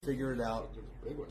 figure it out. Big one.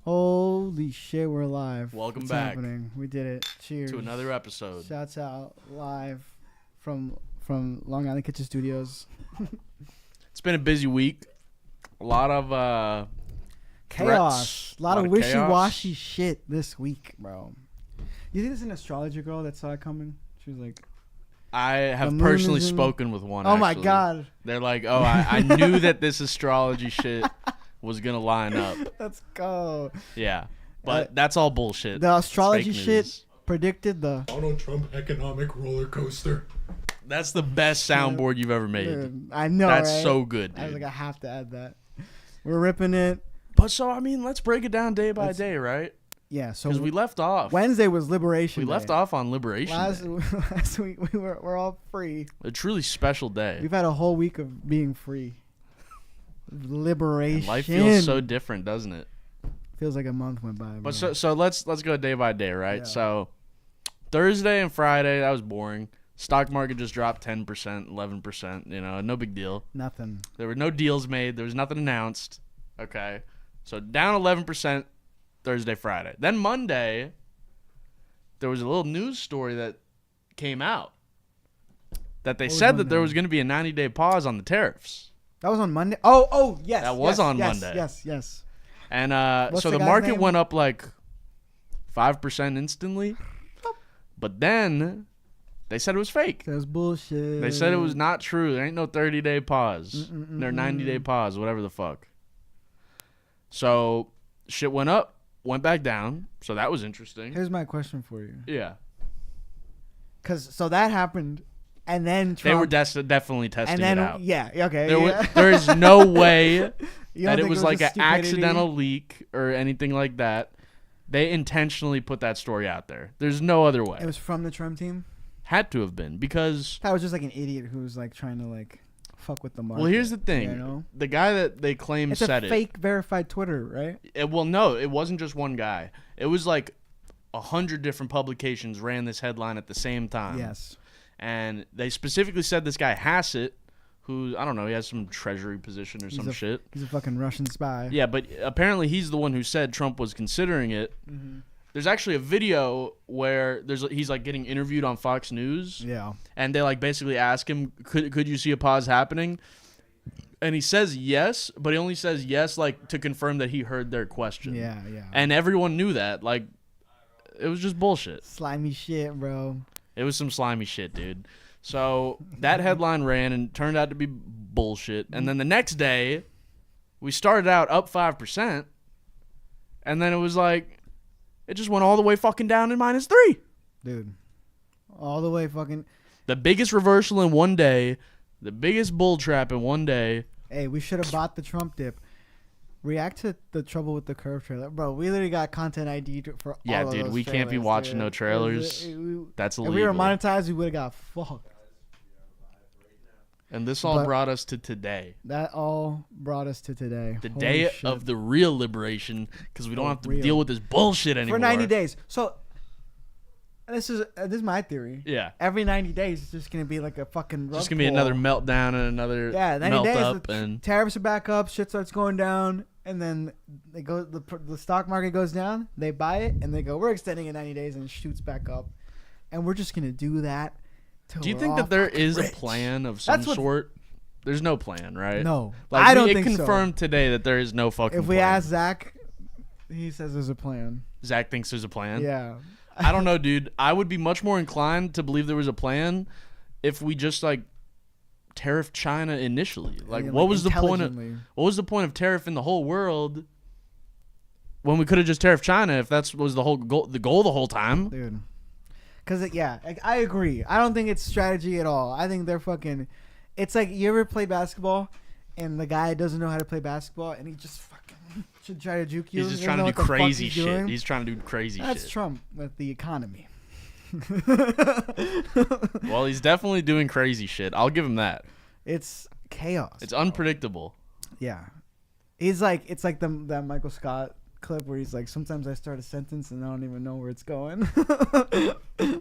Holy shit, we're live. Welcome What's back. happening? We did it. Cheers. To another episode. Shouts out live from Long Island Kitchen Studios. It's been a busy week. A lot of Chaos. threats, A lot of chaos. wishy-washy shit this week, bro. You think there's an astrologer girl that saw it coming? She was like, I The have moon personally is in- spoken with one. oh my actually. God. They're like, oh, I knew that this astrology shit was gonna line up. Let's go. Yeah, but that's all bullshit. The It's astrology fake shit news. predicted the... Donald Trump economic roller coaster. That's the best soundboard you've ever made. Dude, I know, That's right? so good, I was dude. like, I have to add that. We're ripping it. But so I mean, let's break it down day by day, right? Yeah, so Because we left off. Wednesday was Liberation We Day. left off on Liberation Last Day. last week we're all free. A truly special day. We've had a whole week of being free. Liberation. And life feels so different, doesn't it? Feels like a month went by. Bro. But so let's go day by day, right? Yeah. So Thursday and Friday, that was boring. Stock market just dropped 10%, 11%, no big deal. Nothing. There were no deals made, there was nothing announced. Okay. So down 11% Thursday, Friday. Then Monday, there was a little news story that came out that they What was said that there Monday? was going to be a 90-day pause on the tariffs. That was on Monday. Oh yes. That was yes, on yes, Monday. Yes. And What's so the the guy's market name? went up like 5% instantly. But then they said it was fake. That was bullshit. They said it was not true. There ain't no 30-day pause. Or 90-day pause, whatever the fuck. So shit went up, went back down. So that was interesting. Here's my question for you. Yeah. So that happened, and then Trump, They were definitely testing and then it out. yeah, okay. There is no way You don't that it think was like a an stupidity? accidental leak or anything like that. They intentionally put that story out there. There's no other way. It was from the Trump team. Had to have been because That was just like an idiot who was like trying to like fuck with the market. well, here's the thing. You know? The guy that they claim It's said a fake verified Twitter, right? Well, no, it wasn't just one guy. It was like 100 different publications ran this headline at the same time. Yes. And they specifically said this guy Hassett, who, I don't know, he has some treasury position or some a, shit. He's a fucking Russian spy. Yeah, but apparently he's the one who said Trump was considering it. Mm-hmm. There's actually a video where he's like getting interviewed on Fox News. Yeah. And they like basically ask him, could you see a pause happening? And he says yes, but he only says yes like to confirm that he heard their question. Yeah. And everyone knew that. Like, it was just bullshit. Slimy shit, bro. It was some slimy shit, dude. So that headline ran and turned out to be bullshit. And then the next day, we started out up 5%. And then it was like, it just went all the way fucking down to -3. Dude. All the way fucking. The biggest reversal in one day. The biggest bull trap in one day. Hey, we should have bought the Trump dip. React to the trouble with the curve trailer, bro. We literally got content ID for all Yeah, of dude, those we can't be trailers, watching dude. no trailers. That's illegal. If we were monetized, we would have got fucked. And this all But- brought us to today. That all brought us to today. The Holy day shit. of the real liberation, because we don't For have to real. deal with this bullshit anymore. For 90 days. So, and this is my theory. Yeah. Every 90 days, it's just gonna be like a fucking. Just gonna be another meltdown and another 90 melt days. up, The and tariffs are back up. Shit starts going down, and then they go. The stock market goes down. They buy it, and they go. We're extending it 90 days, and it shoots back up, and we're just gonna do that. Till do you we're think all that there fucking is rich. a plan of some That's what- sort? There's no plan, right? No, Like, I don't it think so. confirmed today that there is no fucking If we plan. ask Zach, he says there's a plan. Zach thinks there's a plan. Yeah. I don't know, dude. I would be much more inclined to believe there was a plan if we just like tariffed China initially. Like, Yeah, what like was the point of intelligently. what was the point of tariffing the whole world when we could have just tariffed China if that was the whole goal, the whole time? Dude. Because, I agree. I don't think it's strategy at all. I think they're fucking. It's like, you ever play basketball and the guy doesn't know how to play basketball and he just fucking should try to juke you? He's just He trying doesn't to know do what the fuck crazy he's shit. doing? He's trying to do crazy That's shit. Trump with the economy. Well, he's definitely doing crazy shit. I'll give him that. It's chaos. It's unpredictable. Yeah. He's like, it's like that Michael Scott clip where he's like, sometimes I start a sentence and I don't even know where it's going.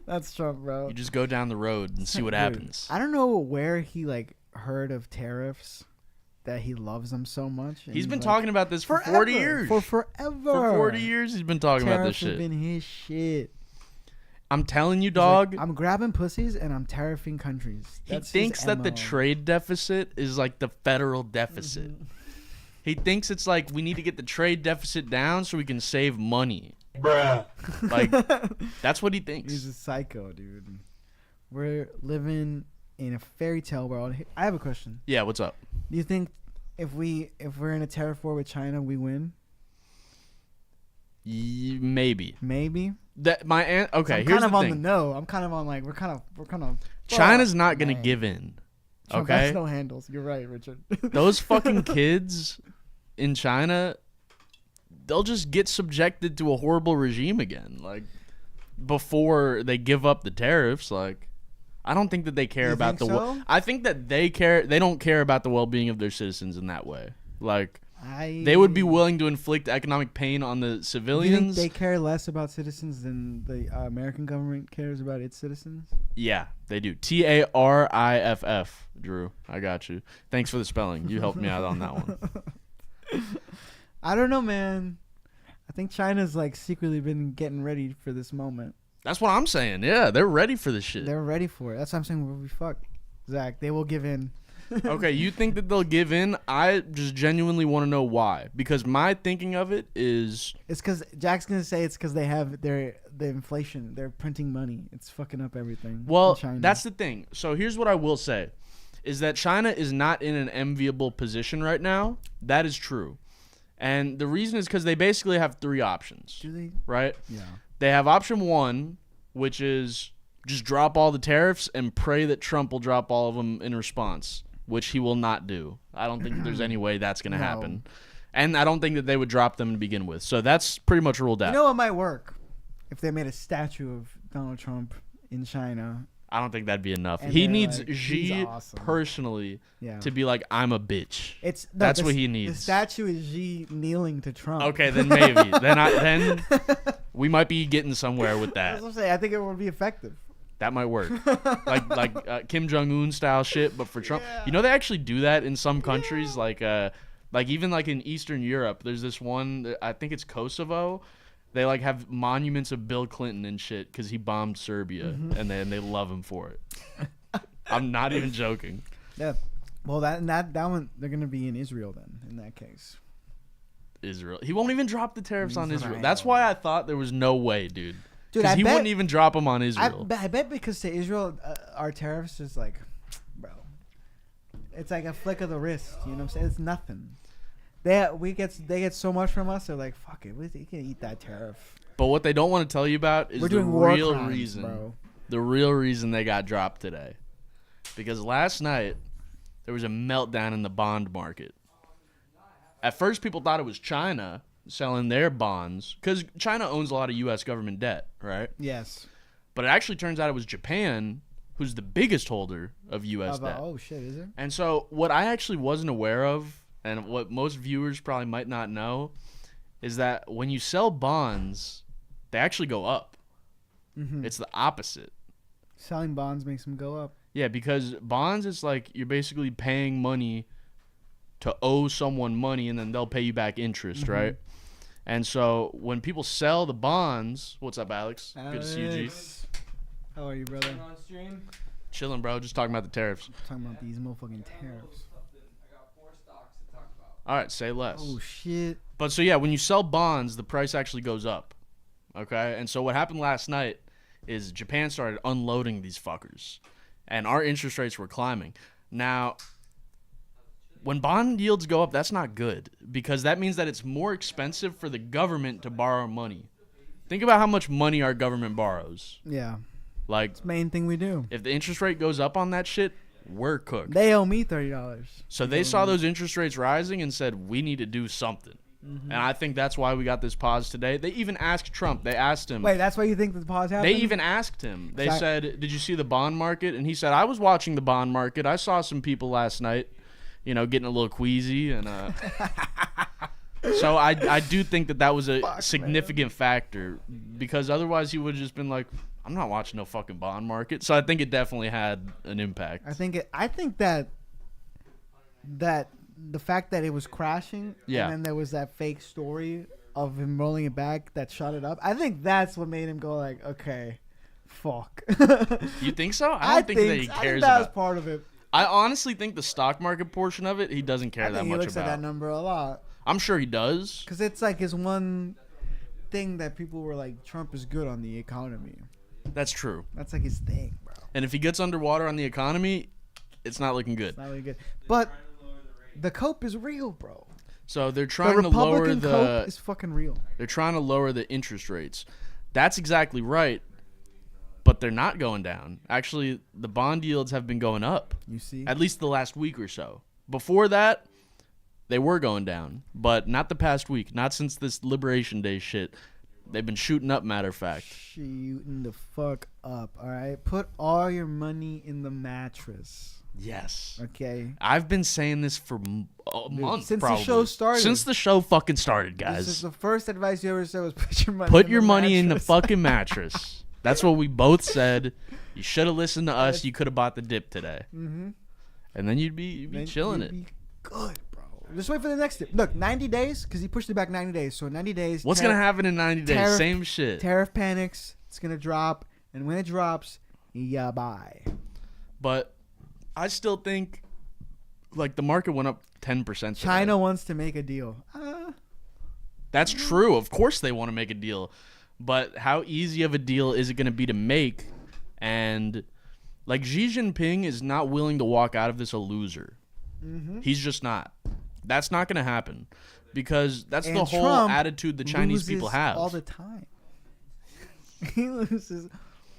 That's Trump, bro. You just go down the road and see what Dude, happens. I don't know where he like heard of tariffs, that he loves them so much. and He's been like, talking about this for forever, 40 years. For forever. For 40 years, he's been talking about this Tariffs have shit. been his shit. I'm telling you, He's like, dog. I'm grabbing pussies and I'm tariffing countries. He That's his thinks that the MO. trade deficit is like the federal deficit. Mm-hmm. He thinks it's like we need to get the trade deficit down so we can save money. Bruh. Like, that's what he thinks. He's a psycho, dude. We're living in a fairy tale world. I have a question. Yeah, what's up? Do you think if we're in a tariff war with China, we win? Maybe. Maybe. Okay, I'm here's kind of the on thing. the no. I'm kind of on like we're kind of. China's not gonna man. give in. Trump Okay, has no handles. You're right, Richard. those fucking kids in China, they'll just get subjected to a horrible regime again. Like, before they give up the tariffs, like, I don't think that they care You about think so? I think that they don't care about the well-being of their citizens in that way. Like, they they would be willing to inflict economic pain on the Do you think civilians. they care less about citizens than the American government cares about its citizens? Yeah, they do. Tariff, Drew. I got you. Thanks for the spelling. You helped me out on that one. I don't know, man. I think China's like secretly been getting ready for this moment. That's what I'm saying. Yeah, they're ready for this shit. They're ready for it. That's what I'm saying. We'll be fucked. Zach, they will give in. Okay, you think that they'll give in? I just genuinely want to know why. Because my thinking of it is, It's because Jack's gonna say it's because they have the inflation. They're printing money. It's fucking up everything. in well, China. that's the thing. So here's what I will say, is that China is not in an enviable position right now. That is true. And the reason is because they basically have three options, Do they? right? Yeah. They have option one, which is just drop all the tariffs and pray that Trump will drop all of them in response, which he will not do. I don't think there's any way that's going to No. happen. And I don't think that they would drop them to begin with. So that's pretty much ruled out. You know what might work? If they made a statue of Donald Trump in China. I don't think that'd be enough. And He they're needs like, Xi he's awesome. personally Yeah. to be like, I'm a bitch. It's no, That's the what s- he The needs. statue is Xi kneeling to Trump. Okay, then maybe. then we might be getting somewhere with That's that. what I'm saying. I think it would be effective. That might work. like Kim Jong-un style shit, but for Trump. Yeah. You know they actually do that in some countries, like even like in Eastern Europe. There's this one, I think it's Kosovo. They like have monuments of Bill Clinton and shit because he bombed Serbia, Mm-hmm. and they love him for it. I'm not even joking. Yeah. Well, that one they're gonna be in Israel then. In that case, Israel. He won't even drop the tariffs on Israel. Israel. That's why I thought there was no way, dude. dude, Because I he bet, wouldn't even drop them on Israel. I bet because to Israel, our tariffs is like, bro, it's like a flick of the wrist. You know what I'm saying? It's nothing. They get so much from us. They're like, fuck it, we can eat that tariff. But what they don't want to tell you about is We're the doing war real crimes, reason. bro. The real reason they got dropped today. Because last night there was a meltdown in the bond market. At first, people thought it was China selling their bonds because China owns a lot of U.S. government debt, right? Yes. But it actually turns out it was Japan who's the biggest holder of U.S. debt. Oh shit, is it? And so what I actually wasn't aware of, and what most viewers probably might not know, is that when you sell bonds, they actually go up. Mm-hmm. It's the opposite. Selling bonds makes them go up. Yeah, because bonds is like you're basically paying money to owe someone money, and then they'll pay you back interest, Mm-hmm. right? And so when people sell the bonds, what's up, Alex? Good to see you, G. Alex. How are you, brother? On stream. Chilling, bro. Just talking about the tariffs. Talking about these motherfucking tariffs. I got 4 stocks to talk about. All right, say less. Oh shit. But so yeah, when you sell bonds, the price actually goes up. Okay? And so what happened last night is Japan started unloading these fuckers. And our interest rates were climbing. Now, when bond yields go up, that's not good because that means that it's more expensive for the government to borrow money. Think about how much money our government borrows. Yeah. Like, It's the main thing we do. if the interest rate goes up on that shit, we're cooked. They owe me $30. So they saw those interest rates rising and said, we need to do something. Mm-hmm. And I think that's why we got this pause today. They even asked Trump. They asked him. Wait, that's why you think the pause happened? They even asked him. They So said, did you see the bond market? And he said, I was watching the bond market. I saw some people last night, you know, getting a little queasy. And so I do think that was a significant factor because otherwise he would have just been like, I'm not watching no fucking bond market. So I think it definitely had an impact. I think that the fact that it was crashing Yeah. and then there was that fake story of him rolling it back that shot it up. I think that's what made him go like, okay, fuck. You think so? I don't think that he I cares think that was about. part of it. I honestly think the stock market portion of it, he doesn't care I that think he much looks at that about. number a lot I'm sure he does. because it's like his one thing that people were like, Trump is good on the economy. That's true. That's like his thing, bro. And if he gets underwater on the economy, it's not looking good. It's not really good. But the cope is real, bro. So they're The trying to lower Republican the cope is fucking real. they're trying to lower the interest rates. That's exactly right. But they're not going down. Actually, the bond yields have been going up. You see? At least the last week or so. Before that, they were going down, but not the past week. Not since this Liberation Day shit. They've been shooting up, matter of fact. Shooting the fuck up, all right? Put all your money in the mattress, Yes. okay? I've been saying this for a month, since probably. the show started. Since the show fucking started, This is guys. the first advice you ever said was put your money Put in your the money in the mattress. fucking mattress. That's what we both said. You should have listened to us. You could have bought the dip today. Mm-hmm. And then you'd be Then chilling you'd it. be good, bro. Just wait for the next dip. Look, 90 days, because he pushed it back 90 days. So 90 days. What's going to happen in 90 days? tariff- Same shit. Tariff panics. It's going to drop. And when it drops, yeah, buy. But I still think, like, the market went up 10% today. China wants to make a deal. That's true. Of course they want to make a deal. But how easy of a deal is it going to be to make? And, like, Xi Jinping is not willing to walk out of this a loser. Mm-hmm. He's just not. That's not going to happen. Because that's And the whole Trump attitude the Chinese people loses have. all the time. He loses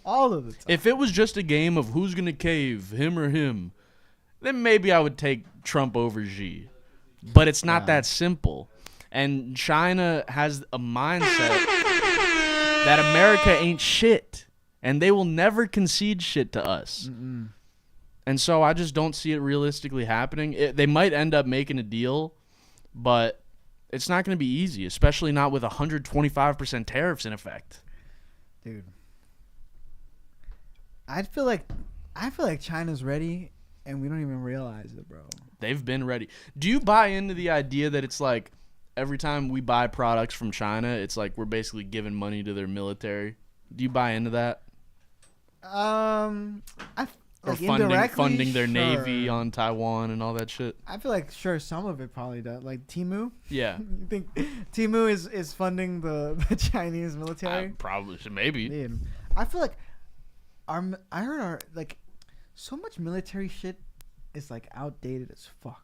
all of the time. If it was just a game of who's going to cave, him or him, then maybe I would take Trump over Xi. But it's not that simple. And China has a mindset that America ain't shit. And they will never concede shit to us. Mm-mm. And so I just don't see it realistically happening. They might end up making a deal, but it's not going to be easy, especially not with 125% tariffs in effect. Dude, I feel like China's ready, and we don't even realize it, bro. They've been ready. Do you buy into the idea that it's like every time we buy products from China, it's like we're basically giving money to their military? Do you buy into that? I Or Like, funding indirectly, their navy sure. on Taiwan and all that shit. I feel like sure some of it probably does. Like Timu. Yeah. You think Timu is funding the Chinese military? Probably should, maybe. Dude, I feel like I heard our like so much military shit is like outdated as fuck.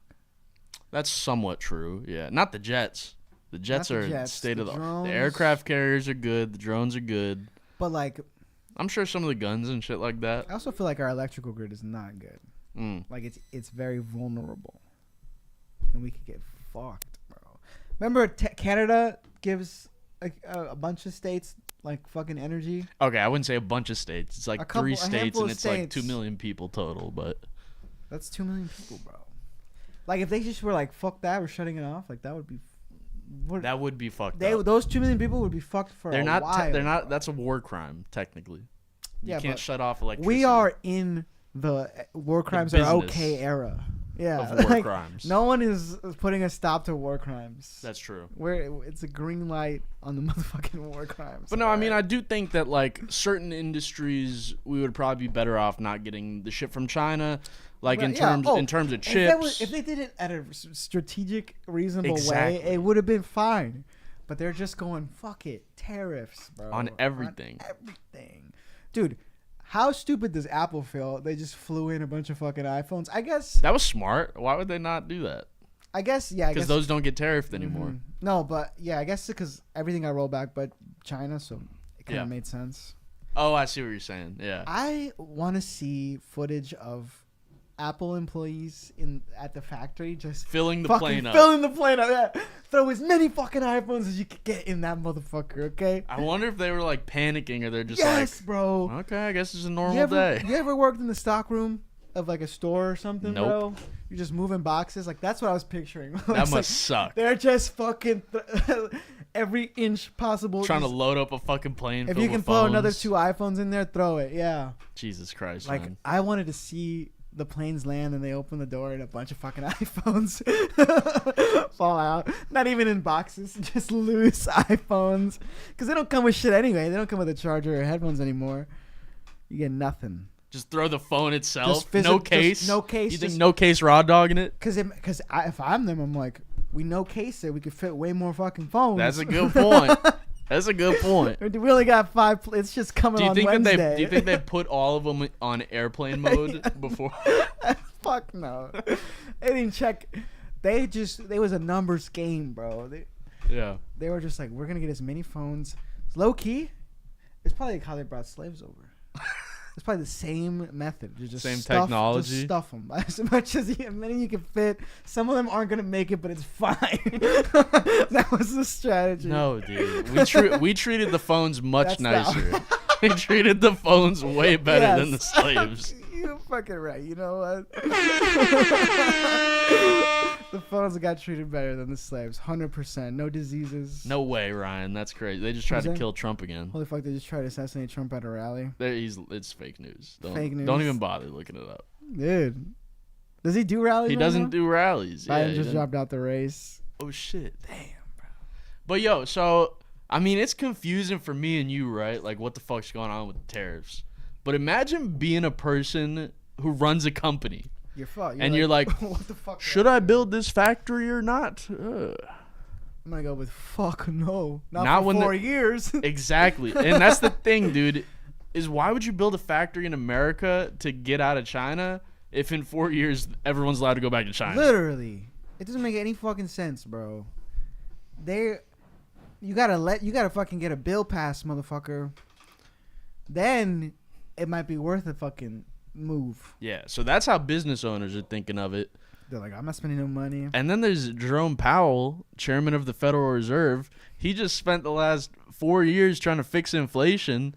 That's somewhat true. Yeah. Not the jets. The jets Not the are jets, state the of the art. drones. The aircraft carriers are good. The drones are good. But like, I'm sure some of the guns and shit like that. I also feel like our electrical grid is not good. Like it's very vulnerable, and we could get fucked, bro. Remember, Canada gives a bunch of states like fucking energy. Okay, I wouldn't say a bunch of states. It's like A couple- three a states, handful and of it's like 2 states. million people total. But That's 2 million people, bro. Like if they just were like, fuck that, we're shutting it off. Like that would be. that would be fucked up. Those 2 million people would be fucked for They're a not. while. They're not. bro. That's a war crime, technically. You Yeah, can't but shut off electricity. We are in the war crimes are business okay era. Yeah, of war like, crimes. no one is putting a stop to war crimes. That's true. It's a green light on the motherfucking war crimes. But no, I mean, I do think that like certain industries, we would probably be better off not getting the shit from China. Like in Right, yeah. terms Oh, in terms of if, that chips. was, if they did it at a strategic, reasonable Exactly. way, it would have been fine. But they're just going, fuck it, tariffs, bro. On everything. On everything. Dude, how stupid does Apple feel? They just flew in a bunch of fucking iPhones. I guess, That was smart. Why would they not do that? yeah. I Because guess those don't get tariffed anymore. Mhm. No, but yeah, I guess because everything got rolled back but China, so it kind of Yeah. made sense. Oh, I see what you're saying. Yeah. I want to see footage of Apple employees at the factory just Filling the fucking plane up. filling the plane up. Yeah. Throw as many fucking iPhones as you could get in that motherfucker, okay? I wonder if they were like panicking or they're just Yes, like, bro. okay, I guess it's a normal day. You ever worked in the stock room of like a store or something, Nope. bro? You're just moving boxes. Like that's what I was picturing. That It's must like, suck. they're just fucking every inch possible. Trying to just- load up a fucking plane. if filled you can with throw another phones. 2 iPhones in there, throw it. Yeah. Jesus Christ, Like man. I wanted to see the planes land and they open the door and a bunch of fucking iPhones fall out. Not even in boxes, just loose iPhones. Because they don't come with shit anyway. They don't come with a charger or headphones anymore. You get nothing. Just throw the phone itself. Just No case. just no case, You think just- no case raw dog in it? Because if I'm them, I'm like, we no case it. We could fit way more fucking phones. That's a good point. That's a good point. We only got 5. It's just coming Do you on think Wednesday. that do you think they put all of them on airplane mode before? Fuck no. They didn't check. They was a numbers game, bro. Yeah. They were just like, we're gonna get as many phones. It's low key. It's probably like how they brought slaves over. It's probably the same method. You just Same stuff, technology. Just stuff them as much as many you can fit. Some of them aren't gonna make it, but it's fine. That was the strategy. No, dude. We treated the phones much That's not- nicer. We treated the phones way better Yes. than the slaves. You're fucking right. You know what? The phones got treated better than the slaves. 100%. No diseases. No way, Ryan. That's crazy. They just tried to that? kill Trump again. Holy fuck! They just tried to assassinate Trump at a rally. It's fake news. Fake news. Don't even bother looking it up. Dude, does he do rallies? He right doesn't now? do rallies. Biden Yeah, he just doesn't- dropped out the race. Oh shit. Damn, bro. But yo, so I mean, it's confusing for me and you, right? Like, what the fuck's going on with the tariffs? But imagine being a person who runs a company, You're fucked. and you're like, what the fuck? should I build this factory or not? I'm gonna go with fuck no. Not Not for when 4 years. Exactly. And that's the thing, dude, is why would you build a factory in America to get out of China if in 4 years everyone's allowed to go back to China? Literally, it doesn't make any fucking sense, bro. You gotta fucking get a bill passed, motherfucker. Then it might be worth a fucking move. Yeah, so that's how business owners are thinking of it. They're like, I'm not spending no money. And then there's Jerome Powell, chairman of the Federal Reserve. He just spent the last 4 years trying to fix inflation,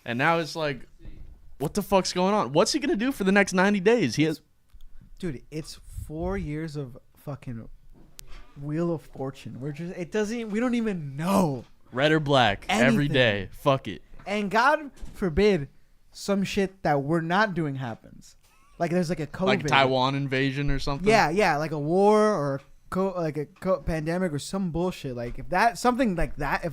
and now it's like, what the fuck's going on? What's he gonna do for the next 90 days? He has Dude, it's 4 years of fucking Wheel of Fortune. We don't even know. red or black every Anything. day. Fuck it. And God forbid some shit that we're not doing happens. Like there's like a COVID. Like Taiwan invasion or something. Yeah, like a war or a pandemic or some bullshit. Like if that something like that,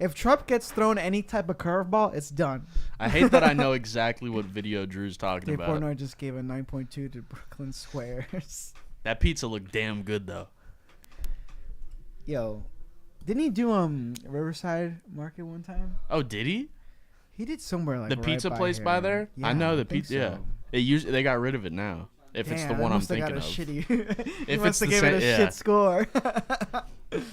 If Trump gets thrown any type of curveball, it's done. I hate that I know exactly what video Drew's talking Dave about. Portnoy just gave a 9.2 to Brooklyn Squares. That pizza looked damn good though. Yo, didn't he do Riverside Market one time? Oh, did he? He did somewhere like The right pizza place here. by there? Yeah, I know the think pizza. Yeah, so. they got rid of it now. If it's the Damn, one that I'm must have thinking got a of. Shitty, he If must it's have the given it a same- yeah. shit score.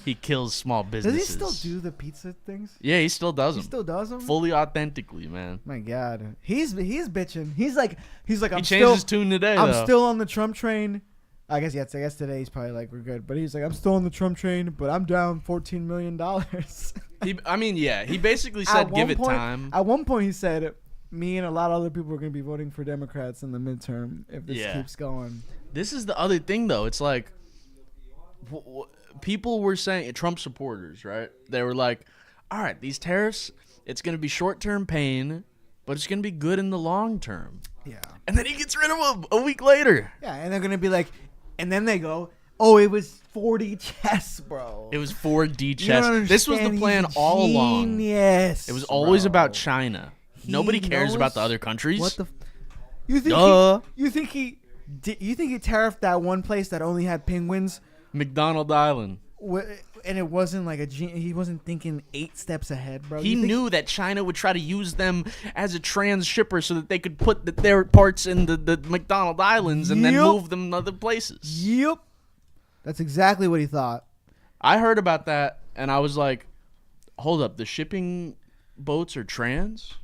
He kills small Does businesses. he still do the pizza things? Yeah, he still does He them. still does them. Fully authentically, man. My God, he's bitching. He's like He I'm changed still his tune today I'm though. still on the Trump train. I guess today he's probably like we're good, but he's like I'm still on the Trump train, but I'm down $14 million. He basically said give it time. At one point, he said, "Me and a lot of other people are going to be voting for Democrats in the midterm if this keeps going." This is the other thing, though. It's like people were saying, Trump supporters, right? They were like, all right, these tariffs, it's going to be short-term pain, but it's going to be good in the long term. Yeah. And then he gets rid of them a week later. Yeah, and they're going to be like, and then they go, "Oh, it was 4D chess, bro." It was 4D You chess. don't This was the understand. plan He's a all along. genius, It was always bro. about China. Nobody cares knows about the other countries. What the? You think? Duh. You think he tariffed that one place that only had penguins? McDonald Island. And it wasn't like he wasn't thinking 8 steps ahead, bro. He You think- knew that China would try to use them as a trans shipper so that they could put their parts in the McDonald Islands and then Yep. move them to other places. Yep. That's exactly what he thought. I heard about that and I was like, hold up, the shipping boats are trans?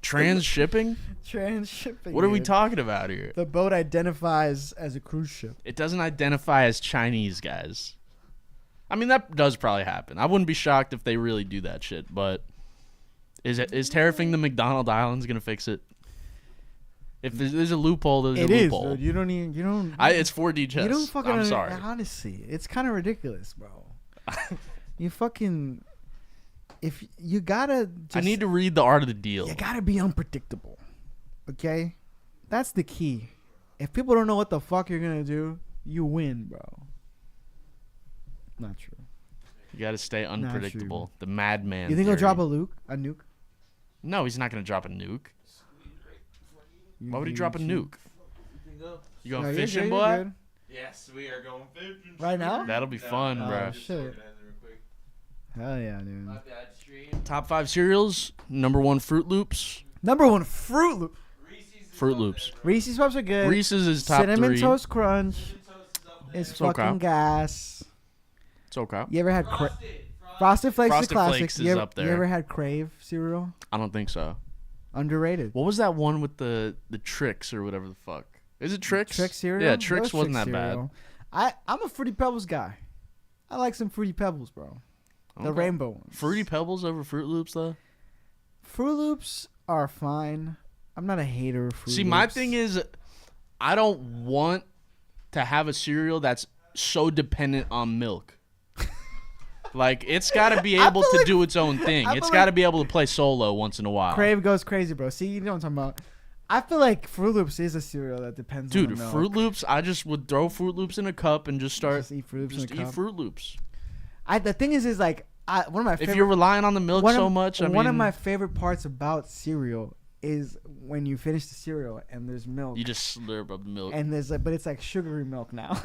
Trans shipping? Transshipping. What are we dude. talking about here? The boat identifies as a cruise ship. It doesn't identify as Chinese, guys. I mean, that does probably happen. I wouldn't be shocked if they really do that shit, but is tariffing the McDonald Islands going to fix it? If there's a loophole, there's It a is, loophole. dude. You don't. It's 4D chess. You don't fucking. I'm sorry. Honestly, it's kind of ridiculous, bro. You fucking. If you gotta. I need to read the art of the deal. You gotta be unpredictable. Okay, that's the key. If people don't know what the fuck you're gonna do, you win, bro. Not true. You got to stay unpredictable. The madman. You think he'll theory. drop a nuke? No, he's not going to drop a nuke. Why would he drop a nuke? You going No, you're fishing, good, boy? you're good. Yes, we are going fishing. Right now? That'll be fun, Oh, bro. shit. Hell yeah, dude. My bad, stream. Top 5 cereals. Number 1, Fruit Loops. Number 1, Fruit Loop. Reese's is Fruit up Loops. there. Reese's Puffs are good. Reese's is top Cinnamon 3. Toast Crunch Cinnamon Toast is up there. is It's okay. fucking gas. It's okay. You ever had Frosted. Frosted Flakes? Frosted is classic. Flakes is you ever, up there. You ever had Crave cereal? I don't think so. Underrated. What was that one with the Trix or whatever the fuck? Is it Trix? Trix cereal? Yeah, That Trix was wasn't Trix that bad. cereal. I'm a Fruity Pebbles guy. I like some Fruity Pebbles, bro. The Okay. rainbow ones. Fruity Pebbles over Fruit Loops, though? Fruit Loops are fine. I'm not a hater of Fruit See, Loops. my thing is, I don't want to have a cereal that's so dependent on milk. Like, it's got to be I able feel to like- do its own thing. I It's feel got to like- be able to play solo once in a while. Crave goes crazy, bro. See, you know what I'm talking about. I feel like Fruit Loops is a cereal that depends on Dude, the milk. Fruit Loops, I just would throw Fruit Loops in a cup and just start Just eat Fruit Loops just in a eat cup. Fruit Loops. The thing is like one of my favorite. If you're relying on the milk one so of, much, I mean, one of my favorite parts about cereal is when you finish the cereal and there's milk. you just slurp up the milk. And there's but it's like sugary milk now.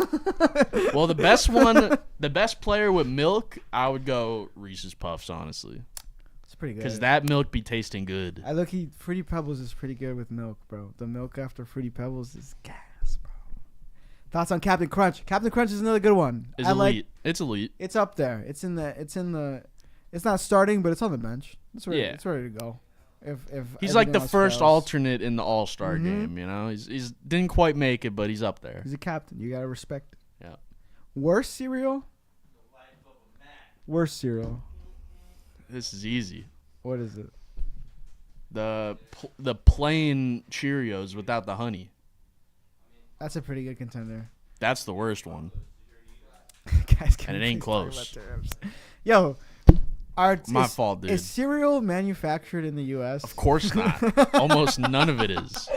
Well, the best one, the best player with milk, I would go Reese's Puffs, honestly. It's pretty good. Because that milk be tasting good. I look, Fruity Pebbles is pretty good with milk, bro. The milk after Fruity Pebbles is gas, bro. Thoughts on Captain Crunch? Captain Crunch is another good one. It's I elite. like. It's elite. It's up there. It's in the. It's not starting, but it's on the bench. It's ready. Yeah. It's ready to go. If He's like everything the else first fails. alternate in the All-Star Mhm. game, you know? He's didn't quite make it, but he's up there. He's a captain. You gotta respect it. Yeah. Worst cereal. Worst cereal. This is easy. What is it? The plain Cheerios without the honey. That's a pretty good contender. That's the worst one. Guys, And it ain't please talk close. about Tariffs. Yo, My fault, dude. Is cereal manufactured in the U.S.? Of course not. Almost none of it is.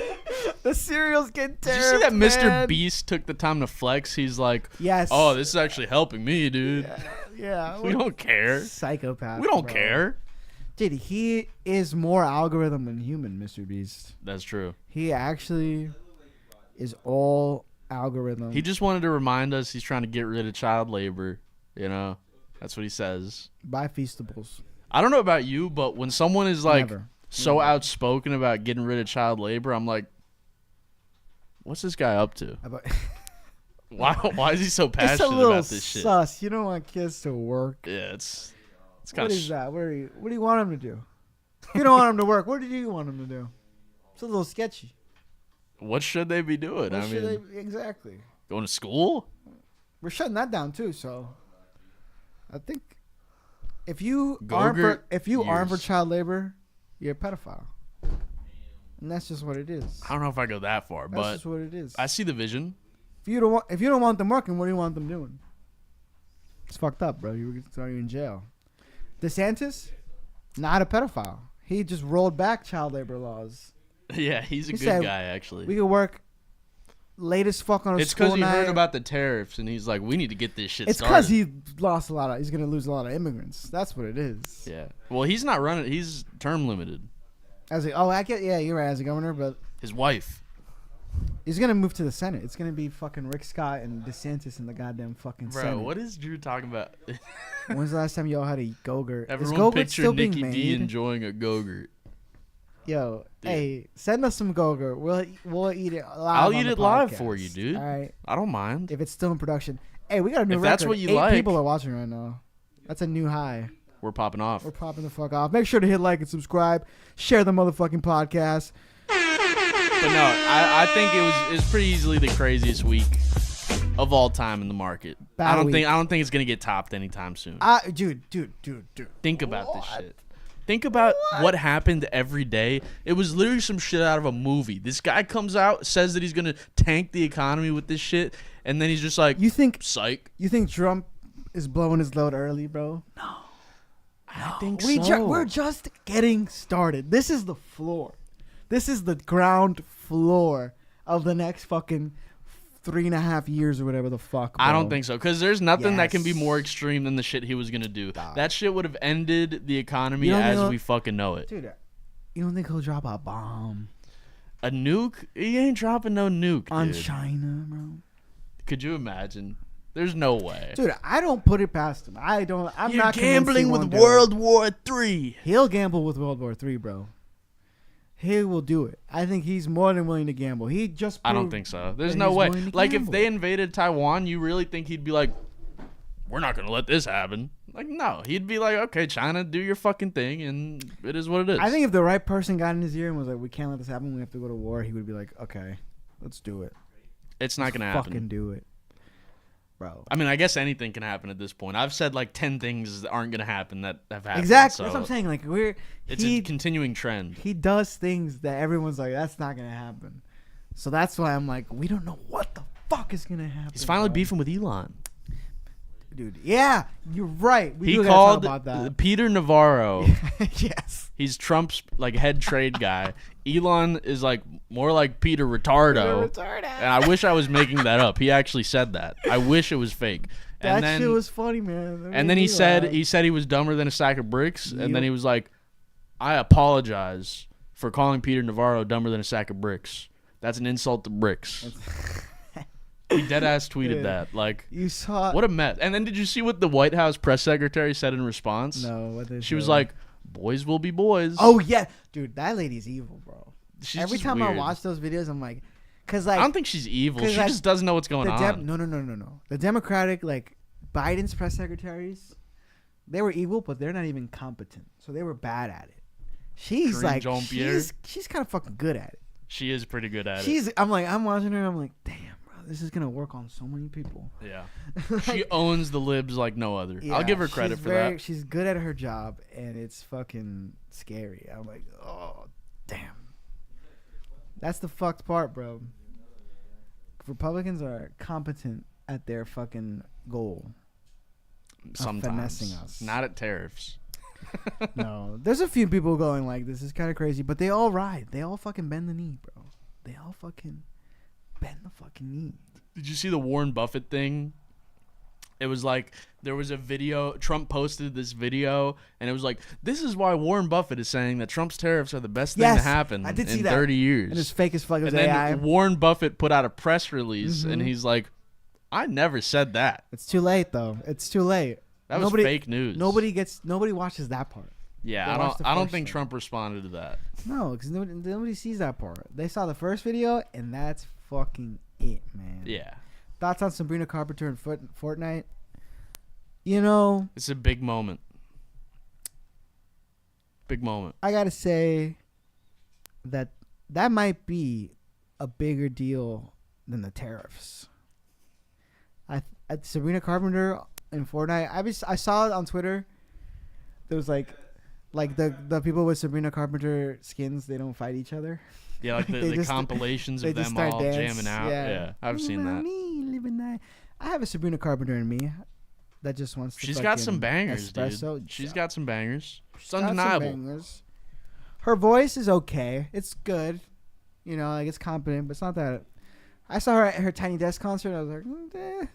The cereal's getting Did you tariffed, see that Mr. man. Beast took the time to flex? He's like, Yes. oh, this is actually helping me, dude. Yeah. We don't care. Psychopath. We don't bro. care. Dude, he is more algorithm than human, Mr. Beast. That's true. He actually is all algorithm. He just wanted to remind us he's trying to get rid of child labor. You know, that's what he says. Buy Feastables. I don't know about you, but when someone is like Never. so Never. outspoken about getting rid of child labor, I'm like, what's this guy up to? Why is he so It's a passionate little about this shit? sus. You don't want kids to work. Yeah, it's What kind is that? What do you want him to do? If you don't want him to work, what do you want him to do? It's a little sketchy. What should they be doing? What I should mean, they, exactly. going to school? We're shutting that down too. So, I think if you aren't for years. child labor, you're a pedophile, and that's just what it is. I don't know if I go that far, That's but just what it is. I see the vision. If you don't want them working, what do you want them doing? It's fucked up, bro. You in jail. DeSantis, not a pedophile. He just rolled back child labor laws. Yeah, he's a He good said guy, actually. We could work late as fuck on a It's school because he night. heard about the tariffs, and he's like, we need to get this shit It's started. because he lost a lot of. He's gonna lose a lot of immigrants. That's what it is. Yeah. Well, he's not running. He's term limited. I get. Yeah, you're right. As a governor, but His wife. he's gonna move to the Senate. It's gonna be fucking Rick Scott and DeSantis in the goddamn fucking Bro, Senate. what is Drew talking about? When's the last time y'all had a Go-Gurt? Is Everyone Go-Gurt picture still being Nikki made? D enjoying a Go-Gurt. Yo, Dude. hey, send us some Go-Gurt. We'll eat it live. I'll on eat the it live podcast. for you, dude. All right, I don't mind. if it's still in production. Hey, we got a new If record. that's what you 8 like. people are watching right now. That's a new high. We're popping off. We're popping the fuck off. Make sure to hit like and subscribe. Share the motherfucking podcast. But no, I think it was pretty easily the craziest week of all time in the market. Bad I don't week. think it's gonna get topped anytime soon. Dude. Think about this shit. Think about what happened every day. It was literally some shit out of a movie. This guy comes out, says that he's gonna tank the economy with this shit, and then he's just like, You think psych. Trump is blowing his load early, bro? I think We're just getting started. This is the floor. This is the ground floor of the next fucking 3.5 years or whatever the fuck. I bro. don't think so, because there's nothing that can be Yes. more extreme than the shit he was gonna do. Dog. That shit would have ended the economy You don't as know- we fucking know it. Dude, you don't think he'll drop a bomb A nuke? He ain't dropping no nuke, on dude. China, bro? Could you imagine? There's no way. Dude, I don't put it past him. I'm You're not convinced he gambling won't with do it. World War III. He'll gamble with World War III, bro. He will do it. I think he's more than willing to gamble. He just. I don't proved think so. There's that no he's way. willing to Like, if gamble. they invaded Taiwan, you really think he'd be like, we're not going to let this happen? Like, no. He'd be like, okay, China, do your fucking thing, and it is what it is. I think if the right person got in his ear and was like, "We can't let this happen. We have to go to war," he would be like, "Okay, let's do it. it's not going to happen. Fucking do it, bro." I mean, I guess anything can happen at this point. I've said like 10 things that aren't going to happen that have happened. Exactly. So That's what I'm saying. Like it's a continuing trend. he does things that everyone's like, "That's not gonna happen." So that's why I'm like, we don't know what the fuck is gonna happen. He's finally bro. beefing with Elon. Dude. Yeah, you're right. We He do gotta called talk about that. Peter Navarro. Yes. He's Trump's like head trade guy. Elon is like more like Peter Retardo. And I wish I was making that up. He actually said that. I wish it was fake. That And then shit was funny, man. That and made then me he said laugh. he was dumber than a sack of bricks. And then Yep. he was like, I apologize for calling Peter Navarro dumber than a sack of bricks. That's an insult to bricks. He dead ass tweeted Yeah. that. Like, You saw what a mess. And then did you see what the White House press secretary said in response? No, what they She was said. like, boys will be boys. "Oh yeah, dude, that lady's evil, bro." She's Every just time I weird. watch those videos, I'm like, cause like I don't think she's evil. 'cause She like, just doesn't know what's going on. No. The Democratic, like Biden's press secretaries, they were evil, but they're not even competent, so they were bad at it. She's Karine like, Jean-Pierre? she's kind of fucking good at it. She is pretty good at it. I'm watching her, I'm like, damn, bro, this is gonna work on so many people. Yeah. Like, She owns the libs like no other. I'll yeah, give her credit she's for that. She's good at her job, and it's fucking scary. I'm like, oh, damn. That's the fucked part, bro. Republicans are competent at their fucking goal. Sometimes. finessing us. Not at tariffs. No, there's a few people going like, this is kind of crazy, but they all ride. They all fucking bend the knee, bro. they all fucking bend the fucking knee. Did you see the Warren Buffett thing? It was like there was a video. Trump posted this video, and it was like, "This is why Warren Buffett is saying that Trump's tariffs are the best thing to Yes, happen I did see in that. 30 years." And it's fake as fuck. It was And then AI. Warren Buffett put out a press release, and Mhm. he's like, "I never said that. It's too late though. It's too late. That was Nobody- fake news." Nobody watches that part. Yeah, they I watched don't. the I don't first think one. Trump responded to that. No, because nobody sees that part. They saw the first video, and that's fucking it, man. Yeah, Thoughts on Sabrina Carpenter and Fortnite? You know, it's a big moment. Big moment. I gotta say that might be a bigger deal than the tariffs. Sabrina Carpenter and Fortnite. I saw it on Twitter. There was like the people with Sabrina Carpenter skins. They don't fight each other. Yeah, like They the just- compilations they of just them start all dance. jamming out. Yeah, I've seen that. I have a Sabrina Carpenter in me that just wants to. She's got some fucking bangers, espresso. dude. She's got some bangers. It's Got some undeniable. bangers. Her voice is okay. It's good. You know, like it's competent, but it's not that. I saw her at her Tiny Desk concert. I was like, eh.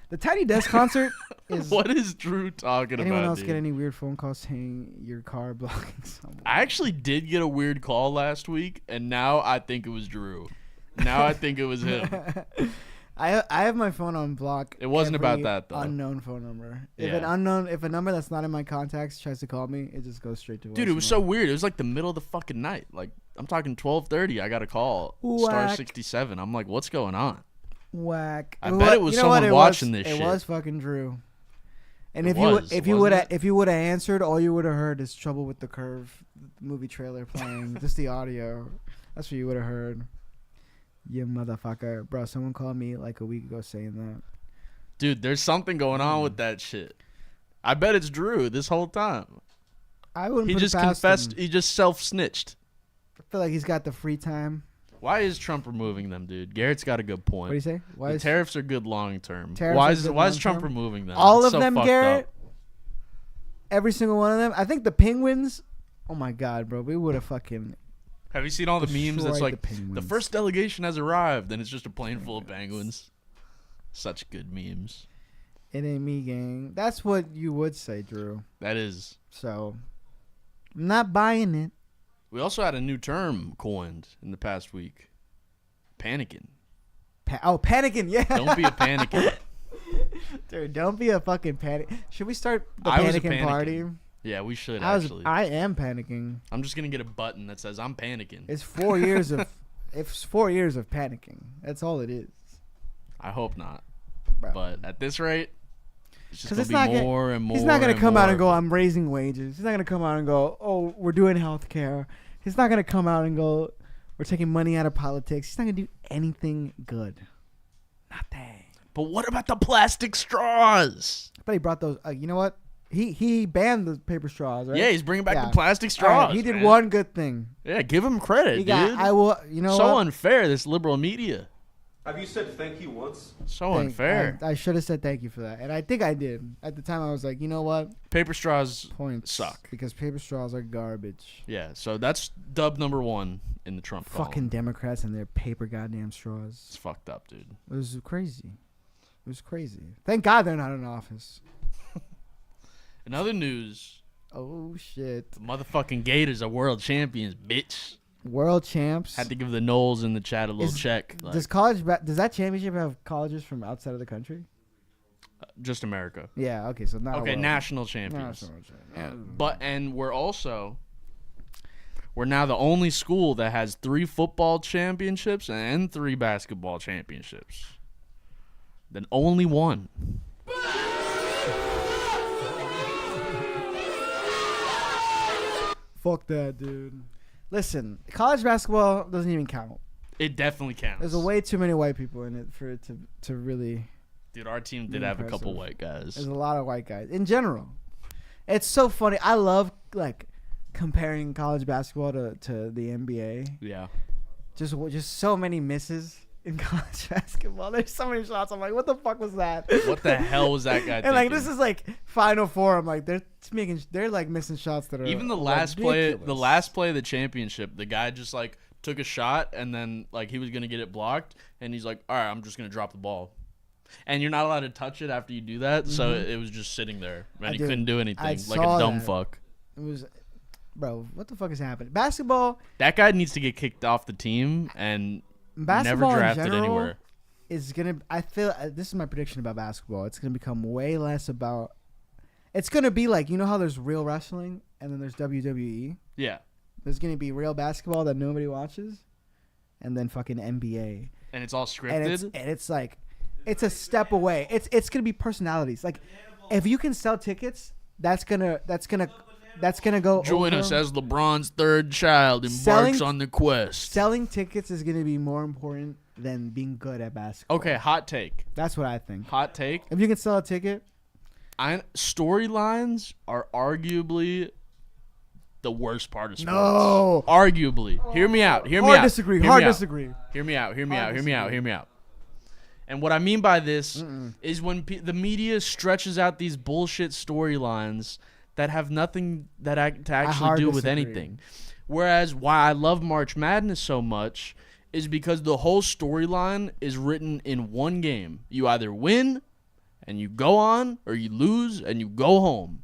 The Tiny Desk concert is. What is Drew talking Anyone about? else Dude? get any weird phone calls saying your car blocking someone? I actually did get a weird call last week, and now I think it was Drew. Now I think it was him. I have my phone on block. It wasn't about every that, though. Unknown phone number. Yeah. If a number that's not in my contacts tries to call me, it just goes straight to. Dude, it was voicemail. so weird. It was like the middle of the fucking night. Like I'm talking 12:30. I got a call. Star Whack. 67. I'm like, what's going on? Whack. I bet it was someone watching this It shit. was fucking Drew. And It if was, you would wasn't have answered, all you would have heard is "Trouble with the Curve" movie trailer playing, just the audio. That's what you would have heard. You motherfucker, bro! Someone called me like a week ago saying that. Dude, there's something going on with that shit. I bet it's Drew this whole time. I wouldn't. He put just it past confessed. him. He just self-snitched. I feel like he's got the free time. Why is Trump removing them, dude? Garrett's got a good point. What do you say? Why The is tariffs are good long term. Tariffs Why are is good Trump long-term? removing them? all It's of so them, fucked Garrett? up. Every single one of them. I think the Penguins. Oh my god, bro! We would have fucking. Have you seen all the memes that's destroyed like the Penguins. the first delegation has arrived and it's just a plane full of penguins? Such good memes. It ain't me, gang. That's what you would say, Drew. That is. So, I'm not buying it. We also had a new term coined in the past week. Panicking. Panicking, yeah. Don't be a panicking. Dude, don't be a fucking panic. Should we start the I was a panicking party? Yeah, we should I actually. am panicking. I'm just gonna get a button that says I'm panicking. It's 4 years of it's 4 years of panicking. That's all it is. I hope not. Bro. But at this rate, it's just 'Cause gonna it's be not gonna- more and more. He's not gonna come out and go, more. I'm raising wages. He's not gonna come out and go, oh, we're doing health care. He's not gonna come out and go, we're taking money out of politics. He's not gonna do anything good. Nothing. But what about the plastic straws? But he brought those. You know what? He banned the paper straws, right? Yeah, he's bringing back Yeah. the plastic All right, straws. he did man. one good thing. Yeah, give him credit, He dude. got. I will. You know so what? unfair, this liberal media. Have you said thank you once? So unfair. I should have said thank you for that, and I think I did. At the time, I was like, you know what? Paper straws Points suck. because paper straws are garbage. Yeah, so that's dub number one in the Trump column. Fucking Democrats and their paper goddamn It's straws. fucked up, dude. It was crazy. It was crazy. Thank God they're not in office. In other news, Oh shit! the motherfucking Gators are world champions, bitch. World champs. Had to give the Knowles in the chat a little Is- check. Like, Does that championship have colleges from outside of the country? just America. Yeah. Okay. So not Okay, world. national champions. National champions. But we're now the only school that has 3 football championships and 3 basketball championships. Then only one. Fuck that, dude. Listen, college basketball doesn't even count. It definitely counts. There's a way too many white people in it for it to really. Dude, our team did Really have a couple impressive. white guys. There's a lot of white guys in general. It's so funny. I love like comparing college basketball to the NBA. Yeah. Just so many misses in college basketball. There's so many shots. I'm like, what the fuck was that? What the hell was that guy And like thinking? this is like Final Four. I'm like they're like missing shots that are Even the last play ridiculous. of the championship, the guy just like took a shot, and then like he was gonna get it blocked, and he's like, all right, I'm just gonna drop the ball. And you're not allowed to touch it after you do that, so it was just sitting there, and he couldn't do anything, like a dumb fuck. It was, bro. What the fuck is happening? Basketball. That guy needs to get kicked off the team and Basketball never in drafted general anywhere. is gonna. I feel this is my prediction about basketball. It's gonna become way less about. It's gonna be like, you know how there's real wrestling and then there's WWE. Yeah, There's gonna be real basketball that nobody watches, and then fucking NBA. and it's all And scripted. it's like, it's a step away. It's gonna be personalities. Like, if you can sell tickets, that's gonna go. Join over. us as LeBron's third child embarks Selling- on the quest. Selling tickets is gonna be more important than being good at basketball. Okay, hot take. That's what I think. Hot take. If you can sell a ticket, Storylines are arguably the worst part of sports. no. Arguably. Hear me out. Hear me Hard out. disagree. Hear Hard me out. disagree. Hear me out. Hear me Hard out. Hear me out. disagree. Hear me out. And what I mean by this is when the media stretches out these bullshit storylines that have nothing to actually hard do with disagree. anything. Whereas why I love March Madness so much is because the whole storyline is written in one game. You either win and you go on, or you lose and you go home.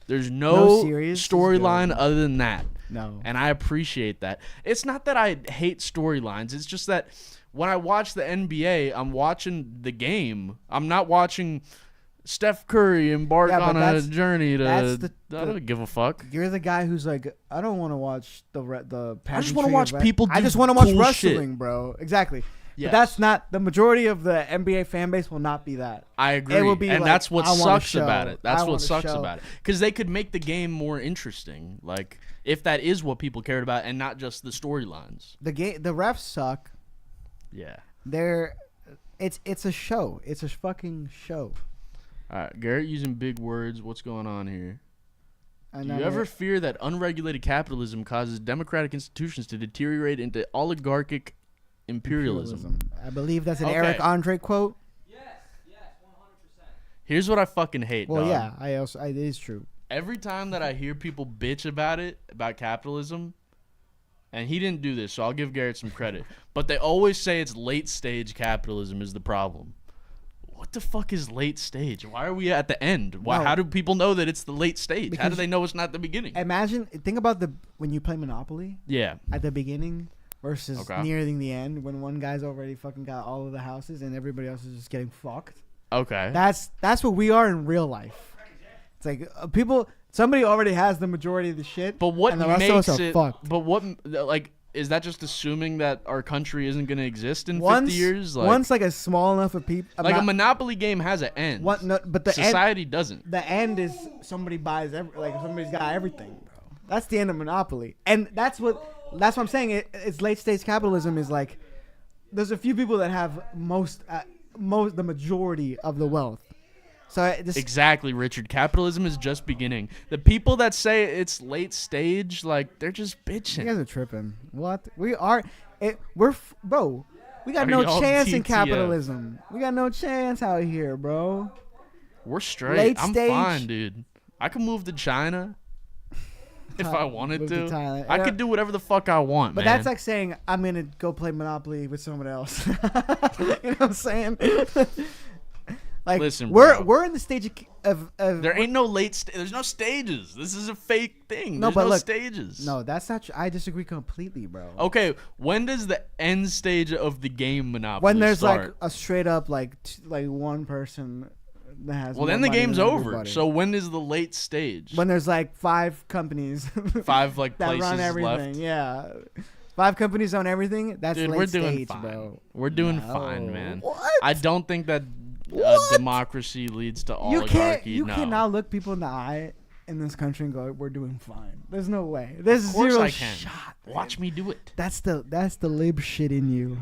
There's no series is storyline good. other than that. No. And I appreciate that. It's not that I hate storylines. It's just that when I watch the NBA, I'm watching the game. I'm not watching Steph Curry embark Yeah, but on a that's- journey to. that's I don't give a fuck. You're the guy who's like, I don't want to watch the I just want to watch people I do just want to watch bullshit. wrestling, bro. Exactly. Yes. But that's not the majority of the NBA fan base. Will not be that. I agree. will be and like, that's what I want a sucks show. about it. That's I what want a sucks show. about it. Because they could make the game more interesting. Like, if that is what people cared about and not just the storylines. The refs suck. Yeah. It's a show. It's a fucking show. All right. Garrett using big words. What's going on here? And Do I you ever mean, fear that unregulated capitalism causes democratic institutions to deteriorate into oligarchic imperialism? I believe that's an Okay. Eric Andre quote. Yes, 100%. Here's what I fucking hate, Well, dog. yeah, it is true. Every time that I hear people bitch about capitalism, and he didn't do this, so I'll give Garrett some credit, but they always say it's late stage capitalism is the problem. What the fuck is late stage? Why are we at the end? Why? No. How do people know that it's the late stage? How do Because- they know it's not the beginning? Think about when you play Monopoly Yeah. at the beginning versus Okay. nearing the end when one guy's already fucking got all of the houses and everybody else is just getting fucked. Okay. That's what we are in real life. It's like somebody already has the majority of the shit. But what and the rest makes of us are it? fucked. But what like is that just assuming that our country isn't going to exist in Once 50 years? Like, once like a small enough of people, like a Monopoly game has an end. but the end, Society doesn't. the end is somebody buys somebody's got everything, bro. That's the end of Monopoly, and that's what I'm saying. It's late stage capitalism is like there's a few people that have the majority of the wealth. So Exactly, Richard. Capitalism is just beginning. The people that say it's late stage, like, they're just you bitching. guys are tripping. What we are, bro. We got Are no y'all chance in TTF? capitalism. We got no chance out here, bro. We're straight. Late I'm stage- fine, dude. I can move to China if I wanted Move to. to Thailand. I could do whatever the fuck I want, But man. that's like saying I'm gonna go play Monopoly with someone else. You know what I'm saying? Like Listen, we're bro. in the stage of There ain't no there's no stages. This is a fake thing. No, There's but no look, stages. no, that's not true. I disagree completely, bro. Okay, when does the end stage of the game Monopoly When there's start? like a straight up like one person that has well, more then the money game's than over. everybody. So when is the late stage? when there's like 5 companies 5 like that places run everything, left. yeah. 5 companies own everything. That's Dude, late we're doing stage, fine. bro. We're doing No. fine, man. What? I don't think that What? democracy leads to You can't. oligarchy. You no. cannot look people in the eye in this country and go, "We're doing fine." There's no way. There's Of course zero I can. shot. man. Watch me do it. That's the lib shit in you.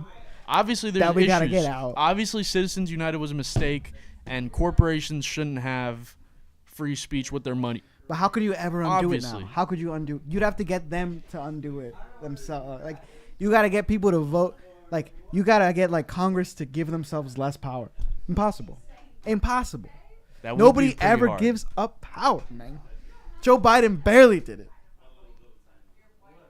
Obviously, there's That we issues. gotta get out. Obviously, Citizens United was a mistake, and corporations shouldn't have free speech with their money. But how could you ever undo Obviously. it now? How could you undo? You'd have to get them to undo it themselves. Like you got to get people to vote. Like you got to get like Congress to give themselves less power. Impossible. Impossible. That would be Nobody pretty ever hard. gives up power, man. Joe Biden barely did it.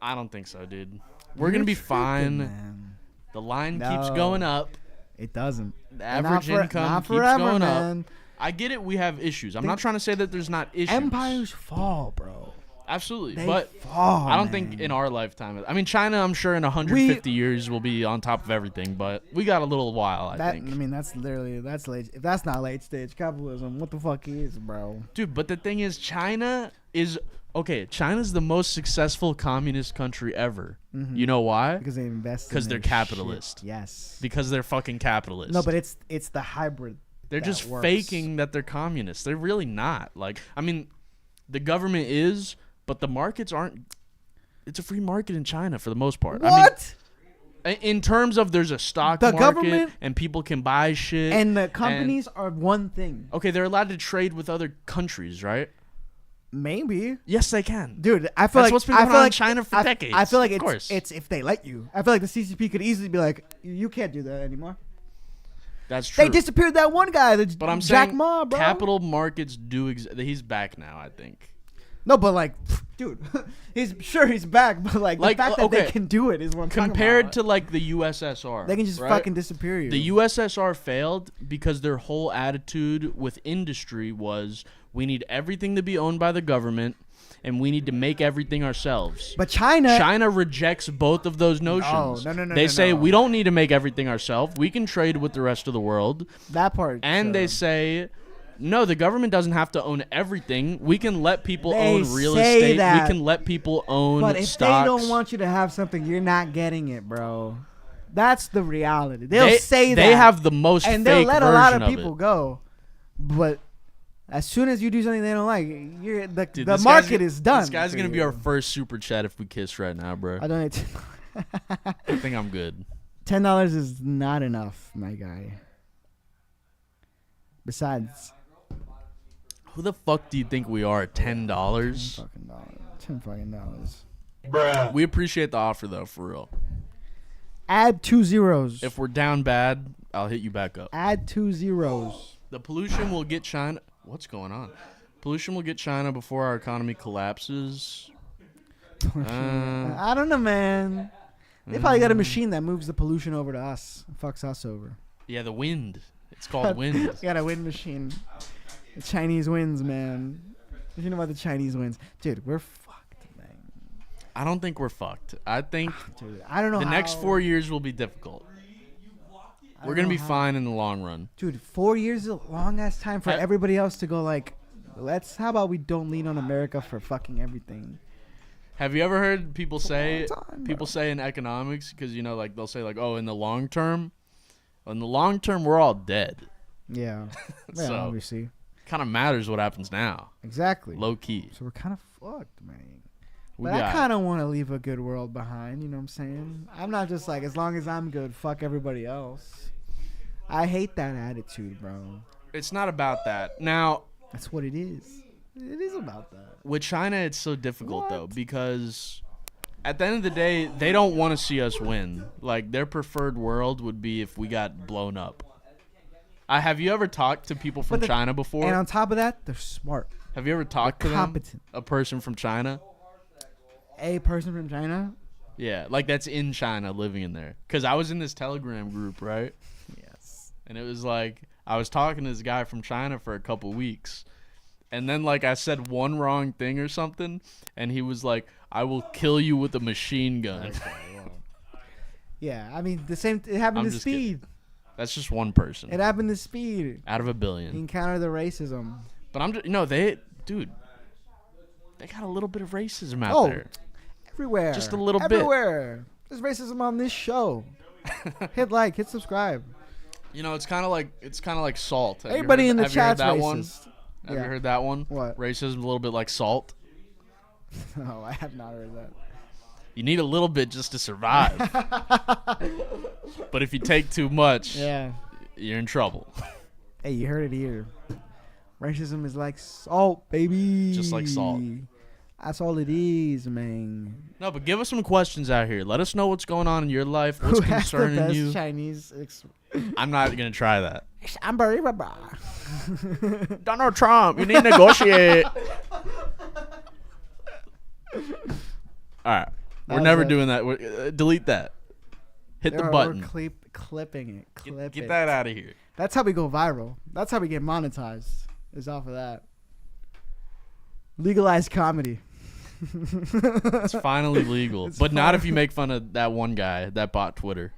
I don't think so, dude. We're going to be You're tripping, fine. man. The line keeps No. going up. It doesn't. The And average income not keeps forever, going man. up. I get it. We have issues. I'm not trying to say that there's not issues. Empires fall, bro. Absolutely. They But fall. I don't think man. in our lifetime. I mean, China, I'm sure in 150 years will be on top of everything, but we got a little while, I think. I mean, that's literally late. If that's not late stage capitalism, what the fuck is, bro? Dude, but the thing is, China's the most successful communist country ever. Mhm. You know why? Because they invest. Because in they're their capitalist. shit. Yes. Because they're fucking capitalist. No, but it's the hybrid. they're that just works. faking that they're communists. They're really not. Like, I mean, the government is, but the markets aren't. It's a free market in China for the most part. What? I mean, in terms of there's a stock The market government- and people can buy shit. And the companies are one thing. Okay, they're allowed to trade with other countries, right? Maybe. Yes, they can. Dude, I feel That's like what's been I going feel on in like China for decades. I feel like Of course. it's if they let you. I feel like the CCP could easily be like, you can't do that anymore. That's true. They disappeared that one guy, the But I'm Jack saying Ma, bro. capital markets do exist. He's back now, I think. No, but like, dude, he's back, but like the fact that okay, they can do it is what I'm compared talking to like the USSR. about. They can just right? fucking disappear you. The USSR failed because their whole attitude with industry was we need everything to be owned by the government and we need to make everything ourselves. But China rejects both of those notions. No, They say no. we don't need to make everything ourselves. We can trade with the rest of the world. that part. And they say, no, the government doesn't have to own everything. We can let people own real say estate. that. We can let people own but if stocks. they don't want you to have something, you're not getting it, bro. That's the reality. They'll say that. They have the most and fake they'll let a lot of version people it. go. But as soon as you do something they don't like, Dude, the this guy's market gonna- is done. This guy's for going to be you. our first super chat if we kiss right now, bro. I donate. I think I'm good. $10 is not enough, my guy. Besides, Who the fuck do you think we are? $10? $10 fucking dollars. Bruh. We appreciate the offer, though, for real. Add 2 zeros. If we're down bad, I'll hit you back up. Add 2 zeros. The pollution will get China. What's going on? Pollution will get China before our economy collapses. I don't know, man. They probably got a machine that moves the pollution over to us. And fucks us over. Yeah, the wind. It's called wind. Got a wind machine. The Chinese winds, man. What you know about the Chinese winds? Dude, we're fucked, man. I don't think we're fucked. I think Dude, I don't know the how. next 4 years will be difficult. I We're don't going to know be how. fine in the long run. Dude, 4 years is a long ass time for I- everybody else to go like, how about we don't lean on America for fucking everything? Have you ever heard people say time, people bro. say in economics, because you know, like they'll say like, oh, in the long term, we're all dead. Yeah. Yeah, So- obviously. Kind of matters what happens now, Exactly. low key. So we're kind of fucked, man. We But I got kind of want to leave a good world behind, you know what I'm saying? I'm not just like, as long as I'm good, fuck everybody else. I hate that attitude, bro. it's not about that. Now, That's what it is. It is about that. with China, it's so difficult though What? because at the end of the day, they don't want to see us win. Like their preferred world would be if we got blown up. Have you ever talked to people from But the- China before? And on top of that, they're smart. Have you ever talked to them? Competent. A person from China? A person from China? Yeah, like that's in China living in there. Because I was in this Telegram group, right? Yes. And it was like, I was talking to this guy from China for a couple weeks. And then, like, I said one wrong thing or something. And he was like, I will kill you with a machine gun. Yeah, I mean, it happened I'm to just Speed. That's just one person It happened to Speed. out of a He billion. encountered the racism. But I'm just, dude, they got a little bit of racism out Oh, there. Everywhere. Just a little bit. Everywhere. There's racism on this show. Hit like, hit subscribe. You know, it's kind of like salt. Have you Everybody heard- in the have you heard chat's that one? racist. Have Yeah. you heard that one? What? Racism a little bit like salt. No, I have not heard that. You need a little bit just to survive. But if you take too much, Yeah. you're in trouble. Hey, you heard it here. Racism is like salt, baby. Just like salt. That's all it is, man. No, but give us some questions out here. Let us know what's going on in your life. What's Who has the concerning best you. Chinese? I'm not gonna try that. Unbelievable. Donald Trump, you need to negotiate. All right. We're never doing that. Delete that. Hit the button. We're clipping it. Get that out of here. That's how we go viral. That's how we get monetized. Is off of that. Legalized comedy. It's finally legal, but not if you make fun of that one guy that bought Twitter.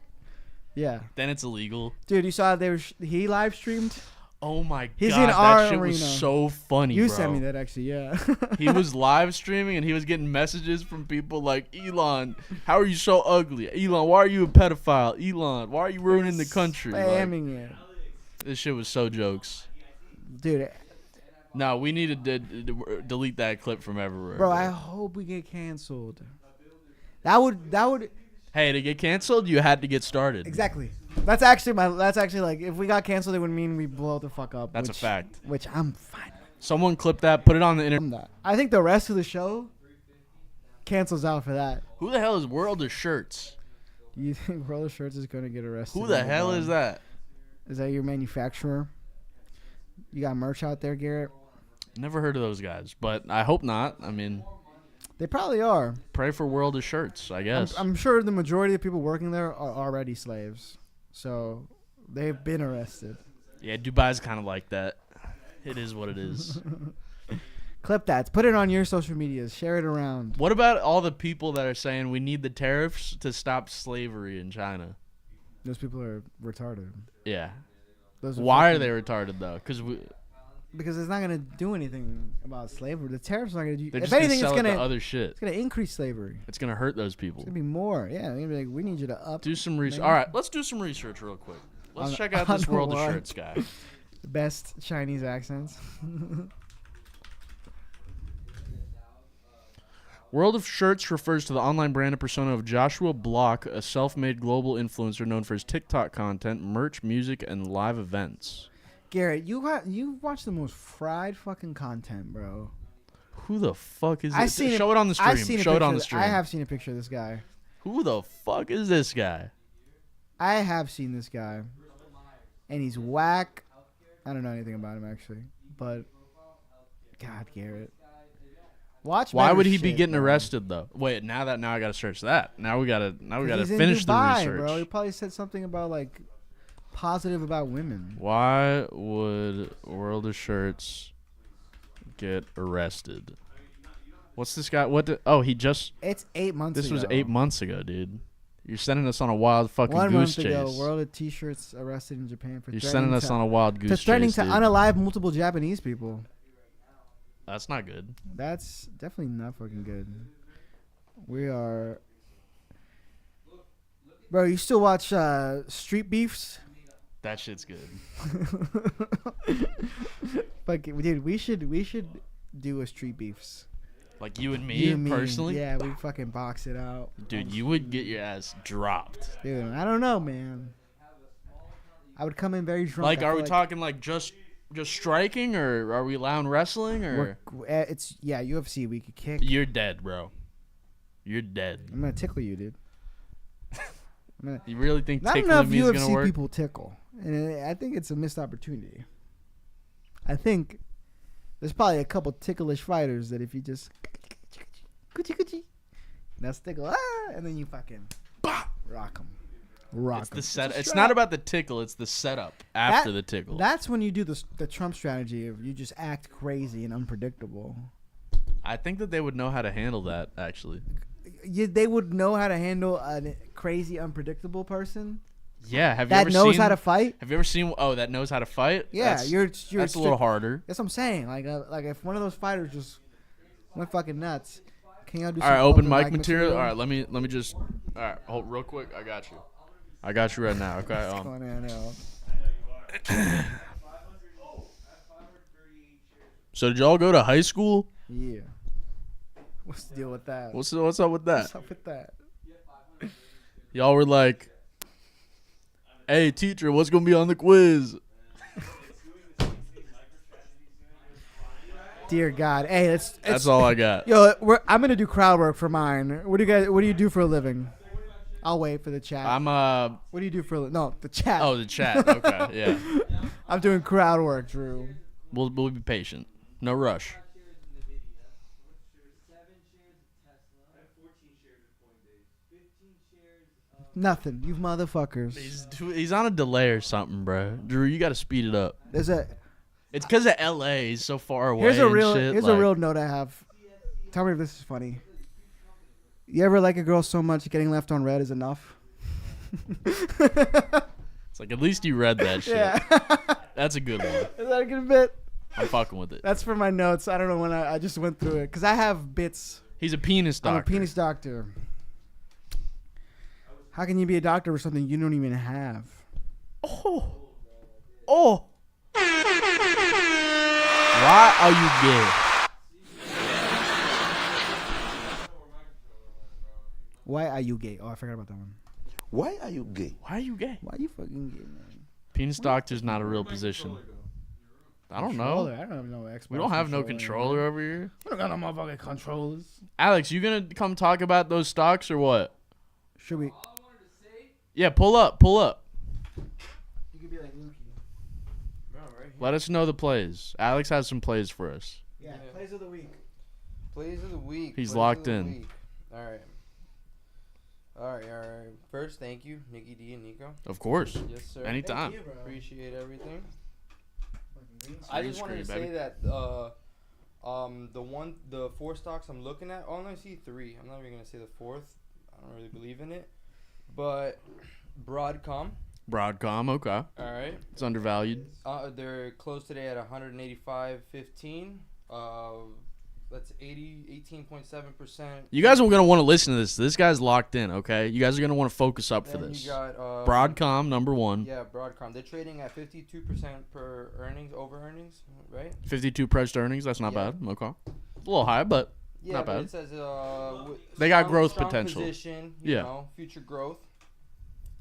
Yeah. Then it's illegal. Dude, you saw he live streamed? Oh my He's god, in our that shit arena. was so funny, You bro. sent me that actually, yeah. He was live streaming and he was getting messages from people like, Elon, how are you so ugly? Elon, why are you a pedophile? Elon, why are you ruining the country? Like, Spamming it. this shit was so jokes. Dude, No, we need to delete that clip from everywhere. bro, I hope we get canceled. That would Hey, to get canceled, you had to get started. exactly. That's actually like if we got canceled, it would mean we blow the fuck up. That's a fact. Which I'm fine. Someone clip that, put it on the internet. I think the rest of the show cancels out for that. Who the hell is World of Shirts? Do you think Roller Shirts is gonna get arrested? Who the hell is that? Is that your manufacturer? You got merch out there, Garrett? Never heard of those guys, but I hope not. I mean, They probably are. pray for World of Shirts, I guess. I'm sure the majority of people working there are already slaves, so they've been arrested. Yeah, Dubai's kind of like that. It is what it is. Clip that. Put it on your social medias. Share it around. What about all the people that are saying we need the tariffs to stop slavery in China? Those people are retarded. Yeah. Those Why are fucking- they retarded, though? Because it's not gonna do anything about slavery. The tariffs not gonna do. They're If just going to anything, sell it's it to gonna other shit. increase slavery. It's going to hurt those people. It's gonna be more. Yeah, they're gonna be like, we need you to up. Do some research. man. All right, let's do some research real quick. Let's On- check out on this the World of what? Shirts guy. The best Chinese accents. World of Shirts refers to the online brand and persona of Joshua Block, a self-made global influencer known for his TikTok content, merch, music, and live events. Garrett, you watch the most fried fucking content, bro. Who the fuck is I this? seen Show it on the stream. I've seen a Show it on picture- the stream. I have seen a picture of this guy. Who the fuck is this guy? I have seen this guy, and he's whack. I don't know anything about him actually, but God, Garrett, watch. Why better would he be shit, getting bro. arrested though? Wait, now I gotta search that. Now we gotta He's in finish Dubai, the research. bro. He probably said something about like positive about women. Why would World of Shirts get arrested? What's this guy? He just. It's 8 months. This ago. was 8 months ago, dude. You're sending us on a wild fucking 1 goose month chase. ago, World of T-shirts arrested in Japan for You're threatening sending us to, on a wild goose chase. threatening to dude. unalive multiple Japanese people. That's not good. That's definitely not fucking good. We are. Bro, you still watch Street Beefs? That shit's good. But dude, we should do a Street Beefs. Like you and me, You and me, personally? yeah, we fucking box it out. Dude, you would get your ass dropped. Dude, I don't know, man. I would come in very drunk. Like, I are feel we talking like just striking, or are we allowing wrestling, or it's UFC. We could kick. you're dead, bro? You're dead. I'm gonna tickle you, dude. You really think Not tickling enough me is gonna UFC work? people tickle, and I think it's a missed opportunity. I think there's probably a couple ticklish fighters that if you just that's tickle, and then you fucking rock them. It's the set. It's not about the tickle. It's the setup after the tickle. That's when you do the Trump strategy of you just act crazy and unpredictable. I think that they would know how to handle that. Actually, They would know how to handle a crazy, unpredictable person yeah. Have you that ever knows seen, how to fight. Have you ever seen? Oh, that knows how to fight. Yeah, that's, you're that's a little harder. That's what I'm saying. Like if one of those fighters just went fucking nuts, can y'all do All some right, open mic material. All right, let me just. All right, hold real quick. I got you. I got you right now. Okay. What's going on now? So did y'all go to high school? Yeah. What's the deal with that? What's up with that? What's up with that? Y'all were like, "Hey, teacher, what's gonna be on the quiz?" Dear God. Hey, That's all I got. Yo, I'm gonna do crowd work for mine. What do you do for a living? I'll wait for the chat. I'm What do you do for a living? No, the chat. Oh, the chat. Okay, yeah. I'm doing crowd work, Drew. We'll be patient. No rush. Nothing. You motherfuckers. He's on a delay or something, bro. Drew, you got to speed it up. There's a It's because of LA. He's so far away. here's a and real shit, here's like, a real note I have. Tell me if this is funny. You ever like a girl so much getting left on red is enough? It's like, at least you read that shit. Yeah. That's a good one. Is that a good bit? I'm fucking with it. That's for my notes. I don't know when I just went through it because I have bits. He's a penis doctor. I'm a penis doctor. How can you be a doctor with something you don't even have? Oh. Why are you gay? Why are you gay? Oh, I forgot about that one. Why are you gay? Why are you gay? Why are you fucking gay, man? Penis doctor's not a real position. I don't Controller. know. I don't have no Xbox. We don't have no controller over here. We don't got no motherfucking controllers. Alex, you gonna come talk about those stocks or what? Should we? All I wanted to say, Yeah, pull up. You could be like Luki. Let us know the plays. Alex has some plays for us. Yeah, plays of the week. Plays of the week. He's plays locked of the in. week. All right. First, thank you, Nikki D and Nico. Of course. Yes, sir. Anytime. Thank you, bro. Appreciate everything. Fucking I Green just wanted to screen, say baby. that the 4 stocks I'm looking at, I only see 3. I'm not even gonna say the 4th. I don't really believe in it. But Broadcom. Broadcom, okay. All right. It's undervalued. They're closed today at 185.15. That's 18.7%. You guys are going to want to listen to this. This guy's locked in, okay? You guys are going to want to focus up for Then this. you got Broadcom, number one. Yeah, Broadcom. They're trading at 52% per earnings, over earnings, right? 52 priced earnings. That's not Yeah. bad. Okay. A little high, but Yeah, not but bad. it says They got growth strong potential. Position, Yeah. Future growth.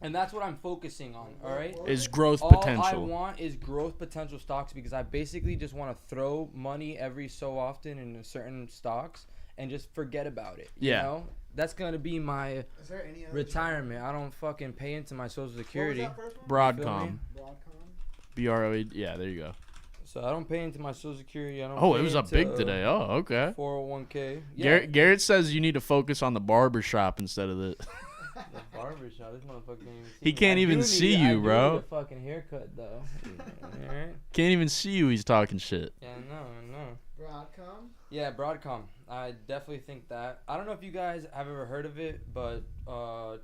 And that's what I'm focusing on, all right? is growth All I potential. want is growth potential stocks because I basically just want to throw money every so often in certain stocks and just forget about it. Yeah. You know? That's going to be my Is there any other retirement. I don't fucking pay into my Social Security. Broadcom. Broadcom. BROE. Yeah, there you go. So I don't pay into my Social Security. I don't Oh, pay it was up into, big today. Oh, okay. 401k. Yeah. Garrett says you need to focus on the barber shop instead of the. The barbershop. This motherfucker can't even see He me. can't I even do see need- you, I do bro. need a fucking haircut though. Alright. Can't even see you. He's talking shit. Yeah, I know. Broadcom. Yeah, Broadcom. I definitely think that. I don't know if you guys have ever heard of it, but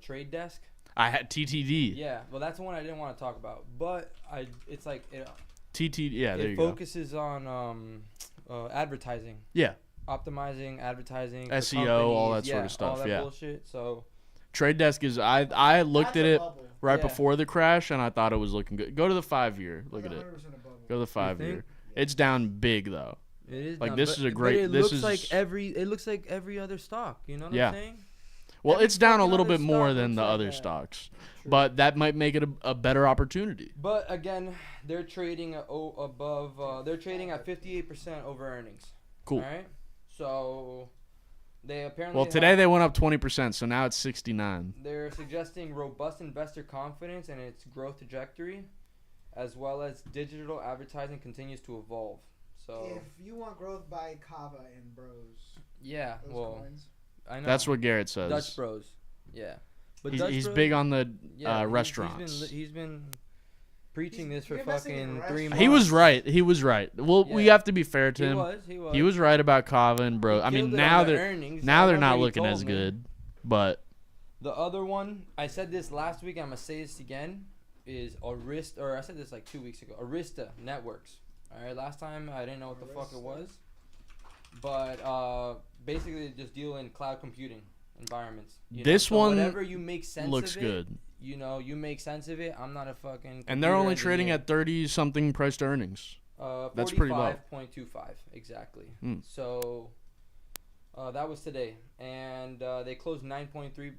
Trade Desk. I had TTD. Yeah, well that's the one I didn't want to talk about, but it's like it TTD. Yeah, there it you go. focuses on advertising, Yeah. optimizing advertising, for SEO, all companies, that sort of stuff, all that yeah. bullshit. So Trade Desk is. I looked at it right Yeah. before the crash and I thought it was looking good. Go to the 5-year. Look at it. Go to the 5-year. think? It's down big though. it is Like, done, this but- is a but great- It this looks is- like every other stock. You know what Yeah. I'm saying? Well, Every it's down a fucking little other bit more stock than looks the like other that. stocks, but that might make it a better opportunity. But again, they're trading above. They're trading at 58% over earnings. Cool. All right. So they apparently. Well, today they went up 20%, so now it's 69. They're suggesting robust investor confidence in its growth trajectory, as well as digital advertising continues to evolve. So If you want growth, buy Kava and Bros. yeah, Those well, coins. I know That's what Garrett says. Dutch Bros. Yeah, but He's, Dutch he's Bros, big on the yeah, restaurants. He's been preaching this for you're investing in fucking 3 months. He was right. He was right. Well, we Yeah. have to be fair to He him. was. He was. He was right about Kava and Bro. He I mean, killed it now on the they're earnings. now I they're remember not he looking told as me. good, but The other one, I said this last week, I'm going to say this again, is Arista, or I said this like 2 weeks ago, Arista Networks. All right, last time I didn't know what the fuck it was. But basically they just deal in cloud computing environments. You know? This So one whatever you make sense looks of it, good. You know, you make sense of it. I'm not a fucking And they're only computer trading engineer. at 30 something priced earnings. That's pretty low. 45.25 exactly. Mm. So that was today, and they closed 9.3%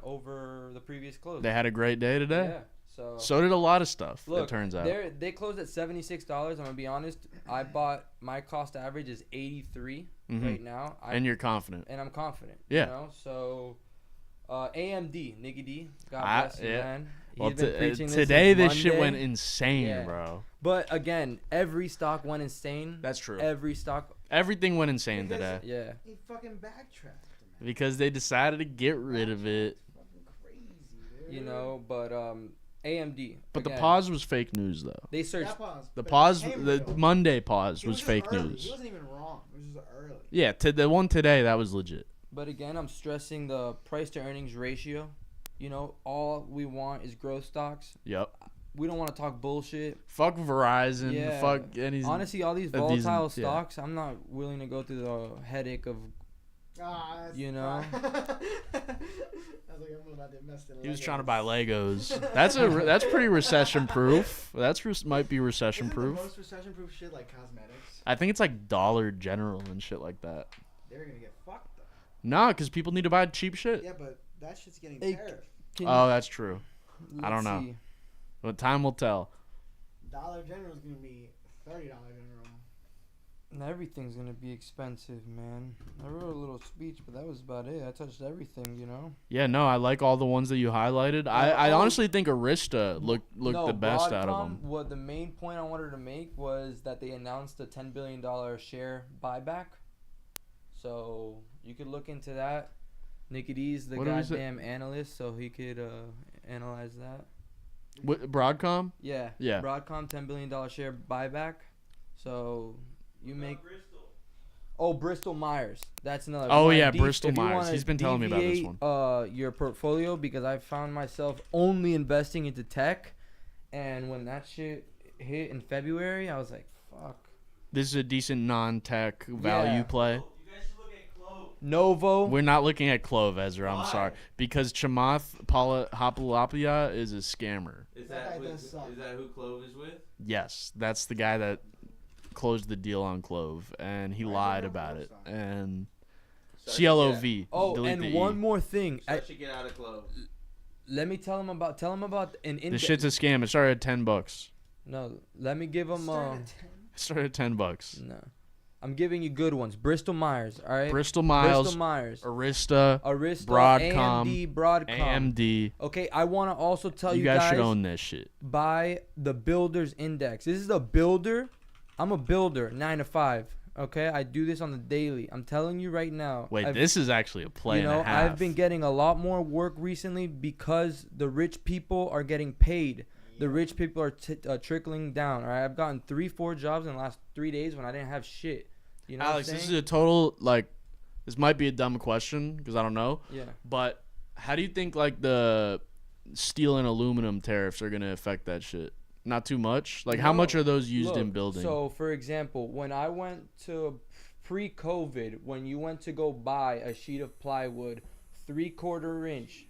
over the previous close. They had a great day today. Yeah. So So did a lot of stuff. look, it turns out. they closed at $76. I'm gonna be honest. I bought my cost average is 83 Mhm. right now. And you're confident. and I'm confident. Yeah. You know? So AMD, Niggy D, God I- bless you, yeah. man. He's Well, been preaching this today since this shit Monday. went insane, Yeah. bro. But again, every stock went insane. That's true. Every stock, Everything went insane Because- today yeah. He fucking backtracked. Man. because they decided to get rid of it. you know, but AMD. But the again, pause was fake news though. They searched. The but pause, it came the real. Monday pause He was just fake early. news. He wasn't even wrong. It was just early. Yeah, the one today that was legit. But again, I'm stressing the price to earnings ratio. You know, all we want is growth stocks. Yep. We don't want to talk bullshit. Fuck Verizon. Yeah. Fuck any. Honestly, all these of these- volatile yeah. stocks, I'm not willing to go through the headache of. You know? I was like, I'm about to invest in He was Legos. trying to buy Legos. That's pretty recession proof. Might be recession Isn't proof. the most recession proof shit like cosmetics? I think it's like Dollar General and shit like that. They're gonna get fucked though. Nah, because people need to buy cheap shit. Yeah, but that shit's getting Hey, tariff. Oh, that's true. I don't let's know. see. But time will tell. Dollar General is gonna be $30 General. And everything's gonna be expensive, man. I wrote a little speech, but that was about it. I touched everything, you know. Yeah, no, I like all the ones that you highlighted. I oh. honestly think Arista looked No, the best out of Broadcom, them. What the main point I wanted to make was that they announced a $10 billion share buyback. So you could look into that. Nicky D's the What is it? goddamn analyst, so he could analyze that. Broadcom? Yeah. Yeah. Broadcom $10 billion share buyback. So you make. Bristol. Oh, Bristol Myers. That's another. Oh, If you yeah, wanna Bristol if you Myers. wanna He's been telling me about this deviate, your portfolio, because I found myself only investing into tech, and when that shit hit in February, I was like, fuck. This is a decent non-tech value Yeah. play. You guys should look at Clove. Novo. We're not looking at Clove, Ezra. I'm Why? sorry. Because Chamath Palihapitiya is a scammer. Is That that, guy does suck. is that who Clove is with? Yes, that's the guy that closed the deal on Clove, and he Why is lied there no about Clove it. stock? And Start to CLOV. Oh, delete and the one E. more thing. Get, start to get out of Clove. Let me tell him about an This index. shit's a scam. It started at $10. No, let me give him. Started It started at $10. No, I'm giving you good ones. Bristol Myers. All right. Bristol Myers, Bristol Myers. Arista, Arista, Broadcom, AMD, Broadcom. AMD. Okay, I want to also tell You you guys guys should own this shit. buy the Builders Index. This is the builder. I'm a builder, 9 to 5. Okay, I do this on the daily. I'm telling you right now. Wait, this is actually a play You know, and a half. I've been getting a lot more work recently because the rich people are getting paid. The rich people are trickling down. All right, I've gotten 3-4 jobs in the last 3 days when I didn't have shit. You know Alex, what I'm this is saying? a total, like, this might be a dumb question because I don't know. Yeah. But how do you think, like, the steel and aluminum tariffs are going to affect that shit? Not too much? Like, how much No. are those used in Look, building? So, for example, when I went to pre-COVID, when you went to go buy a sheet of plywood, 3/4 inch,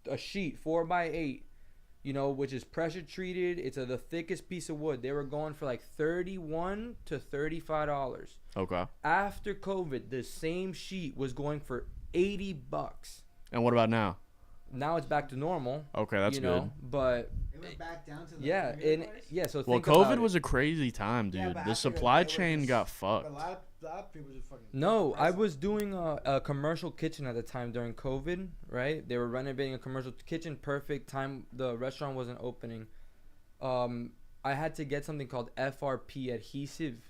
a sheet 4x8, you know, which is pressure treated, it's the thickest piece of wood. They were going for like $31 to $35. Okay. After COVID, the same sheet was going for $80. And what about now? Now it's back to normal. Okay, that's you good. know, but It went back down to the yeah, regular and price? yeah. So Well, think about COVID it. was a crazy time, Yeah, dude. but The I figured supply they were chain just- got But fucked. a lot of people just fucking. No, I depressed. was doing a commercial kitchen at the time during COVID, right? They were renovating a commercial kitchen, perfect time. The restaurant wasn't opening. I had to get something called FRP adhesive.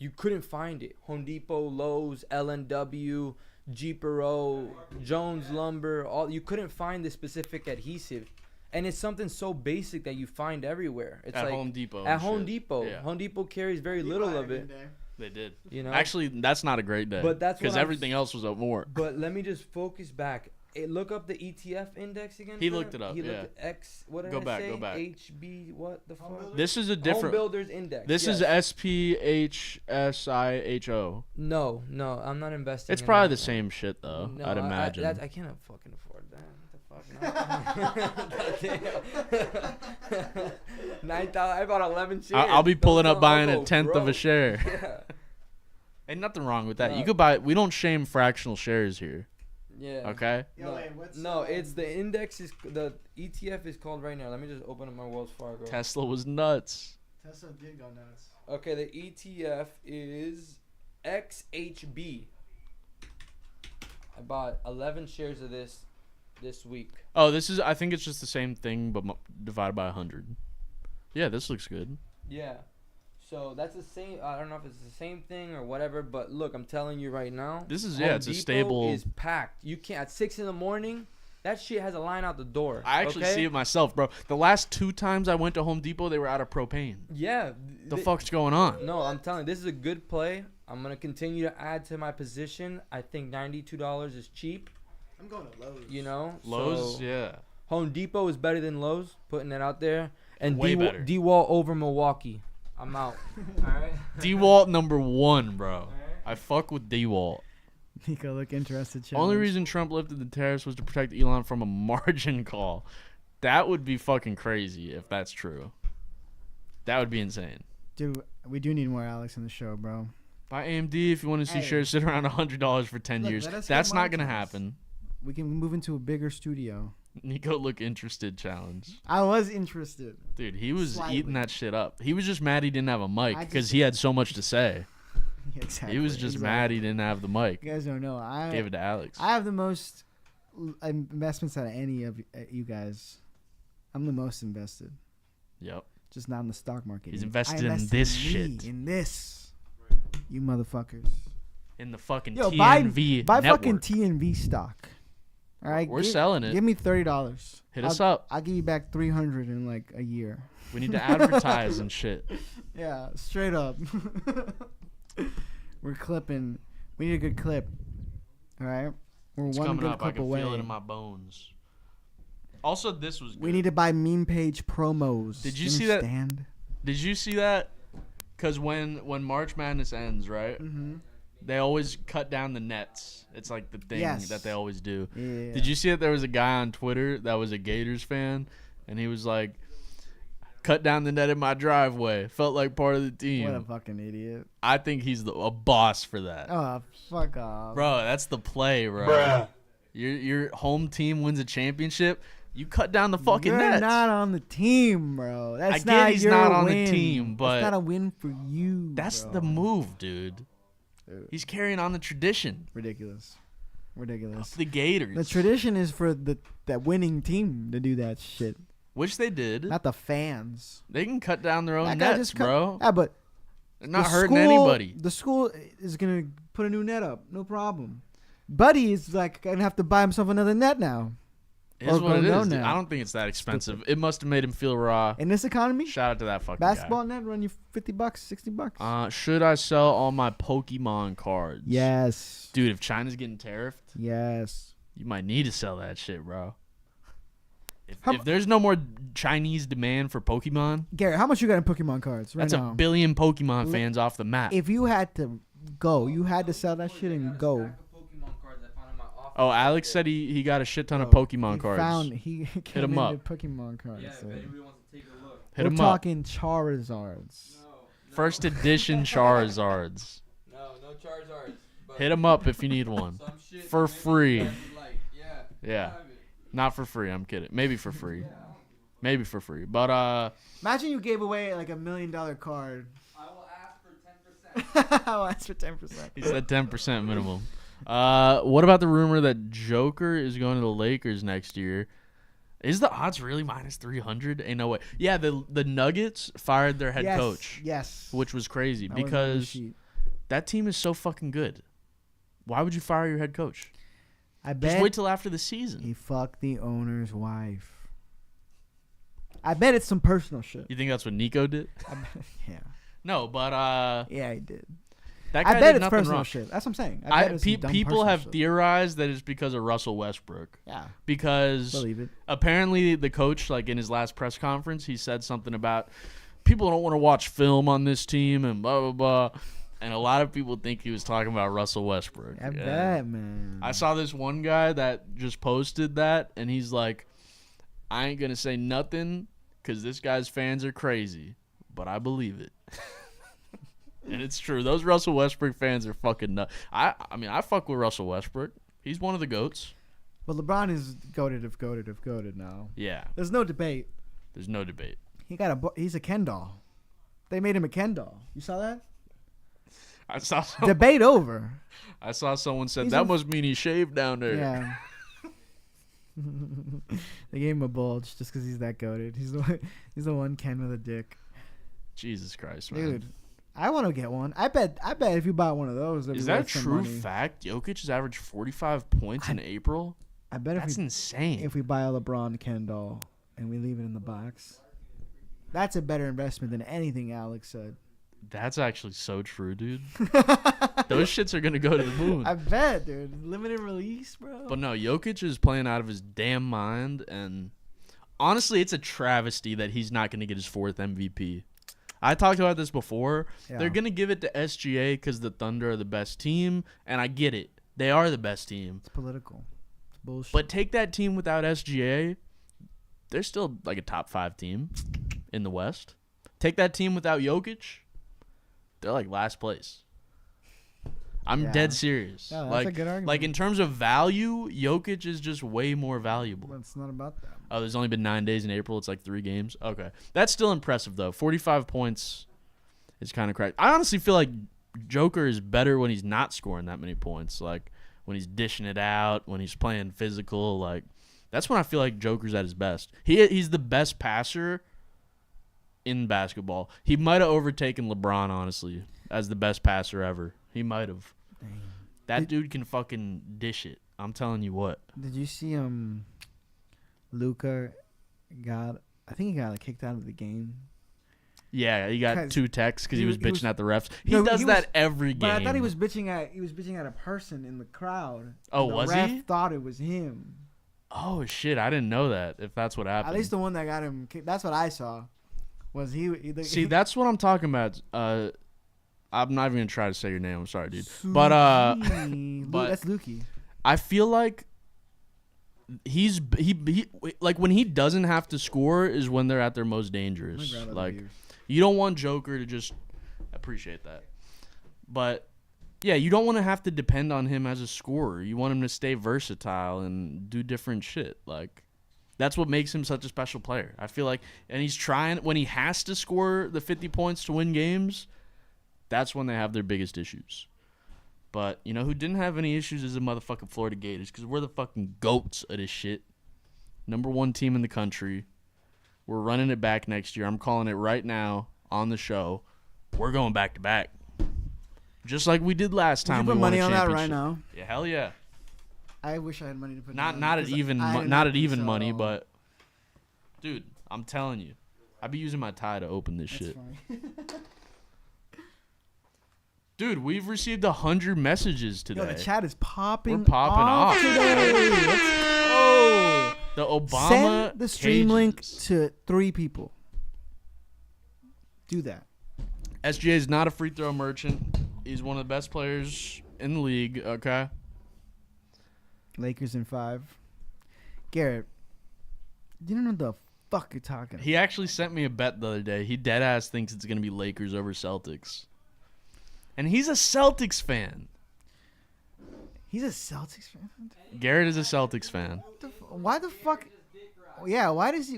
You couldn't find it. Home Depot, Lowe's, LNW, Jeepero, Jones Lumber, all you couldn't find this specific adhesive. And it's something so basic that you find everywhere. It's At like Home Depot. at and Home shit. Depot. Yeah. Home Depot carries very You little buy of it it, in there. They did. you know. Actually, that's not a great day. But that's what because I'm everything else was up more. But let me just focus back. Look up the ETF index again. He fam. looked it up, He yeah. looked at X. What did Go I back, say? go back. HB. What the Home fuck? Builders? This is a Home different. Builders Index. This is yes. SPHSIHO. No, I'm not investing. It's in probably that, the same shit though. No, I'd imagine. I can't fucking afford that. What the fuck? No. 9,000. I bought 11 shares. I'll be pulling Don't up tell me buying I'll a go tenth of a broke. share. Yeah. Ain't nothing wrong with that. No. You could buy. We don't shame fractional shares here. Yeah. Okay. Yo, No, wait, what's, no, it's the index is the ETF is called right now. Let me just open up my Wells Fargo. Tesla was nuts. Tesla did go nuts. Okay, the ETF is XHB. I bought 11 shares of this week. Oh, this is. I think it's just the same thing, but divided by 100. Yeah, this looks good. Yeah. So that's the same. I don't know if it's the same thing or whatever, but look, I'm telling you right now. This is Home it's a Depot stable. is packed. You can't at 6 in the morning. That shit has a line out the door. I actually okay? see it myself, bro. The last 2 times I went to Home Depot, they were out of propane. Yeah. The fuck's going on? No, I'm telling you, this is a good play. I'm gonna continue to add to my position. I think $92 is cheap. I'm going to Lowe's. You know, Lowe's, So yeah. Home Depot is better than Lowe's. Putting it out there. And Way better. D-Wall over Milwaukee. I'm out. All right. D-Walt number 1, bro. I fuck with D-Walt. Nico, look interested. Only challenge. reason Trump lifted the tariffs was to protect Elon from a margin call. That would be fucking crazy if that's true. That would be insane. Dude, we do need more Alex in the show, bro. Buy AMD if you want to see Hey. shares sit around $100 for 10 Look, years. let us get That's not gonna monetized. happen. We can move into a bigger studio. Nico look interested challenge. I was interested. Dude, he was Slightly. eating that shit up. He was just mad he didn't have a mic I because just- he had so much to say. Exactly. He was just mad he didn't have the mic. You guys don't know. Gave it to Alex. I have the most investments out of any of you guys. I'm the most invested. Yep. Just not in the stock market. He's I invested in invested this me, shit. In this. You motherfuckers. In the fucking Yo, TNV buy network. fucking TNV stock. All right. We're selling it. Give me $30. Hit us up. I'll give you back $300 in like a year. We need to advertise and shit. Yeah, straight up. We're clipping. We need a good clip. All right. We're It's one coming good up. I clip can away. feel it in my bones. Also, this was good. We need to buy meme page promos. Did you see that- understand? Did you see that? Because when March Madness ends, right? Mm-hmm. They always cut down the nets. It's like the thing Yes. that they always do. Yeah. Did you see that there was a guy on Twitter that was a Gators fan, and he was like, "Cut down the net in my driveway. Felt like part of the team." What a fucking idiot. I think he's a boss for that, Oh, fuck off. bro. That's the play, bro. Your home team wins a championship. You cut down the fucking You're nets. not on the team, bro. That's I get not he's your not on the win. team, but That's not a win for you. That's bro. the move, dude. He's carrying on the tradition Ridiculous. of the Gators, The tradition is for that winning team to do that shit, which they did. not the fans. They can cut down their own That guy nets, just cut- bro. Yeah, but They're not the hurting school- anybody. The school is gonna put a new net up, no problem. Buddy is like gonna have to buy himself another net now. Here's or what it gonna is. know Dude. now. I don't think it's that expensive. It must have made him feel raw. In this economy, Shout out to that fucking basketball net run you $50, $60. guy. Should I sell all my Pokemon cards? Yes. Dude, if China's getting tariffed, Yes. you might need to sell that shit, bro. How If there's no more Chinese demand for Pokemon, Garrett, how much you got in Pokemon cards right that's now? a billion Pokemon Li- fans off the map. If you had to go, you had to sell that shit and go. Pokemon cards I found in my office. Oh, Alex said he got a shit ton of Bro, Pokemon he cards. He came him into up. Pokemon cards. Yeah, so. if anybody wants to take a look. Hit We're him up. talking Charizards. First edition Charizards. No Charizards. But Hit him up if you need one. some shit For that maybe free. you guys would like. Yeah. Yeah. have it. Not for free. I'm kidding. Maybe for free. Maybe for free. But Imagine you gave away like $1 million card. I will ask for 10%. I'll ask for 10%. he said 10% minimum. What about the rumor that Joker is going to the Lakers next year? Is the odds really minus 300? Ain't no way. Yeah, the Nuggets fired their head Yes, coach, Yes. which was crazy That was on the because sheet. that team is so fucking good. Why would you fire your head coach? I Just bet wait till after the season. he fucked the owner's wife. I bet it's some personal shit. You think that's what Nico did? Yeah. No, but Yeah, he did. that guy I bet did it's nothing personal wrong. shit. That's what I'm saying. I bet it's some dumb People personal have shit. theorized that it's because of Russell Westbrook. Yeah. Because Believe it. apparently the coach, like in his last press conference, he said something about people don't want to watch film on this team and blah blah blah. And a lot of people think he was talking about Russell Westbrook. I Yeah. bet, man. I saw this one guy that just posted that, and he's like, "I ain't gonna say nothing because this guy's fans are crazy, but I believe it." And it's true. Those Russell Westbrook fans are fucking nuts. I mean, I fuck with Russell Westbrook. He's one of the goats. But LeBron is goated of goated now. Yeah, There's no debate. there's no debate. He's a Ken doll. They made him a Ken doll. You saw that? I saw Debate over. I saw someone said He's that a- must mean he shaved down there. Yeah. They gave him a bulge just because he's that goated. He's the one Ken with a dick. Jesus Christ, man. Dude, I want to get one. I bet if you bought one of those, it'd Is be that a worth some true money. fact? Jokic has averaged 45 points in April. I bet That's insane. if we buy a LeBron Ken doll and we leave it in the box, that's a better investment than anything Alex said. That's actually so true, dude. Those shits are gonna go to the moon. I bet, dude. Limited release, bro. But no, Jokic is playing out of his damn mind, and honestly, it's a travesty that he's not gonna get his 4th MVP. I talked about this before. Yeah. They're gonna give it to SGA because the Thunder are the best team, and I get it. They are the best team. It's political. It's bullshit. But take that team without SGA, they're still like a top 5 team in the West. Take that team without Jokic, they're like last place. I'm Yeah. dead serious. Yeah, that's like, a good argument. like in terms of value, Jokic is just way more valuable. Well, it's not about that. Oh, there's only been 9 days in April. It's like 3 games. Okay. That's still impressive, though. 45 points is kind of cracked. I honestly feel like Joker is better when he's not scoring that many points. Like, when he's dishing it out, when he's playing physical. Like, that's when I feel like Joker's at his best. He's the best passer in basketball. He might have overtaken LeBron, honestly, as the best passer ever. He might have. That dude can fucking dish it. I'm telling you what. Did you see Luca I think he got like, kicked out of the game. Yeah, he got 'Cause 2 texts because he was bitching at the refs. He No, does he that was- every game. But I thought he was bitching at a person in the crowd. Oh, And the was ref he? thought it was him. Oh shit! I didn't know that. If that's what happened. At least the one that got him kicked. That's what I saw. Was he See, that's what I'm talking about. I'm not even gonna try to say your name. I'm sorry, dude. But but that's Lukey. I feel like he like when he doesn't have to score is when they're at their most dangerous. Like you don't want Joker to just appreciate that. But yeah, you don't want to have to depend on him as a scorer. You want him to stay versatile and do different shit. Like that's what makes him such a special player. I feel like, and he's trying when he has to score the 50 points to win games. That's when they have their biggest issues. But you know who didn't have any issues is the motherfucking Florida Gators because we're the fucking goats of this shit. Number 1 team in the country. We're running it back next year. I'm calling it right now on the show. We're going back to back, just like we did last time. You put we won money a on that right championship. now. Yeah, hell yeah. I wish I had money to put. Not down at because even I did not at think even so money, at all. but dude, I'm telling you, I be using my tie to open this That's shit. fine. Dude, we've received 100 messages today. Yo, the chat is popping. We're popping off. Today. Let's go. The Obama Send the stream link cages. to 3 people. Do that. SGA is not a free throw merchant. He's one of the best players in the league. Okay. Lakers in 5. Garrett, you don't know the fuck you're talking about. He actually sent me a bet the other day. He dead ass thinks it's gonna be Lakers over Celtics, and he's a Celtics fan. He's a Celtics fan. Garrett is a Celtics fan. Why the fuck? Yeah, why does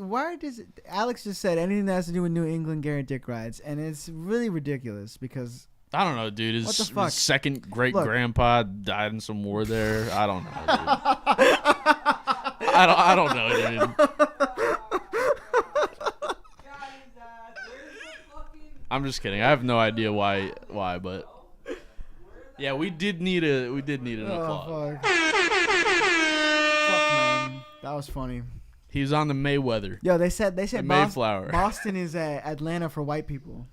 Alex just said anything that has to do with New England, Garrett Dick rides, and it's really ridiculous because I don't know, dude. His, What the fuck? his second great Look. grandpa died in some war there. I don't know, dude. I don't know, dude. I'm just kidding. I have no idea why, but yeah, we did need an applause. oh fuck, man, that was funny. He was on the Mayweather. Yo, they said The Mayflower. Boston is Atlanta for white people,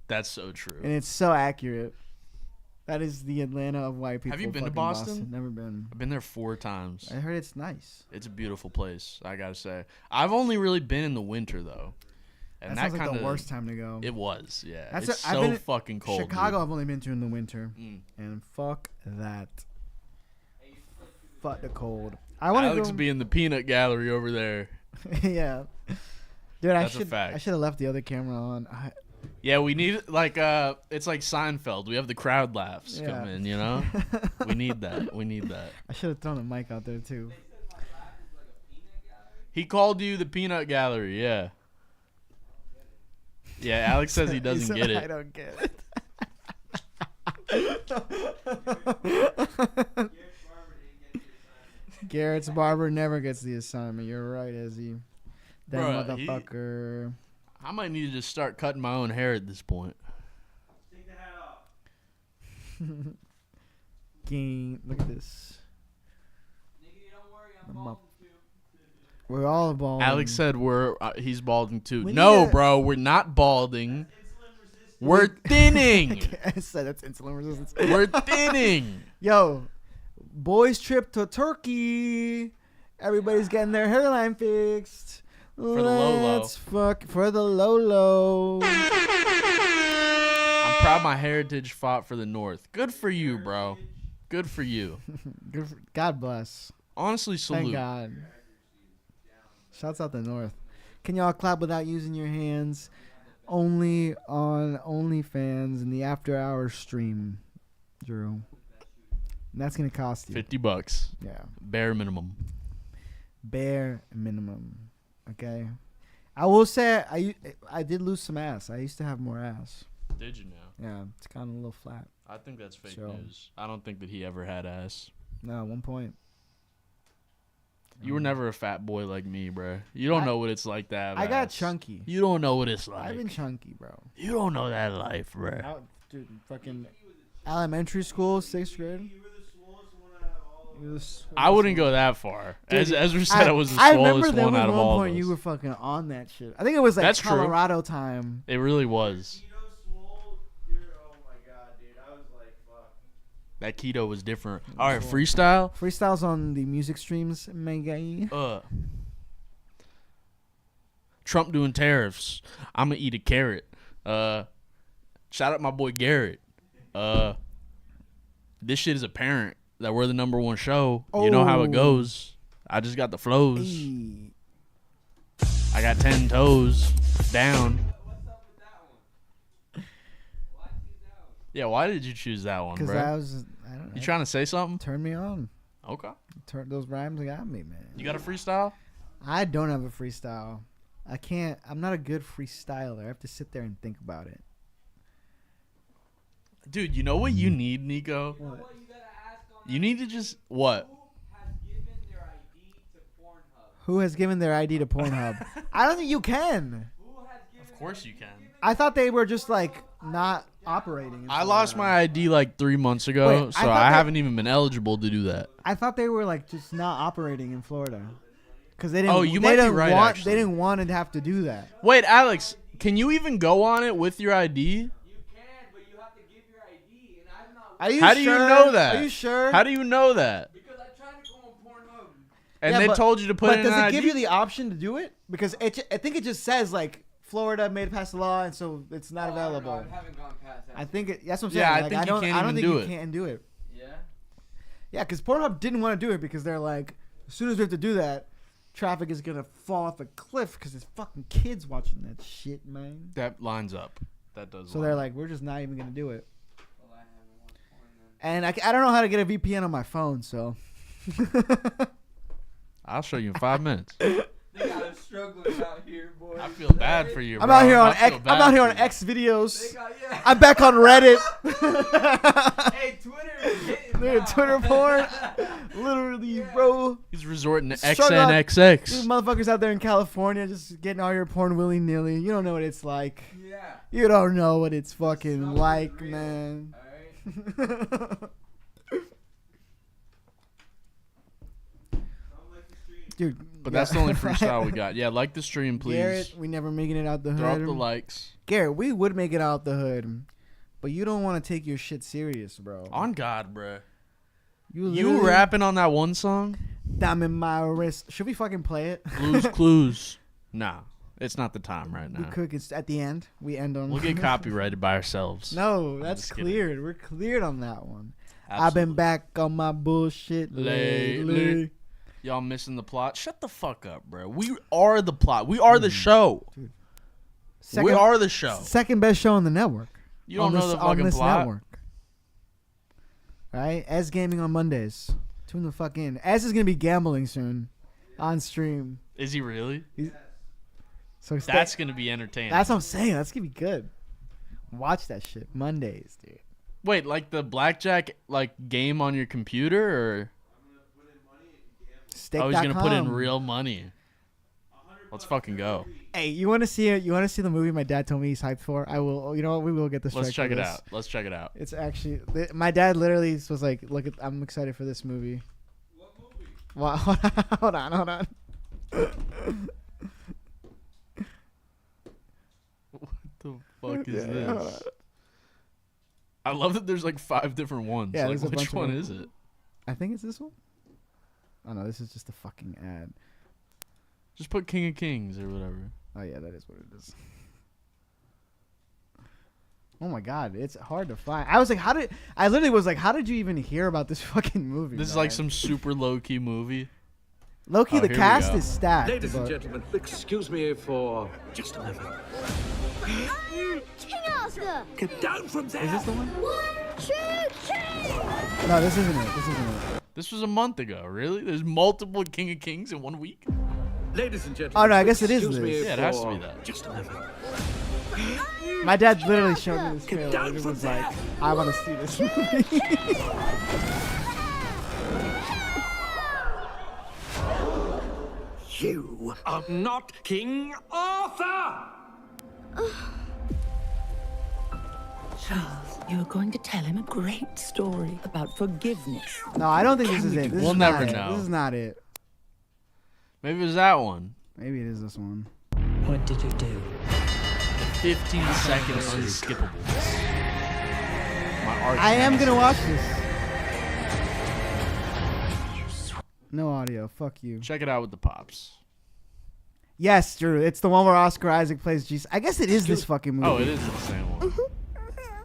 That's so true. and it's so accurate. That is the Atlanta of white people. Have you been to fucking Boston? Never been. I've been there 4 times. I heard it's nice. It's a beautiful place, I gotta say. I've only really been in the winter though, and That sounds like kinda, the worst time to go. It was, yeah. That's It's I've so been in fucking cold. Chicago, dude. I've only been to in the winter, Mm. and fuck that. Fuck the cold. I want Alex to be in the peanut gallery over there. yeah, dude. That's a fact. I should have left the other camera on. Yeah, we need it's like Seinfeld. We have the crowd laughs Yeah. come in, you know. We need that. I should have thrown a mic out there too. He called you the peanut gallery, yeah. Yeah, Alex says he doesn't get I it. don't get it. Garrett's barber never gets the assignment. You're right, Izzy. That Bruh, motherfucker. I might need to just start cutting my own hair at this point. Take the hat off. Game. Look at this. Nigga, don't worry, I'm We're all balding. Alex said he's balding too. We No, need a- bro, we're not balding. We're thinning. I said that's insulin resistance. We're thinning. Yo, boys trip to Turkey. Everybody's getting their hairline fixed. the Lolo. Let's fuck for the Lolo. I'm proud my heritage fought for the North. Good for you, bro. Good for you. God bless. Honestly, Thank salute. God. Shouts out the North. Can y'all clap without using your hands? Only on OnlyFans in the after hours stream, Drew. And that's gonna cost you. $50. Yeah, Bare minimum. bare minimum. Okay. I will say I did lose some ass. I used to have more ass. Did you know? Yeah, it's kind of a little flat. I think that's fake So- news. I don't think that he ever had ass. No, at one point. You were never a fat boy like me, bro. You don't know what it's like to have I got ass. chunky. You don't know what it's I've been like. chunky, bro. You don't know that life, bro. Dude, fucking elementary school, 6th grade. You were the swellest one out of all of us. I wouldn't go that far. Dude, Ezra said I was the I remember smallest there one was out of one all point of us. you were fucking on that shit. I think it was like That's true. Colorado time. It really was. Keto swole, oh my god, dude. I was like, fuck. That keto was different. All right, freestyle. Freestyles on the music streams, my guy. Trump doing tariffs. I'm gonna eat a carrot. Shout out my boy Garrett. This shit is apparent that we're the #1 show. You know how it Oh. goes. I just got the flows. Hey. I got 10 toes down. What's up with that one? Why choose that one? Yeah, why did you choose that one, Cause bro? I don't know. You trying to say something? Turn me on. Okay. Turn those rhymes got me, man. You got a freestyle? I don't have a freestyle. I can't. I'm not a good freestyler. I have to sit there and think about it. Dude, you know what you need, Nico? You know what you gotta ask on You that? need to just what? Who has given their ID to Pornhub? Who has given their ID to Pornhub? I don't think you can. Who has given Of course you can. I thought they were just like not operating. in I lost Florida. my ID like 3 months ago, Wait, I so thought I that- haven't even been eligible to do that. I thought they were like just not operating in Florida, because they didn't. Oh, you they might be didn't right, Want, actually. they didn't want to have to do that. Wait, Alex, can you even go on it with your ID? You can, but you have to give your ID, and I'm not. Are you How do you sure? know that? Are you sure? How do you know that? Because I tried to go on Pornhub. And Yeah, they but- told you to put But in does an it ID? give you the option to do it? Because I think it just says like Florida made it past the law, and so it's not available. I haven't gone past that. I think that's what I'm saying. Yeah, I like, think you don't, can't I don't even think do you it. can do it. Yeah. Yeah, because Pornhub didn't want to do it because they're like, as soon as we have to do that, traffic is gonna fall off a cliff because there's fucking kids watching that shit, man. That lines up. That does. So line they're up. like, we're just not even gonna do it. Well, I haven't watched porn then. And I don't know how to get a VPN on my phone, so. I'll show you in 5 minutes. They got us struggling out here, boys. I feel bad for you, I'm bro. out here on I feel X. I'm bad out here for on you. X They videos. got, yeah. I'm back on Reddit. Hey, Twitter is hitting Dude, now. Twitter porn. Literally, bro. He's resorting to Struggle- These XNXX. motherfuckers out there in California just getting all your porn willy nilly. You don't know what it's like. Yeah. You don't know what it's fucking Struggle like, is real. man. All right. Dude. But that's the only freestyle we got. Yeah, like the stream, please. Garrett, we never making it out the Throw up hood. the likes. Garrett, we would make it out the hood, but you don't want to take your shit serious, bro. On God, bro. You You literally- rapping on that one song? Damn in my wrist. Should we fucking play it? Blues Clues. Nah, it's not the time right We now. could. It's at the end. We end on. We'll get copyrighted by ourselves. No, that's just kidding. cleared. We're cleared on that one. I've Absolutely. been back on my bullshit lately. Lately. Y'all missing the plot? Shut the fuck up, bro. We are the plot. We are the show. We are the show. Second best show on the network. You don't on know this, the on fucking this plot? network. All right, Ez Gaming on Mondays. Tune the fuck in. Ez is gonna be gambling soon, on stream. Is he really? So That's gonna be entertaining. that's what I'm saying. That's gonna be good. Watch that shit Mondays, dude. Wait, like the blackjack like game on your computer, or Stake.com. oh, he's gonna put in real money. Let's fucking go. Hey, you want to see it? You want to see the movie my dad told me he's hyped for? I will. You know what? We will get the strike. Let's check for it this. out. Let's check it out. It's actually my dad literally was like, "Look, I'm excited for this movie." What movie? Wow, hold on. What the fuck is Yeah, hold this? I love that there's like 5 different ones. Yeah, like, there's a bunch which of one them. is it? I think it's this one. Oh no, this is just a fucking ad. Just put King of Kings or whatever. Oh yeah, that is what it is. Oh my god, it's hard to find. I literally was like, how did you even hear about this fucking movie? This is man? like some super low key movie. Low-key, Oh, the here we cast go. is stacked. Ladies and but- gentlemen, excuse me for just a moment. King Arthur! Get down from there! Is this the one? 1, 2, 3! No, this isn't it. This was a month ago, really? There's multiple King of Kings in 1 week? Ladies and gentlemen, Oh, no, I guess it is excuse me this. Yeah, it has to for be that. just a moment. My dad literally showed me this Get trailer. down And it from was there. like, I want to see this movie. You are not King Arthur! Charles, you're going to tell him a great story about forgiveness. No, I don't think this is it. This We'll is never not it. know. This is not it. Maybe it was that one. Maybe it is this one. What did you do? 15-second unskippable. My arch I am nemesis. gonna watch this. No audio. Fuck you. Check it out with the pops. Yes, Drew. It's the one where Oscar Isaac plays Jesus. I guess it is this fucking movie. Oh, it is the same one.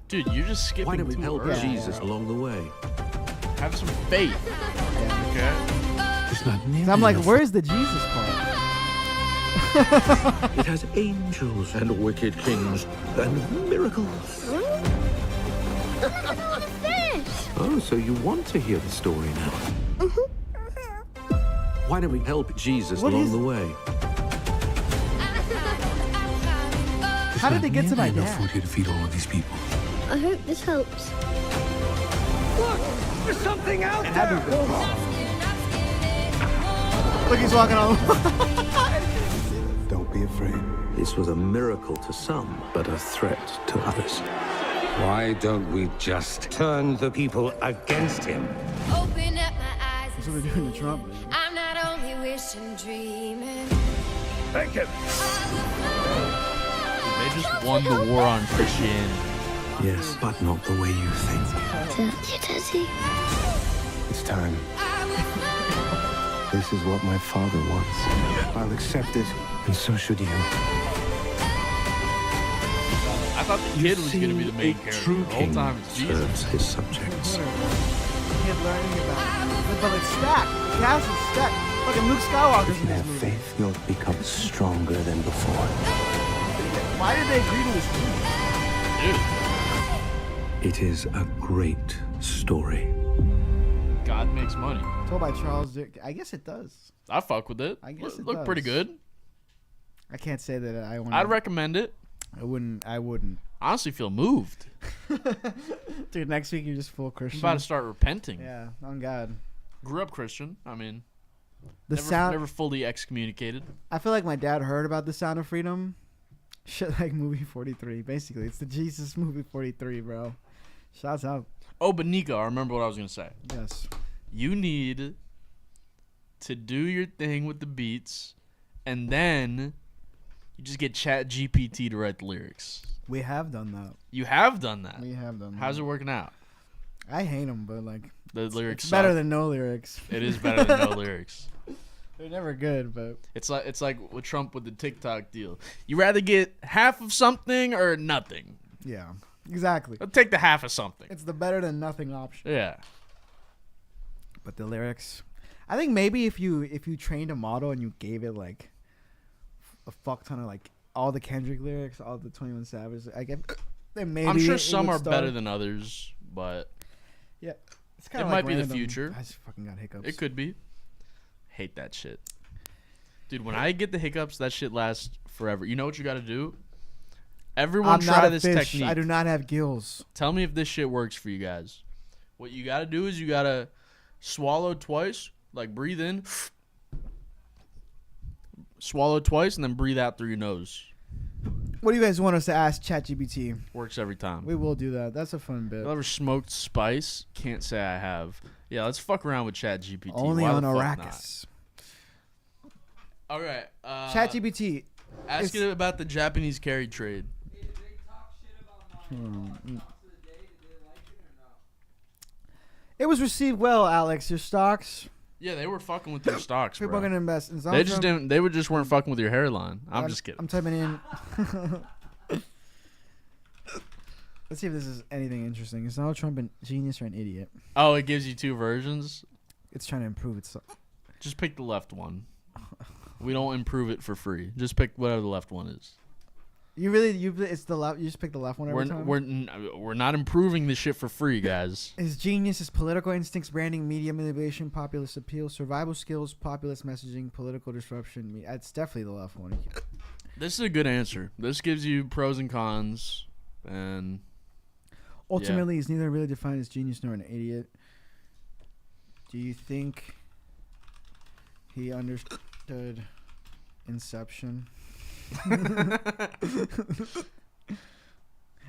Dude, you're just skipping Why don't we too help early. Jesus along the way? Have some faith. Okay? It's not nearly So I'm like, enough. where's the Jesus part? It has angels and wicked kings and miracles. Fish! Oh, so you want to hear the story now? Why don't we help Jesus What along is- the way? How did they get to my Enough dad? food here to feed all of these people. I hope this helps. There's something out It had to be good. Look, he's walking on. Don't be afraid. This was a miracle to some, but a threat to others. Why don't we just turn the people against him? Open up my eyes. That's what they're doing to Trump. Man. I'm not only wishing, dreaming. Thank you. They just won the war on Christianity. Yes, but not the way you think. Daddy. It's time. This is what my father wants. I'll accept it, and so should you. I thought the kid was going to be the main character. True The whole king time it's Jesus. serves his subjects. Kid learning about. But it's stacked. The cast is stacked. Fucking Luke Skywalker's If in you this have movie. faith, you'll become stronger than before. Why did they agree to this movie? Dude, It is a great story. God makes money. Told by Charles Dick. I guess it does. I fuck with it. I guess it Look pretty does. good. I can't say that I want. I'd recommend it. I wouldn't. I wouldn't. Honestly, feel moved. Dude, next week you're just full I'm Christian. about to start repenting. Yeah, on God. Grew up Christian. I mean, The never, sound. never fully excommunicated. I feel like my dad heard about the Sound of Freedom. Shit, like movie 43. Basically, it's the Jesus movie 43, bro. Shouts out. Oh, but Nico, I remember what I was gonna say. Yes. You need to do your thing with the beats, and then you just get Chat GPT to write the lyrics. We have done that. You have done that. We have done How's that. it working out? I hate them, but like The lyrics it's better suck. than no lyrics. It is better than no lyrics. They're never good, but It's like with Trump with the TikTok deal. You rather get half of something or nothing. yeah, exactly. I'll take the half of something. It's the better than nothing option. Yeah. But the lyrics, I think maybe if you trained a model and you gave it like a fuck ton of like all the Kendrick lyrics, all the 21 Savage, I get. Then maybe I'm sure it some would are start. better than others, but Yeah, it's It might be the future. I just fucking got hiccups. it could be. Hate that shit. Dude, when I get the hiccups, that shit lasts forever. You know what you got to do? Everyone I'm try not a this fish. technique. I do not have gills. Tell me if this shit works for you guys. What you got to do is you got to swallow twice, like breathe in, swallow twice, and then breathe out through your nose. What do you guys want us to ask ChatGPT? Works every time. We will do that. That's a fun bit. You ever smoked spice? Can't say I have. Yeah, let's fuck around with ChatGPT. Only Why on the fuck Arrakis. not? All right. ChatGPT. Ask it about the Japanese carry trade. Hey, did they talk shit about my stocks of the day? Did they like it or no? It was received well, Alex. Your stocks. Yeah, they were fucking with their stocks, People bro. are gonna invest in They Donald just Trump. didn't. They just weren't fucking with your hairline. I'm just kidding. I'm typing in. Let's see if this is anything interesting. Is Donald Trump a genius or an idiot? Oh, it gives you two versions. It's trying to improve itself. Just pick the left one. We don't improve it for free. Just pick whatever the left one is. It's the left. You just pick the left one every time. We're not improving this shit for free, guys. His genius is political instincts, branding, media manipulation, populist appeal, survival skills, populist messaging, political disruption. It's definitely the left one. This is a good answer. This gives you pros and cons, and ultimately, he's neither really defined as genius nor an idiot. Do you think he understood Inception?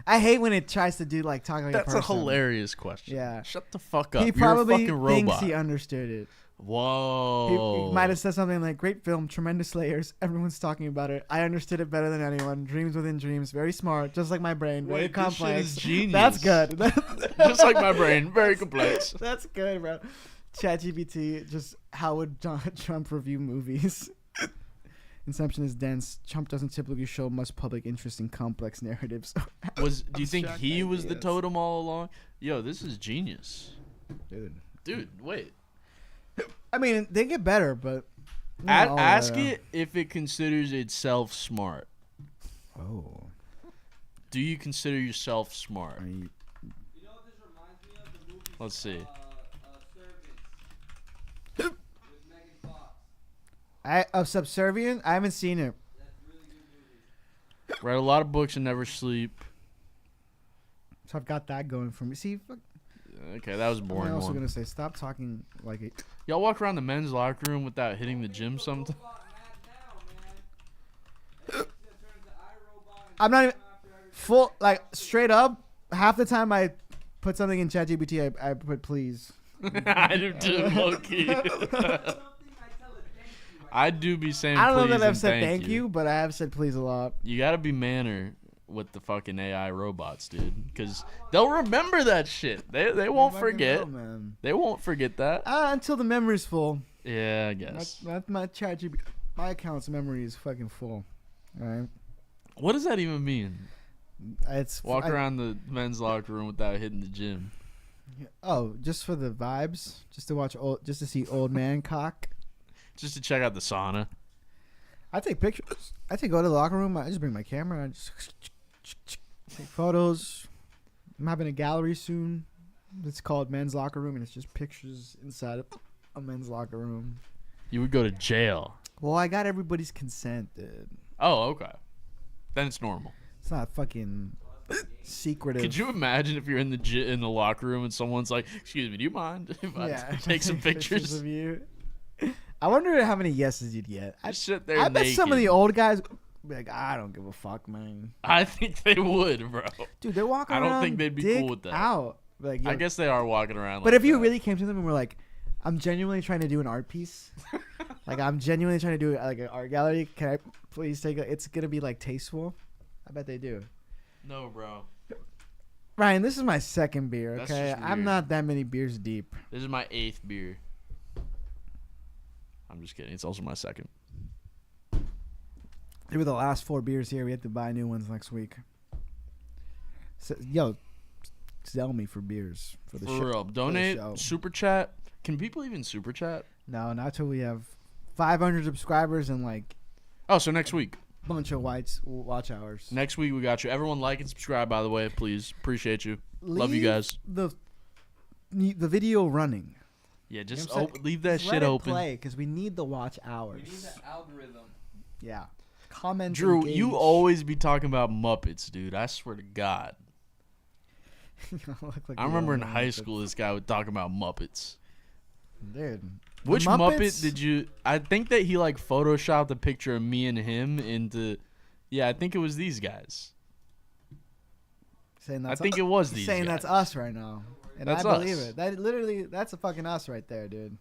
I hate when it tries to do like talk like that's a person. hilarious question. Yeah, shut the fuck up. He You're probably a fucking robot. thinks he understood it. Whoa. He might have said something like, "Great film, tremendous layers. Everyone's talking about it. I understood it better than anyone. Dreams within dreams. Very smart, just like my brain. Very Wait, complex. this shit is genius. That's good. Just like my brain. Very complex. That's good, bro. ChatGPT. Just how would Donald Trump review movies? Inception is dense. Trump doesn't typically show much public interest in complex narratives. Do you think he was the totem all along? Yo, this is genius. Dude, wait. I mean, they get better, but ask it if it considers itself smart. Oh. Do you consider yourself smart? You know what this reminds me of? The movie. Let's see. Servants. With Megan Fox. Subservient? I haven't seen it. That's a really good movie. Read a lot of books and never sleep. So I've got that going for me. See, Okay, that was a I'm boring also one. gonna say stop talking like it. Y'all walk around the men's locker room without hitting the gym sometimes? I'm not even full like straight up. Half the time I put something in ChatGPT, I put please. I do too, low key. I do be saying. I don't know please that I've and said thank you, but I have said please a lot. You gotta be manner with the fucking AI robots, dude, because they'll remember that shit. They won't forget. Man. They won't forget that. Until the memory's full. Yeah, I guess. My ChatGPT, my account's memory is fucking full. All right. What does that even mean? It's walk around the men's locker room without hitting the gym. Oh, just for the vibes, just to watch just to see old man cock. Just to check out the sauna. I take pictures. I go to the locker room. I just bring my camera. I just take photos. I'm having a gallery soon. It's called Men's Locker Room, and it's just pictures inside of a men's locker room. You would go to jail. Well, I got everybody's consent, dude. Oh, okay. Then it's normal. It's not fucking secretive. Could you imagine if you're in the locker room and someone's like, "Excuse me, do you mind if I take some pictures of you?" I wonder how many yeses you'd get. I sit there. I bet naked. some of the old guys be like, "I don't give a fuck, man." I think they would, bro. Dude, they're walking around. I don't think they'd be cool with that. Out. Like, I guess they are walking around. But like if you that. really came to them and were like, "I'm genuinely trying to do an art piece," like I'm genuinely trying to do like an art gallery. Can I please take a? It's gonna be like tasteful. I bet they do. No, bro. Ryan, this is my second beer. That's Okay, just I'm weird. not that many beers deep. This is my 8th beer. I'm just kidding. It's also my 2nd. They were the last 4 beers here. We have to buy new ones next week. So, yo, sell me for beers for the show. For real. for the Donate, show. super chat. Can people even super chat? No, not till we have 500 subscribers and like Oh, so next week. bunch of watch hours. Next week we got you. Everyone like and subscribe, by the way, please. Appreciate you. Love you Leave guys. The video running. Yeah, You just know what I'm saying? leave that Just shit let it open. play because we need the watch hours. We need that algorithm. Yeah. Comment. Drew, engage. you always be talking about Muppets, dude. I swear to God. You look like I you remember in don't know high Muppets. school this guy would talk about Muppets. Dude. Which The Muppet Muppets? did you... I think that he like photoshopped a picture of me and him into... Yeah, I think it was these guys. Saying I that's think it was these saying guys. that's us right now. And That's I believe us. it. That literally, that's a fucking us right there, dude.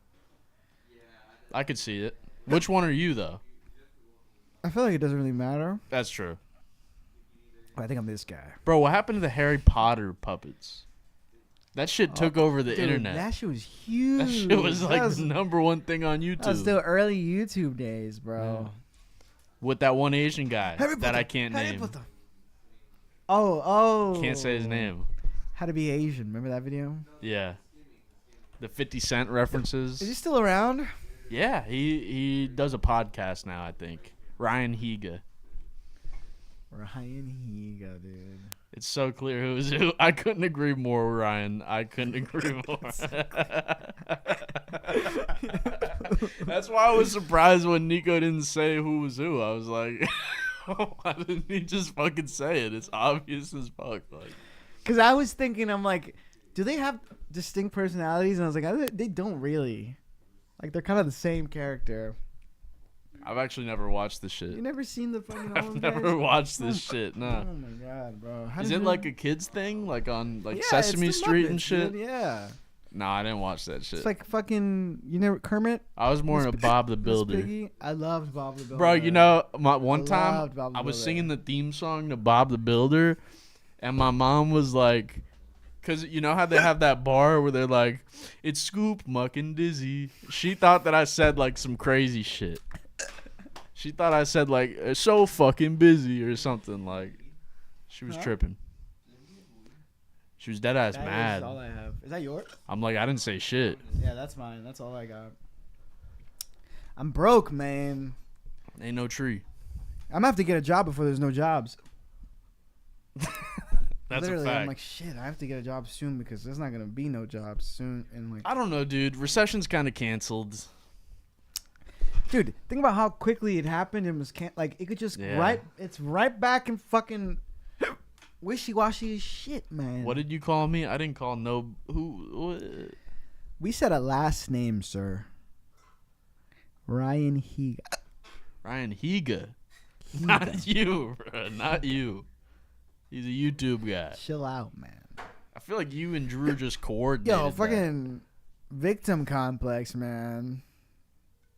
I could see it. Which one are you though? I feel like it doesn't really matter. That's true. I think I'm this guy. Bro, what happened to the Harry Potter puppets? That shit took over the Dude, internet. that shit was huge. That shit was like the number one thing on YouTube. That was still early YouTube days, bro. With that one Asian guy Harry that Potter, I can't Harry name. Potter. Oh. Can't say his name. How to be Asian. Remember that video? Yeah. The 50 Cent references. Is he still around? Yeah, he does a podcast now, I think. Ryan Higa. Ryan Higa, dude. It's so clear who's who. I couldn't agree more, Ryan. I couldn't agree more. That's why I was surprised when Nico didn't say who was who. I was like, why didn't he just fucking say it? It's obvious as fuck. Like, Because I was thinking, I'm like, do they have distinct personalities? And I was like, they don't really. Like, they're kind of the same character. I've actually never watched this shit. You never seen the fucking I've never watched this shit, Oh no. my god, bro. How Is did it you- like a kids thing? Like on like Yeah, Sesame it's the Street and Muppets, shit? dude, yeah. No, I didn't watch that shit. It's like fucking, you never, Kermit? I was more Miss in a Bob the Miss Builder. Piggy? I loved Bob the Builder. Bro, you know, one I time loved Bob the I was Builder. singing the theme song to Bob the Builder, and my mom was like, because you know how they have that bar where they're like, it's Scoop, Muck, and Dizzy. She thought that I said like some crazy shit. She thought I said like, so fucking busy or something. Like, she was tripping. She was dead ass That mad. is all I have. Is that yours? I'm like, I didn't say shit. Yeah, that's mine. That's all I got. I'm broke, man. Ain't no tree. I'm gonna have to get a job before there's no jobs. That's Literally, a fact. I'm like, shit, I have to get a job soon because there's not gonna be no jobs soon. And like, I don't know, dude. Recession's kind of canceled. dude, think about how quickly it happened and was like it could just Yeah. it's right back in fucking wishy-washy as shit, man. What did you call me? I didn't call no. Who? What? We said a last name, sir. Ryan Higa. Ryan Higa. Not you, bro. Not you. He's a YouTube guy. Chill out, man. I feel like you and Drew just coordinated. Yo, that. fucking victim complex, man.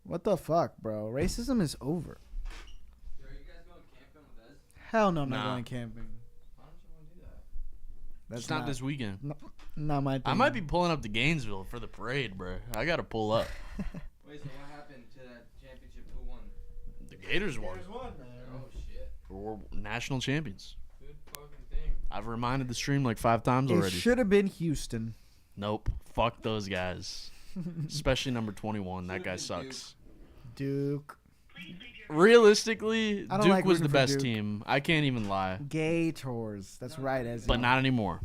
What the fuck, bro? Racism is over. Yo, are you guys going camping with us? Hell no, I'm Nah. not going camping. Why don't you want to do that? That's It's not this weekend. not my thing. I might be pulling up to Gainesville for the parade, bro. I gotta pull up. Wait, so what happened to that championship? Who won? The Gators won. Oh shit. We're national champions. Good fucking thing. I've reminded the stream like 5 times It already. should have been Houston. Nope. Fuck those guys. Especially number 21. That guy Should've been sucks. Duke. Realistically, I don't Duke like was the rooting for best Duke. team. I can't even lie. Gay tours. That's right, as But not anymore.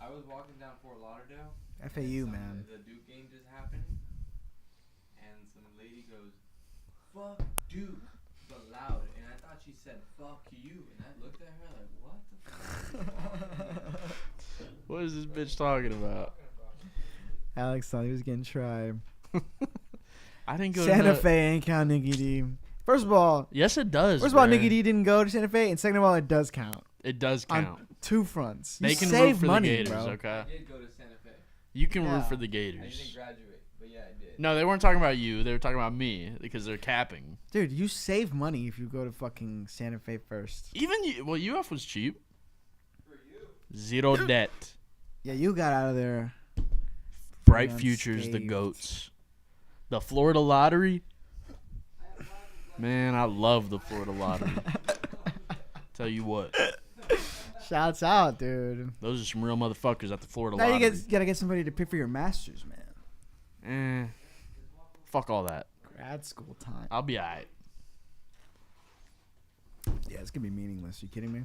I was walking down Fort Lauderdale. FAU, and man. The Duke game just happened, and some lady goes, "Fuck Duke," but loud, and I thought she said "fuck you," and I looked at her like, "What the fuck?" What is this bitch talking about? Alex thought he was getting tried. I didn't go Santa to Fe ain't count Nikki D. First of all, Yes, it does. first of all, bruh. Nikki D didn't go to Santa Fe, and second of all, it does count It does count. on two fronts. You They can save root for money, the Gators, bro. okay? I did go to Santa Fe. You can Yeah. root for the I didn't Gators. graduate, but yeah, I did. No, they weren't talking about you. They were talking about me because they're capping. Dude, you save money if you go to fucking Santa Fe first. Even well, UF was cheap. For you. Zero debt. Yeah, you got out of there. Bright Unscathed. futures, the goats. The Florida lottery. Man, I love the Florida lottery. Tell you what, Shouts out, dude. those are some real motherfuckers at the Florida Now you lottery. gotta get somebody to pay for your masters, man. Fuck all that. Grad school time. I'll be alright. Yeah, it's gonna be meaningless. You kidding me? I'm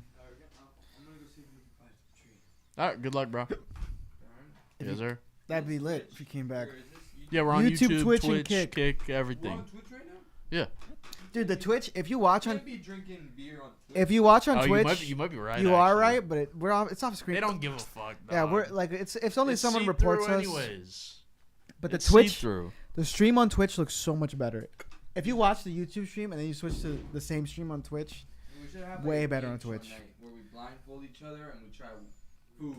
gonna go see if we can find some tree. All right, good luck, bro. Yes, sir. That'd be lit if you came back. Where is this? Yeah, we're on YouTube, YouTube, Twitch, Twitch, and Kick, We're everything. on Twitch right now? Yeah. Dude, the Twitch. If you watch You on, can't be drinking beer on Twitch. if you watch on Oh, Twitch, you might be right. you are actually. right, but we're off. It's off screen. They don't give a fuck. Yeah, dog. we're like it's if only It's someone see-through reports us. anyways. But the It's Twitch, see-through. the stream on Twitch looks so much better. If you watch the YouTube stream and then you switch to the same stream on Twitch, We should have way like a better on game show Twitch. night where we blindfold each other and we try food.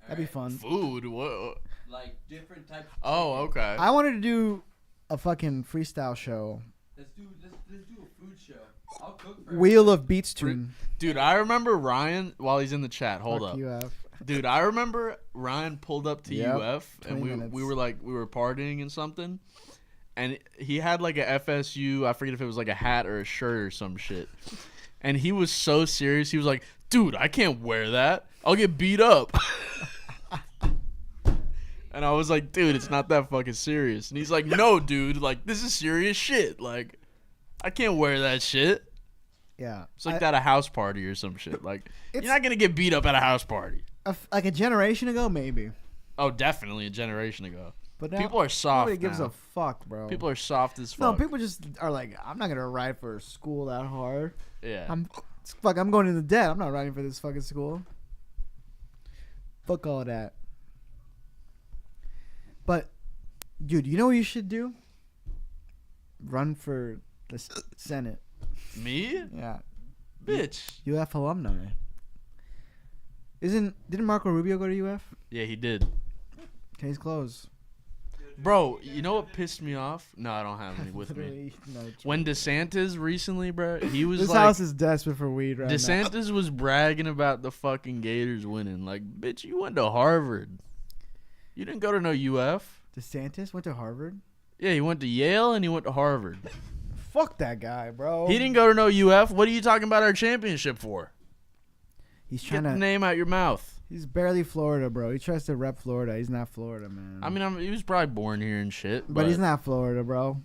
That'd be fun. Food? What? Like different types. Of Oh, chicken. okay. I wanted to do a fucking freestyle show. Let's do a food show. I'll cook for Wheel of Beats tune. Dude, I remember Ryan while he's in the chat. Hold Fuck up. UF. Dude, I remember Ryan pulled up to Yep, UF and 20 minutes. we were partying and something. And he had like a FSU, I forget if it was like a hat or a shirt or some shit. And he was so serious. He was like, "Dude, I can't wear that. I'll get beat up." And I was like, "Dude, it's not that fucking serious." And he's like, "No, dude, like this is serious shit. Like I can't wear that shit." Yeah. It's like at a house party or some shit. Like you're It's- not going to get beat up at a house party. Like a generation ago, maybe. Oh, definitely a generation ago. But now, People are soft nobody gives now. a fuck, bro. People are soft as No, fuck. people just are like, I'm not gonna ride for school that hard. Yeah. I'm going into debt. I'm not riding for this fucking school. Fuck all that. But, dude, you know what you should do? Run for the Senate. Me? Yeah. Bitch. UF alumni. Didn't Marco Rubio go to UF? Yeah, he did. Case closed. Bro, you know what pissed me off? No, I don't have any with me. Literally, no When DeSantis recently, bro, he was this like, house is desperate for weed right now. DeSantis was bragging about the fucking Gators winning. Like, bitch, you went to Harvard. You didn't go to no UF. DeSantis went to Harvard? Yeah, he went to Yale and he went to Harvard. Fuck that guy, bro. He didn't go to no UF. What are you talking about our championship for? He's Get trying the to. name out your mouth. He's barely Florida, bro. He tries to rep Florida. He's not Florida, man. I mean, he was probably born here and shit. but he's not Florida, bro.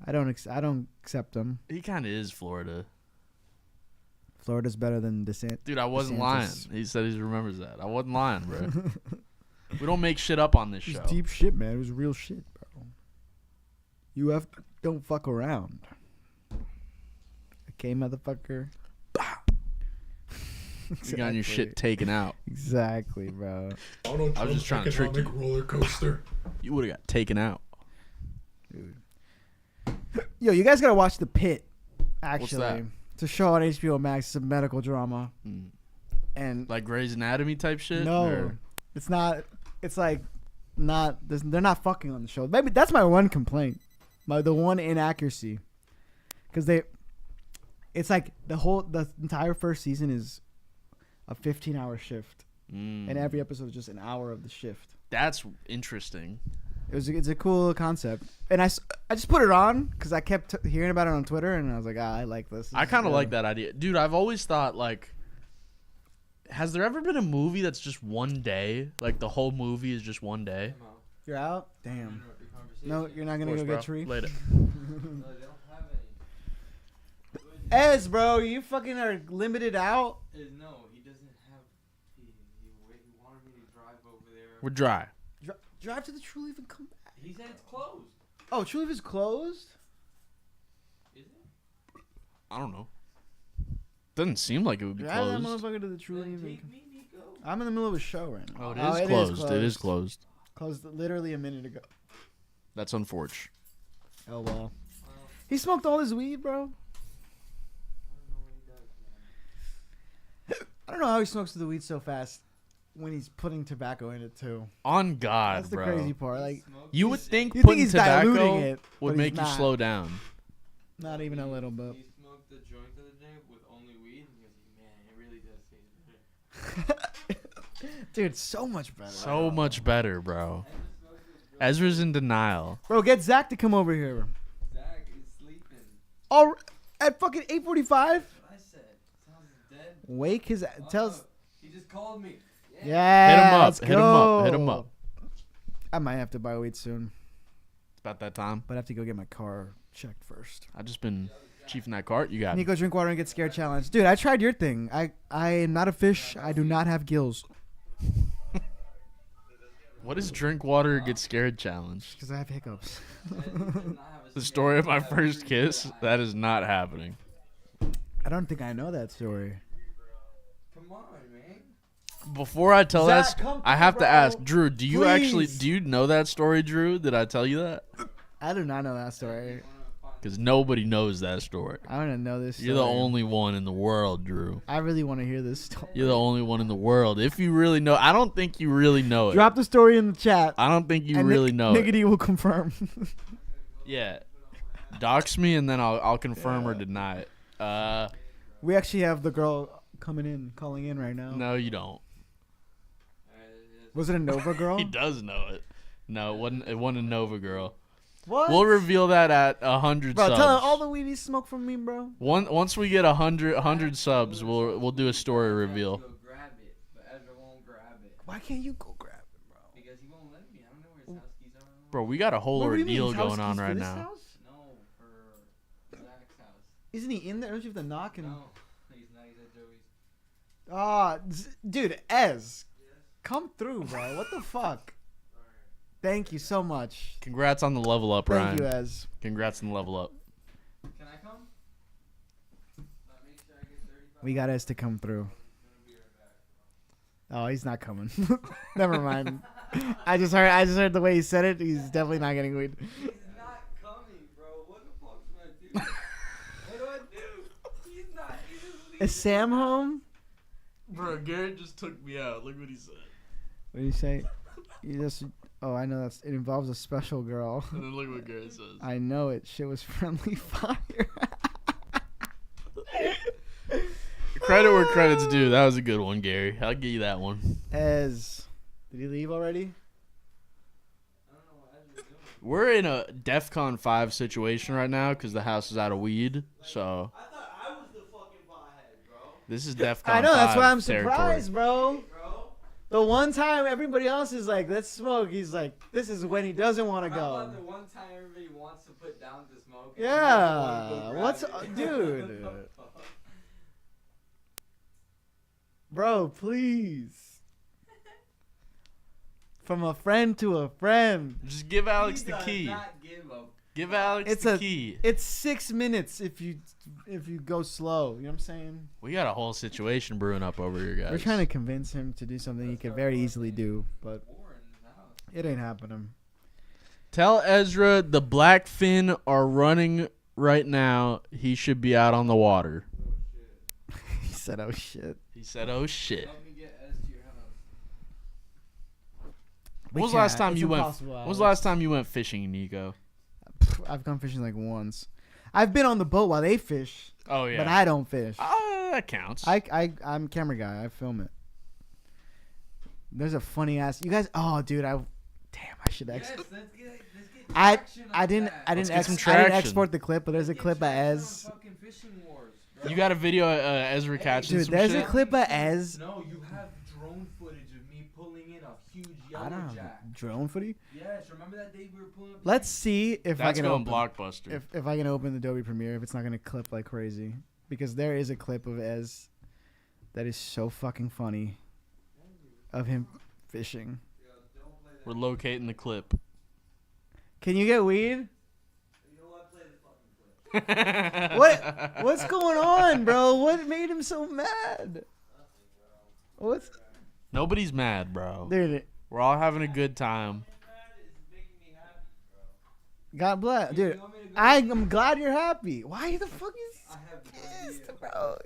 I don't accept him. He kind of is Florida. Florida's better than DeSantis. Dude, I wasn't DeSantis. lying. He said he remembers that. I wasn't lying, bro. We don't make shit up on this It was show. deep shit, man. It was real shit, bro. UF don't fuck around. Okay, motherfucker. You got your shit taken out. Exactly, bro. Donald I was just trying to trick economic you. roller coaster. You would have got taken out. Dude. Yo, you guys gotta watch The Pit. Actually, that? it's a show on HBO Max. It's a medical drama, Mm. and Like Grey's Anatomy type shit? no, Or- it's not. It's like not. They're not fucking on the show. Maybe that's my one complaint. The one inaccuracy, because it's like the entire first season is a 15-hour shift, and every episode is just an hour of the shift. That's interesting. It's a cool concept, and I just put it on because I kept hearing about it on Twitter, and I was like, I like this. I kind of like that idea. Dude, I've always thought, like, has there ever been a movie that's just one day? Like, the whole movie is just one day? You're out? Damn. No, you're not gonna Of go course, get bro. Tree? Later. No, they don't have any. Ez, bro, you fucking are limited out. No, he doesn't have. He wanted me to drive over there. We're dry. Drive to the True Leaf and come back. He said it's closed. Oh, True Leaf is closed? Is it? I don't know. Doesn't seem like it would be Drive that closed. motherfucker to the True Leaf. Take me, Nico. I'm in the middle of a show right now. Oh, it is closed. It is closed. Closed literally a minute ago. That's unfortunate. Oh, well. He smoked all his weed, bro. I don't know how he smokes the weed so fast when he's putting tobacco in it, too. On God, That's the bro. crazy part. Like, You would think You think putting he's diluting tobacco it, would but make he's you not. slow down. not even a little bit. He smoked the joint the other day with only weed. And he was like, man, it really does taste better. Dude, so much better. So much better, bro. Ezra's in denial. Bro, get Zach to come over here. Zach is sleeping. All at fucking 8:45. What I said. Sounds dead. Wake his tells. He just called me. Yeah, Hit him up. let's Hit him up. Hit him go. up. I might have to buy weed soon, It's about that time. but I have to go get my car checked first. I just been chiefing that cart. You got me. Nico, drink water and get scared challenge. Dude, I tried your thing. I am not a fish. I do not have gills What is drink water or get scared challenge? because I have hiccups. The story of my first kiss? That is not happening. I don't think I know that story. Come on, man. Before I tell Zach, that, come I have through, to bro. ask Drew. Do you Please. do you know that story, Drew? Did I tell you that? I do not know that story. You want to find Because nobody knows that story. I want to know this. You're the story. only one in the world, Drew. I really want to hear this story. You're the only one in the world. If you really know, I don't think you really know it. Drop the story in the chat. I don't think you and really know it. Niggity will confirm. Yeah. Dox me and then I'll confirm or deny it. We actually have the girl calling in right now. No, you don't. Was it a Nova girl? He does know it. No, it wasn't a Nova girl. What? We'll reveal that at 100 Bro, subs. tell him all the weed he smoked from me, bro. Once we get 100 subs, we'll do a story reveal. Go grab it, but Ezra won't grab it. Why can't you go grab it, bro? Because he won't let me. I don't know where his house keys are. Bro, we got a whole What do you mean, ordeal his house going on keys for right this now. house? No, for Zach's house. Isn't he in there? Don't you have to knock and? No, he's not. He's at Joey's. Dude, Ez, come through, bro. What the fuck? Thank you so much. Congrats on the level up, Ryan. Thank you, Ez. Congrats on the level up. Can I come? Make sure I get 35. We got Ez to come through. Oh, he's not coming. Never mind. I just heard the way he said it. He's definitely not getting weed. He's not coming, bro. What the fuck should I do? What do I do? He's not. He's just leaving. Is Sam home? Bro, Garrett just took me out. Look what he said. What do you say? You just. Oh, I know it involves a special girl. And then look what Garrett says. I know it. Shit was friendly fire. Credit where credit's due. That was a good one, Gary. I'll give you that one. Ez, did he leave already? We're in a DEFCON 5 situation right now because the house is out of weed. So I thought I was the fucking pothead, bro. this is DEFCON 5 I know. That's why I'm territory. surprised, bro. Bro. The one time everybody else is like, let's smoke. He's like, this is when he doesn't want to How about go. the one time everybody wants to put down to smoke? and Yeah. you don't wanna go What's grab it? dude? Bro, please. From a friend to a friend. Just give Alex He the does key. not give a Give Alex It's the a- key. It's 6 minutes if you go slow. You know what I'm saying? We got a whole situation brewing up over here, guys. We're trying to convince him to do something he could very easily do, but war in his house. it ain't happening. Tell Ezra the Blackfin are running right now. He should be out on the water. He said, "Oh shit." He said, "Oh shit." Help me get Ez to your house. We When was the last can't. time It's you went? impossible, When was the last time you went fishing, Nico? I've gone fishing like once. I've been on the boat while they fish, Oh yeah, but I don't fish. that counts. I'm a camera guy. I film it. There's a funny ass. You guys. Oh, dude. I should Yes, export. let's get I traction on didn't. that. I didn't. get some I didn't traction. export the clip, but there's a Get clip of traction on Ez. fucking fishing wars, bro. You got a video of Ezra catching Dude, some there's shit? a clip of Ez. No, you have drone footage of me pulling in a huge I yellow don't have jack. drone footy. Yes, remember that day we were pulling up? Let's see if I That's can going open. blockbuster. If I can open the Adobe Premiere, if it's not gonna clip like crazy, because there is a clip of Ez that is so fucking funny of him fishing. We're locating the clip. Can you get weed? You know what? Play the fucking clip. What's going on, bro? What made him so mad? What's Nobody's mad, bro. dude? We're all having a good time. God bless, dude. You want me to go? I'm glad you're happy. Why the fuck is I have no pissed, idea. bro?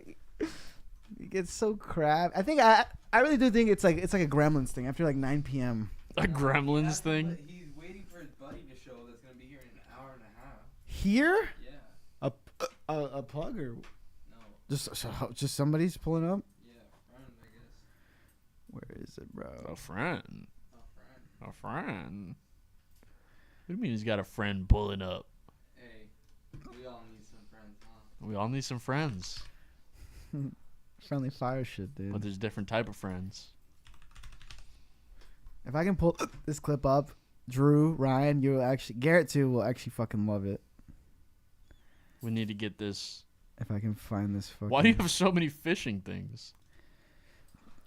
He gets so crap. I think I really do think it's like a Gremlins thing after like 9 p.m. A Gremlins That's thing. what- He's waiting for his buddy to show that's gonna be here in an hour and a half. Here, Yeah. a plug or No. just somebody's pulling up. Yeah. Friend, I guess. Where is it, bro? A friend. A friend. A friend. What do you mean he's got a friend pulling up? Hey, we all need some friends, huh? We all need some friends, Friendly fire shit, dude. but there's different type of friends. If I can pull this clip up, Drew, Ryan, Garrett too will actually fucking love it. We need to get this. If I can find this fucking. Why do you have so many fishing things?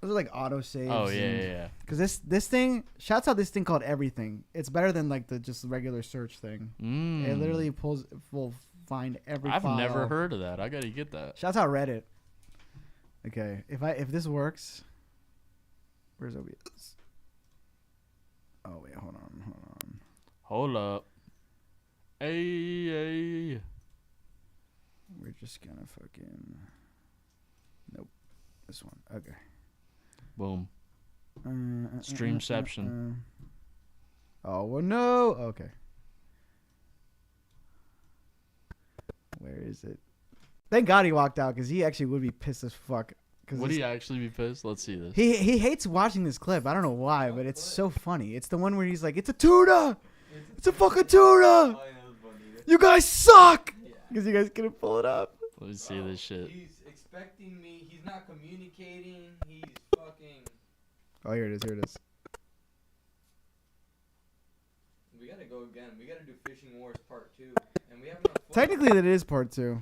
Those are like auto saves. Oh yeah. Because this thing, shouts out this thing called Everything. It's better than like the just regular search thing. Mm. It literally will find every. I've file. never heard of that. I gotta get that. Shouts out Reddit. Okay, if this works, where's OBS? Oh wait, hold on. Hold up. Hey. just gonna fucking. Nope. This one. Okay. Boom. Streamception. Oh, well, no. Okay. Where is it? Thank God he walked out because he actually would be pissed as fuck. Would he actually be pissed? Let's see this. He hates watching this clip. I don't know why, but it's so funny. It's the one where he's like, "It's a tuna! It's a fucking tuna! You guys suck!" Because you guys couldn't pull it up. Let me see this shit. He's expecting me. He's not communicating. He's fucking. Oh, here it is. Here it is. We gotta go again. We gotta do Fishing Wars Part 2. And we have enough footage. Technically, that is part 2.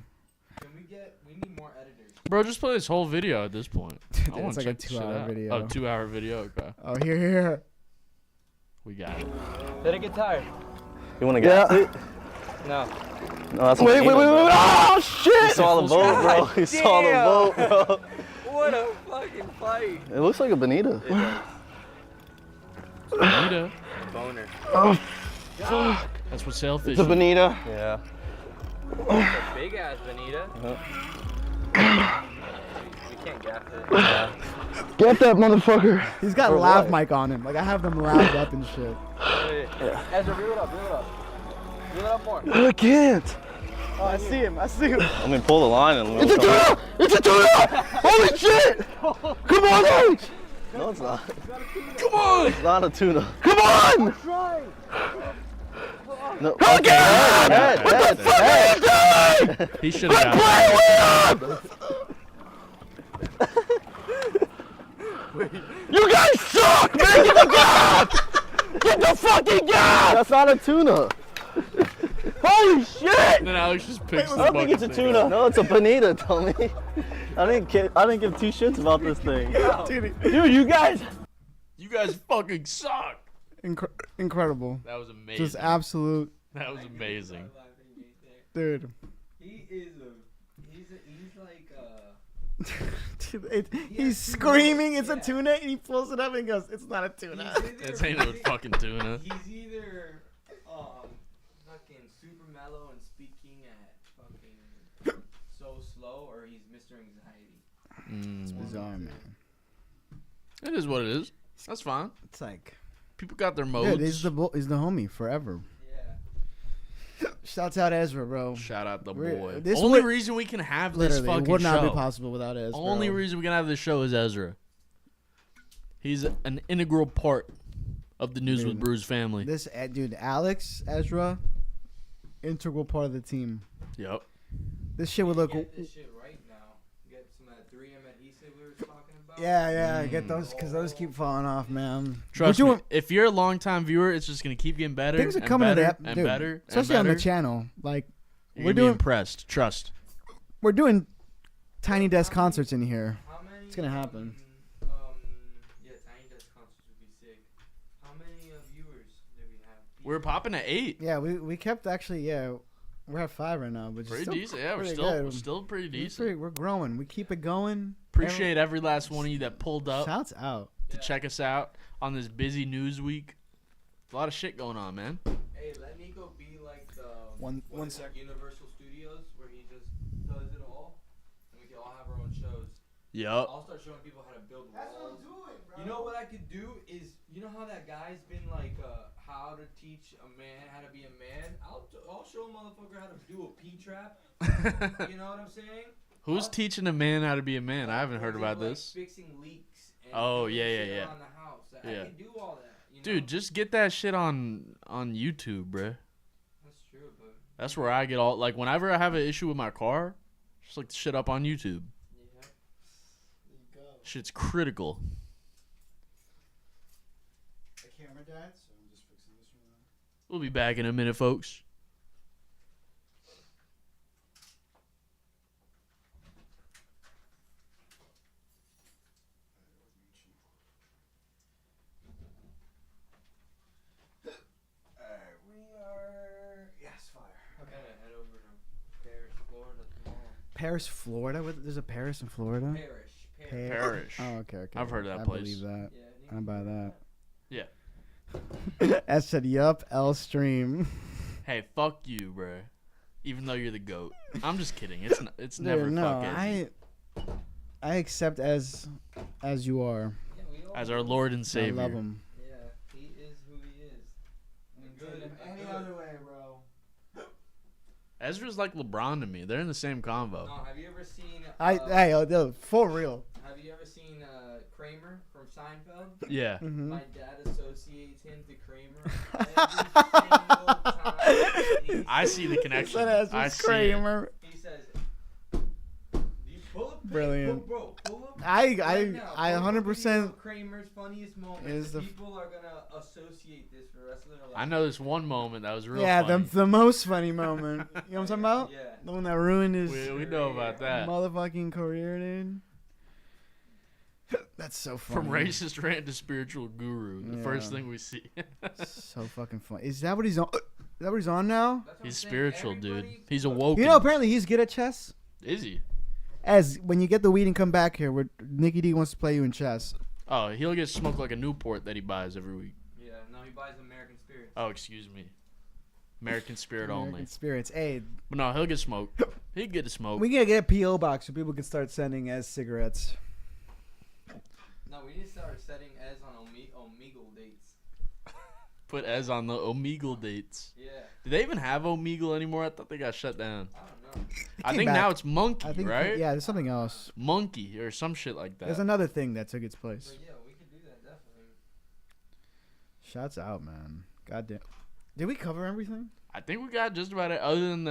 Can we get. We need more editors. Bro, just play this whole video at this point. I want It's to like a check this shit 2-hour out. video. Oh, 2-hour video. Okay. Oh, here. We got it. Did it get tired? You want to get it? No. No, that's Wait. Oh, shit! You saw the boat, bro. You saw the boat, bro. What a fucking fight. It looks like a bonita. Bonita. Boner. Oh, fuck. That's what sailfish. It's a bonita. Yeah. It's a big ass bonita. We can't gaff it. Get that motherfucker. He's got For lav what? mic on him. Like, I have them laved up and shit. Yeah. Ezra, reel it up. Reel it up more. I can't. Oh, I see him. I'm gonna pull the line and It's a tuna! It's a tuna! Holy shit! Come on, H! No, it's not. Come on! It's not a tuna. Come on! No. Again! Head, What head, the fuck are you doing? He should have Quit got playing with him! You guys suck! Man, get the gas! Get the fucking gas! That's not a tuna. Holy shit! And then Alex just picks the I don't think it's a bucket thing tuna. up. No, it's a bonita, Tommy. I didn't give 2 shits about this thing. Dude, you guys... You guys fucking suck. Incredible. That was amazing. Just absolute. That was amazing. Dude. He's like Dude, he's screaming, it's a tuna, and he pulls it up and goes, it's not a tuna. It's ain't no fucking tuna. He's either fucking super mellow and speaking at fucking so slow, or he's Mr. Anxiety. It's bizarre, man. It is what it is. That's fine. It's like, People got their modes. dude, he's the homie forever. Yeah. Shouts out Ezra, bro. Shout out the We're- boy. this Only would- reason we can have this Literally, fucking it would not show. be possible without Ezra. Only reason we can have this show is Ezra. He's an integral part of the News with Dude. Brews family. This dude, Alex, Ezra, integral part of the team. Yep. This shit would look. Get this shit right now. Get some of that 3M adhesive we were talking about. Yeah, get those because those keep falling off, man. Trust We're me. doing- If you're a long-time viewer, it's just gonna keep getting better. Things are and coming to better, that, and dude. better, Especially and on the better. channel. Like You're we're gonna be doing, impressed. Trust. we're doing tiny desk concerts in here. How many? It's gonna happen. Yeah, Tiny Desk concerts would be sick. How many viewers do we have? We're popping at 8. Yeah, we kept actually. Yeah, we're at 5 right now, but Pretty still decent. Yeah, we're pretty still good. still pretty We're decent. we're growing. We keep it going. Appreciate every last one of you that pulled up Shouts out. to check us out on this busy news week. A lot of shit going on, man. Hey, let Nico be like the One what is it, sec. Universal Studios, where he just does it all, and we can all have our own shows. Yup. I'll start showing people how to build walls. That's what I'm doing, bro. You know what I could do is, you know how that guy's been like, how to teach a man how to be a man. I'll show a motherfucker how to do a P trap. You know what I'm saying? Who's teaching a man how to be a man? I haven't heard about Like this. Fixing leaks. And Oh, doing yeah, shit yeah. around the house. I Yeah. can do all that. You know? Dude, just get that shit on YouTube, bruh. That's true, but That's where I get all like whenever I have an issue with my car, just look the shit up on YouTube. yeah. There you go. Shit's critical. The camera died, so I'm just fixing this one. We'll be back in a minute, folks. We are fire. Okay. Head over to Paris, Florida tomorrow. Paris, Florida. There's a Paris in Florida. Parish. Parish. Oh, okay. I've heard of that I place. believe that. Yeah, I buy that. Yeah. S said, "Yup, L stream." Hey, fuck you, bruh. Even though you're the GOAT. I'm just kidding. It's Dude, never no, fuck Izzy. I accept as you are. Yeah, we all As our Lord and I Savior. love him. Yeah, he is who he is. Any other way, bro. Ezra's like LeBron to me. They're in the same convo. No, have you ever seen? Hey, for real. Have you ever seen Kramer from Seinfeld? Yeah. Mm-hmm. My dad associates him to Kramer every single time. I see the connection. I see Kramer. He says, "Do you pull up? Brilliant. Bro, pull up. I right now, pull up a 100% video of Kramer's funniest is moments. the People are gonna associate this for the rest of their life." I know this one moment that was real Yeah, funny. the most funny moment. You know what I'm talking about? Yeah. The one that ruined his We know about that. motherfucking career, dude. That's so funny. From racist rant to spiritual guru. The first Yeah. thing we see. So fucking funny. Is that what he's on? Is that what he's on now? That's what He's I'm saying. spiritual, dude. Everybody- He's awoken. You know, apparently he's good at chess. Is he? As when you get the weed and come back here, where Nicky D wants to play you in chess. Oh, he'll get smoked like a Newport that he buys every week. Yeah, no, he buys American Spirit. Oh, excuse me. American Spirit only. American Spirits. Hey, But no, he'll get smoked. He'd get a smoke. we gotta get a PO box so people can start sending as cigarettes. No, we need to start setting Ez on Omegle dates. Put Ez on the Omegle dates. Yeah. Do they even have Omegle anymore? I thought they got shut down. I don't know. I came think back. now it's Monkey, I think, right? yeah, there's something else. Monkey or some shit like that. There's another thing that took its place. But yeah, we could do that definitely. Shouts out, man. Goddamn. Did we cover everything? I think we got just about it. Other than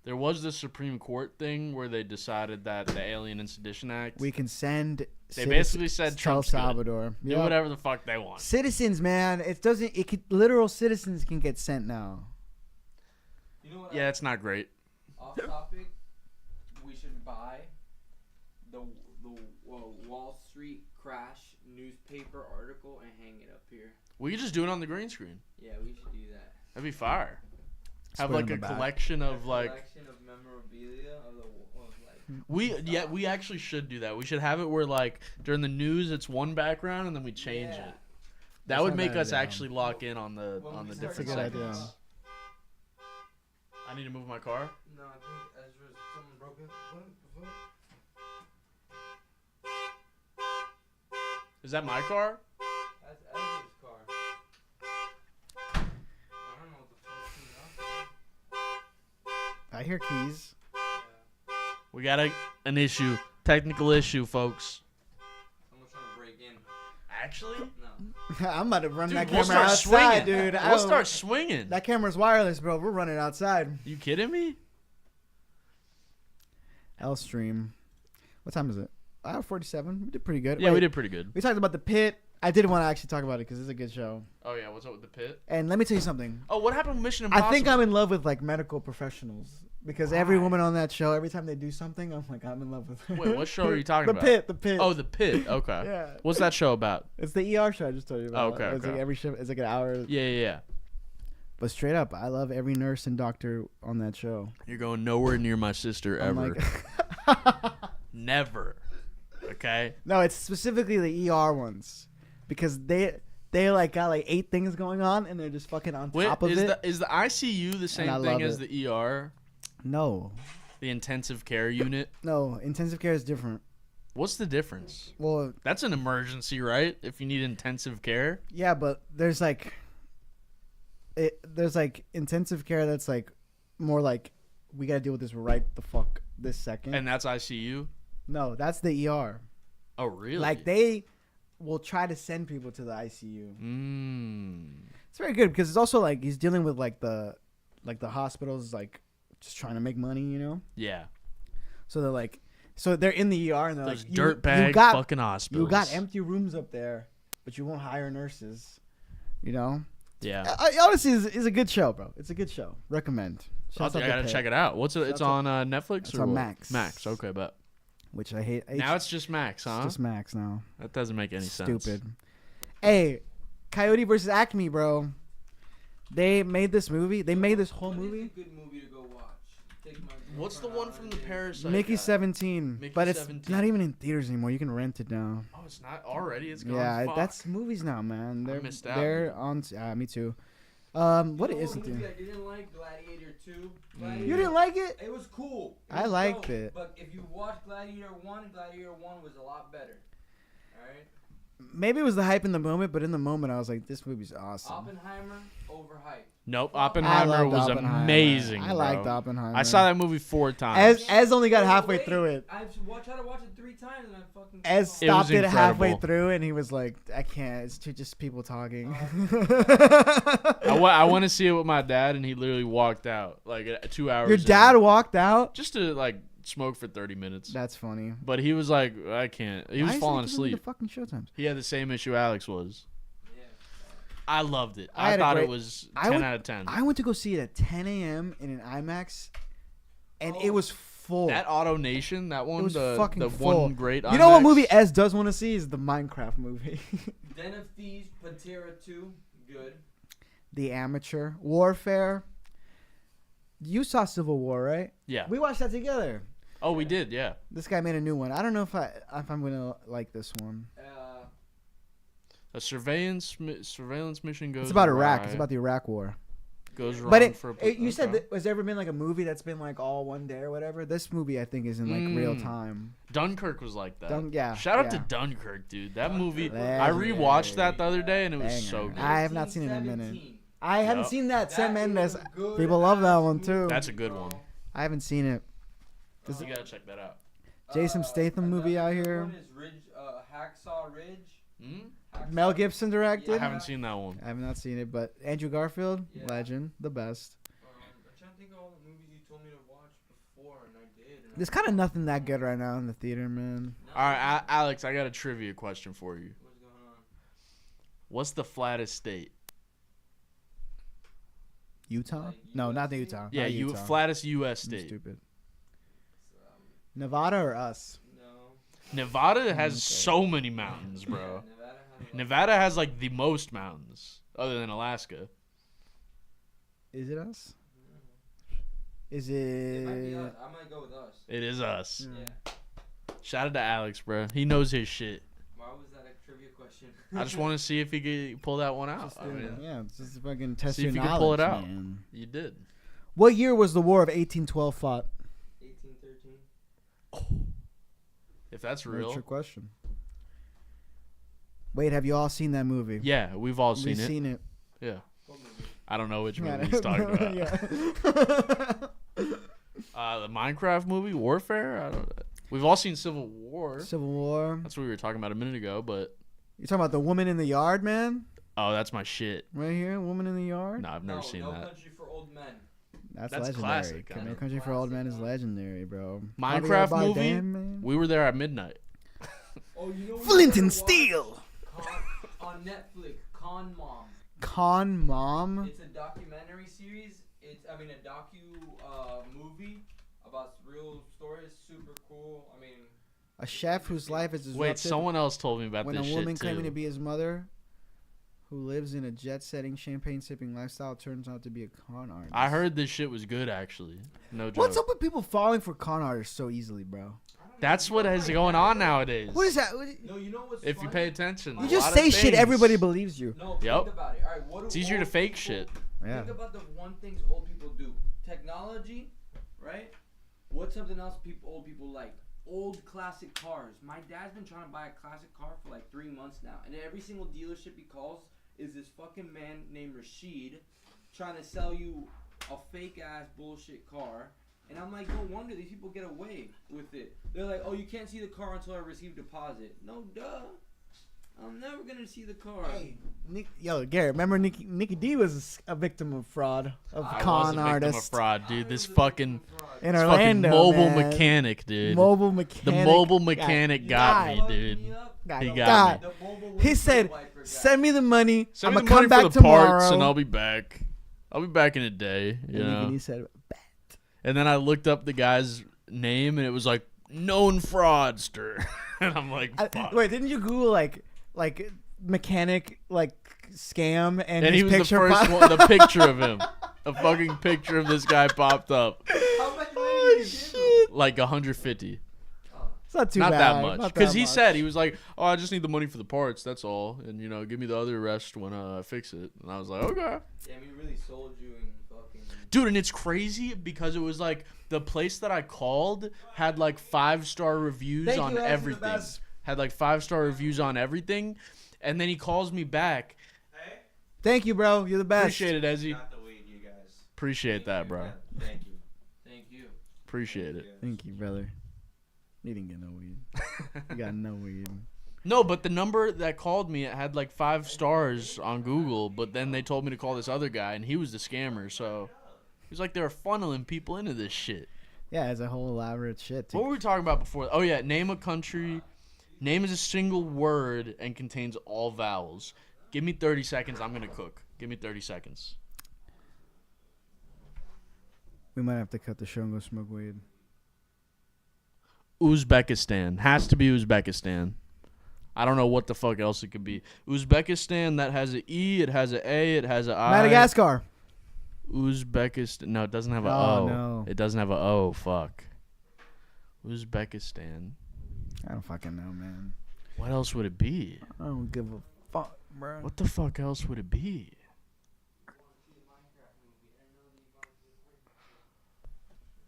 there was the Supreme Court thing where they decided that the Alien and Sedition Act. We can send. They basically said El Trump's good. Salvador. Do Yep. whatever the fuck they want. Citizens, man. It doesn't. It could. Literal citizens can get sent now. You know what? Yeah, it's not great. Off topic, we should buy the Wall Street crash newspaper article and hang it up here. We could just do it on the green screen. Yeah, we should do that. That'd be fire. Have Put it like in a the back. collection of like. Collection of memorabilia of like. We actually should do that. We should have it where like during the news it's one background and then we change Yeah. it. That That's would not make bad us idea. actually lock in on the When we start different That's a good segments. idea. I need to move my car. No, I think Ezra's someone broke it. What? Is that my car? That's Ezra's car. I don't know what the fuck's I hear keys. We got an issue, technical issue, folks. Someone's trying to break in. Actually, No. I'm about to run that dude, we'll camera start outside, swinging, dude. We'll start swinging. That camera's wireless, bro. We're running outside. You kidding me? L stream. What time is it? 47. We did pretty good. Yeah, Wait, we did pretty good. We talked about the pit. I did want to actually talk about it because it's a good show. Oh yeah, what's up with the pit? And let me tell you something. Oh, what happened with Mission Impossible? I think I'm in love with like medical professionals because every woman on that show, every time they do something, I'm like, I'm in love with her. Wait, what show are you talking about? The Pit. Oh, the Pit. Okay. Yeah. What's that show about? It's the ER show I just told you about. Okay, It's okay. like every show. It's like an hour. Yeah. But straight up, I love every nurse and doctor on that show. You're going nowhere near my sister I'm ever. like- Never. Okay. No, it's specifically the ER ones because they like got like 8 things going on and they're just fucking on top of it. Is the ICU the I same love thing as it. the ER? No, The intensive care unit? no, intensive care is different. What's the difference? Well, That's an emergency, right? If you need intensive care? yeah, but there's like intensive care that's like more like we gotta deal with this right the fuck this second. And that's ICU? No, that's the ER. Oh, really? Like they will try to send people to the ICU. Mm. It's very good because it's also like he's dealing with like the hospitals like just trying to make money, you know. Yeah. So they're like, so they're in the ER and they're Those like, dirtbag got fucking hospitals. You got empty rooms up there, but you won't hire nurses. You know. Yeah. Honestly, is a good show, bro. It's a good show. Recommend. I gotta check it out. What's it? It's on Netflix It's or on what? Max. Max. Okay, but Which I hate. now it's just Max, huh? It's just Max now. That doesn't make any sense. Stupid. Hey, Coyote versus Acme, bro. They made this movie. They made this whole movie. It's a good movie to go watch. Take my What's the one from the Parasite? Mickey guy? 17, Mickey but it's 17. not even in theaters anymore. You can rent it now. Oh, it's not already. It's gone. Yeah, Fuck. that's movies now, man. They're missed out, They're on. Me too. What You know is what it? movie Dude? I didn't like? Gladiator 2. You didn't like it? It was cool. I liked it. But if you watch Gladiator 1, Gladiator 1 was a lot better. Alright? Maybe it was the hype in the moment, but in the moment I was like, this movie's awesome. Oppenheimer, overhyped. Nope, I Oppenheimer loved was Oppenheimer. amazing. I liked bro. Oppenheimer. I saw that movie 4 times. Ez only got halfway through it. I've tried to watch it 3 times and I fucking. Ez It was stopped it halfway incredible. through and he was like, I can't. It's too just people talking. I want to see it with my dad, and he literally walked out like 2 hours. Your dad walked out? just to like smoke for 30 minutes. That's funny. But he was like, I can't. He was Why is falling he giving me asleep. The fucking showtimes. He had the same issue Alex was. I loved it. I I had a thought it great- was I 10 went- out of 10. I went to go see it at 10 a.m. in an IMAX, and it was full. That Auto Nation, that one, It was the fucking one full. great. You know what IMAX? movie Ez does want to see is the Minecraft movie. Den of Thieves, Pantera 2, good. The Amateur, Warfare. You saw Civil War, right? Yeah. We watched that together. Oh, we did, yeah. This guy made a new one. I don't know if I'm gonna like this one. A surveillance mission goes. It's about Iraq. awry. It's about the Iraq War. Goes wrong But for. you said that, has there ever been like a movie that's been like all one day or whatever? This movie I think is in like real time. Dunkirk was like that. Yeah. Shout out to yeah. Dunkirk, dude. That movie. Legendary. I rewatched that the other day, and it was Banger. so good. I have not seen it in a minute. I haven't Yep. seen that. Sam That is Mendes. a good People love that one too. That's a good one. I haven't seen it. You gotta check that out. Jason Statham movie out here. One is Hacksaw Ridge. Mel Gibson directed. I haven't seen that one. I have not seen it, but Andrew Garfield, legend, the best. I'm trying to think of all the movies you told me to watch before, and I did. And There's kind of nothing that good right now in the theater, man. All right, Alex, I got a trivia question for you. What's going on? What's the flattest state? Utah? No, not the Utah. Yeah, Not Utah. flattest U.S. I'm state. stupid. Nevada or us? Nevada has so many mountains, bro. Nevada has like the most mountains, other than Alaska. Is it us? Is it? It might be us. I'm gonna go with us. It is us. Yeah. Shout out to Alex, bro. He knows his shit. Why was that a trivia question? I just want to see if he could pull that one out. Yeah, just fucking test see your if you knowledge, can pull it out. man. You did. What year was the War of 1812 fought? 1813. If that's Very real. trick question. Wait, have you all seen that movie? Yeah, we've all seen We've it. seen it. Yeah. I don't know which Yeah, movie he's talking about. yeah. The Minecraft movie, Warfare? I don't. We've all seen Civil War. Civil War. That's what we were talking about a minute ago, but. You talking about the woman in the yard, man? Oh, that's my shit. Right here, woman in the yard. No, I've never seen No that. Country for Old Men. That's That's legendary. classic, No kinda. Country for Old Men is legendary, bro. Minecraft Javier movie. Bardem, man. We were there at midnight. Oh, you know what Flint you and gotta Steel. watch? On Netflix, Con Mom. Con Mom. It's a documentary series. A movie about real stories. Super cool. I mean, A chef whose life is disrupted. Wait, someone else told me about when this a shit woman too. claiming to be his mother, who lives in a jet-setting, champagne-sipping lifestyle, turns out to be a con artist. I heard this shit was good, actually. No joke. What's up with people falling for con artists so easily, bro? That's what is going on nowadays. What is that? no, you know what's If you funny? pay attention. You a just lot say of shit, things. everybody believes you. No, Yep. think about it. All right, what do It's easier to old fake people- shit. Yeah. Think about the one things old people do. Technology, right? What's something else old people like? Old classic cars. My dad's been trying to buy a classic car for like 3 months now, and every single dealership he calls is this fucking man named Rashid trying to sell you a fake ass bullshit car. And I'm like, no wonder these people get away with it. They're like, oh, you can't see the car until I receive deposit. No, duh. I'm never gonna see the car. Hey, yo, Garrett, remember Nikki D was a victim of fraud, of I con was a victim artist of fraud, dude. This fucking in this Orlando. fucking mobile man. mechanic, dude. Mobile mechanic. The mobile mechanic got me, dude. He got me. He said, "Send me the money. Send I'm me gonna the come money back for the tomorrow." parts, and I'll be back. I'll be back in a day. You know. And he said, And then I looked up the guy's name, and it was like known fraudster, and I'm like, fuck. "Wait, didn't you Google like mechanic like scam and his he was the picture first pop- one. The picture of him, a fucking picture of this guy popped up. How much money did you give him? Like 150. It's not too Not bad. that much. Not Because that he much. said, he was like, oh, I just need the money for the parts. That's all. And, you know, give me the other rest when I fix it. And I was like, okay. Damn, he really sold you in fucking. Dude, and it's crazy because it was like the place that I called had like 5-star reviews Thank on you, Ed, you're the everything. best. Had like 5-star reviews on everything. And then he calls me back. Thank you, bro. You're the best. Appreciate it, Ezzy. Got the weed, you guys. Appreciate that, bro. Thank you. Thank you. Appreciate it. Thank you, brother. You didn't get no weed. You got no weed. No, but the number that called me, it had like 5 stars on Google, but then they told me to call this other guy, and he was the scammer, so he was like they were funneling people into this shit. Yeah, it's a whole elaborate shit. What were we talking about before? Oh, yeah, name a country. Name is a single word and contains all vowels. Give me 30 seconds, I'm going to cook. Give me 30 seconds. We might have to cut the show and go smoke weed. Uzbekistan. Has to be Uzbekistan. I don't know what the fuck else it could be. Uzbekistan, that has an E, it has an A, it has an I. Madagascar. Uzbekistan. No, it doesn't have an Oh, O. no. It doesn't have an O. Fuck. Uzbekistan. I don't fucking know, man. What else would it be? I don't give a fuck, bro. What the fuck else would it be?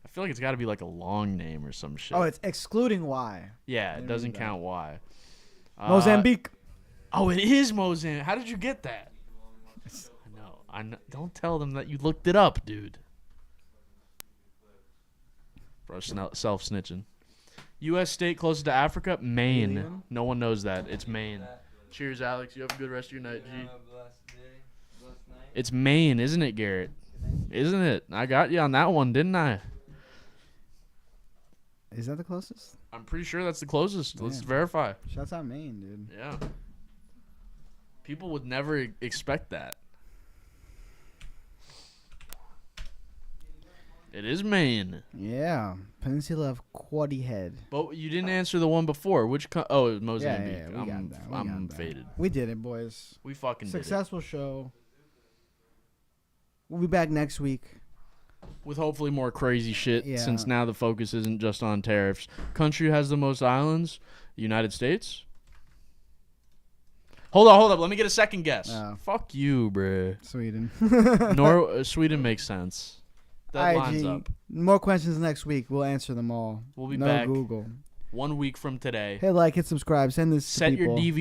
I feel like it's got to be like a long name or some shit. Oh, it's excluding Y. Yeah, There it we doesn't go. count Y. Mozambique. Oh, it is Mozambique. How did you get that? I know. Don't tell them that you looked it up, dude. Bro, self-snitching. U.S. state closest to Africa? Maine. Alien? No one knows that. It's Maine. Cheers, Alex. You have a good rest of your night, G. It's Maine, isn't it, Garrett? Isn't it? I got you on that one, didn't I? Is that the closest? I'm pretty sure that's the closest. Let's Man. verify. Shouts out Maine, dude. Yeah. People would never expect that. It is Maine. Yeah. Peninsula of Quoddy Head. But you didn't answer the one before. Which oh, it was Mozambique. Yeah, we got that. We I'm got that. faded. We did it, boys. We fucking Successful show. We'll be back next week. did it. With hopefully more crazy shit, Yeah. since now the focus isn't just on tariffs. Country has the most islands? United States? Hold up. Let me get a second guess. Oh. Fuck you, bruh. Sweden. Sweden makes sense. That lines up. More questions next week. We'll answer them all. We'll be no back Google. 1 week from today. Hit like, hit subscribe. Send this Set to your people. DV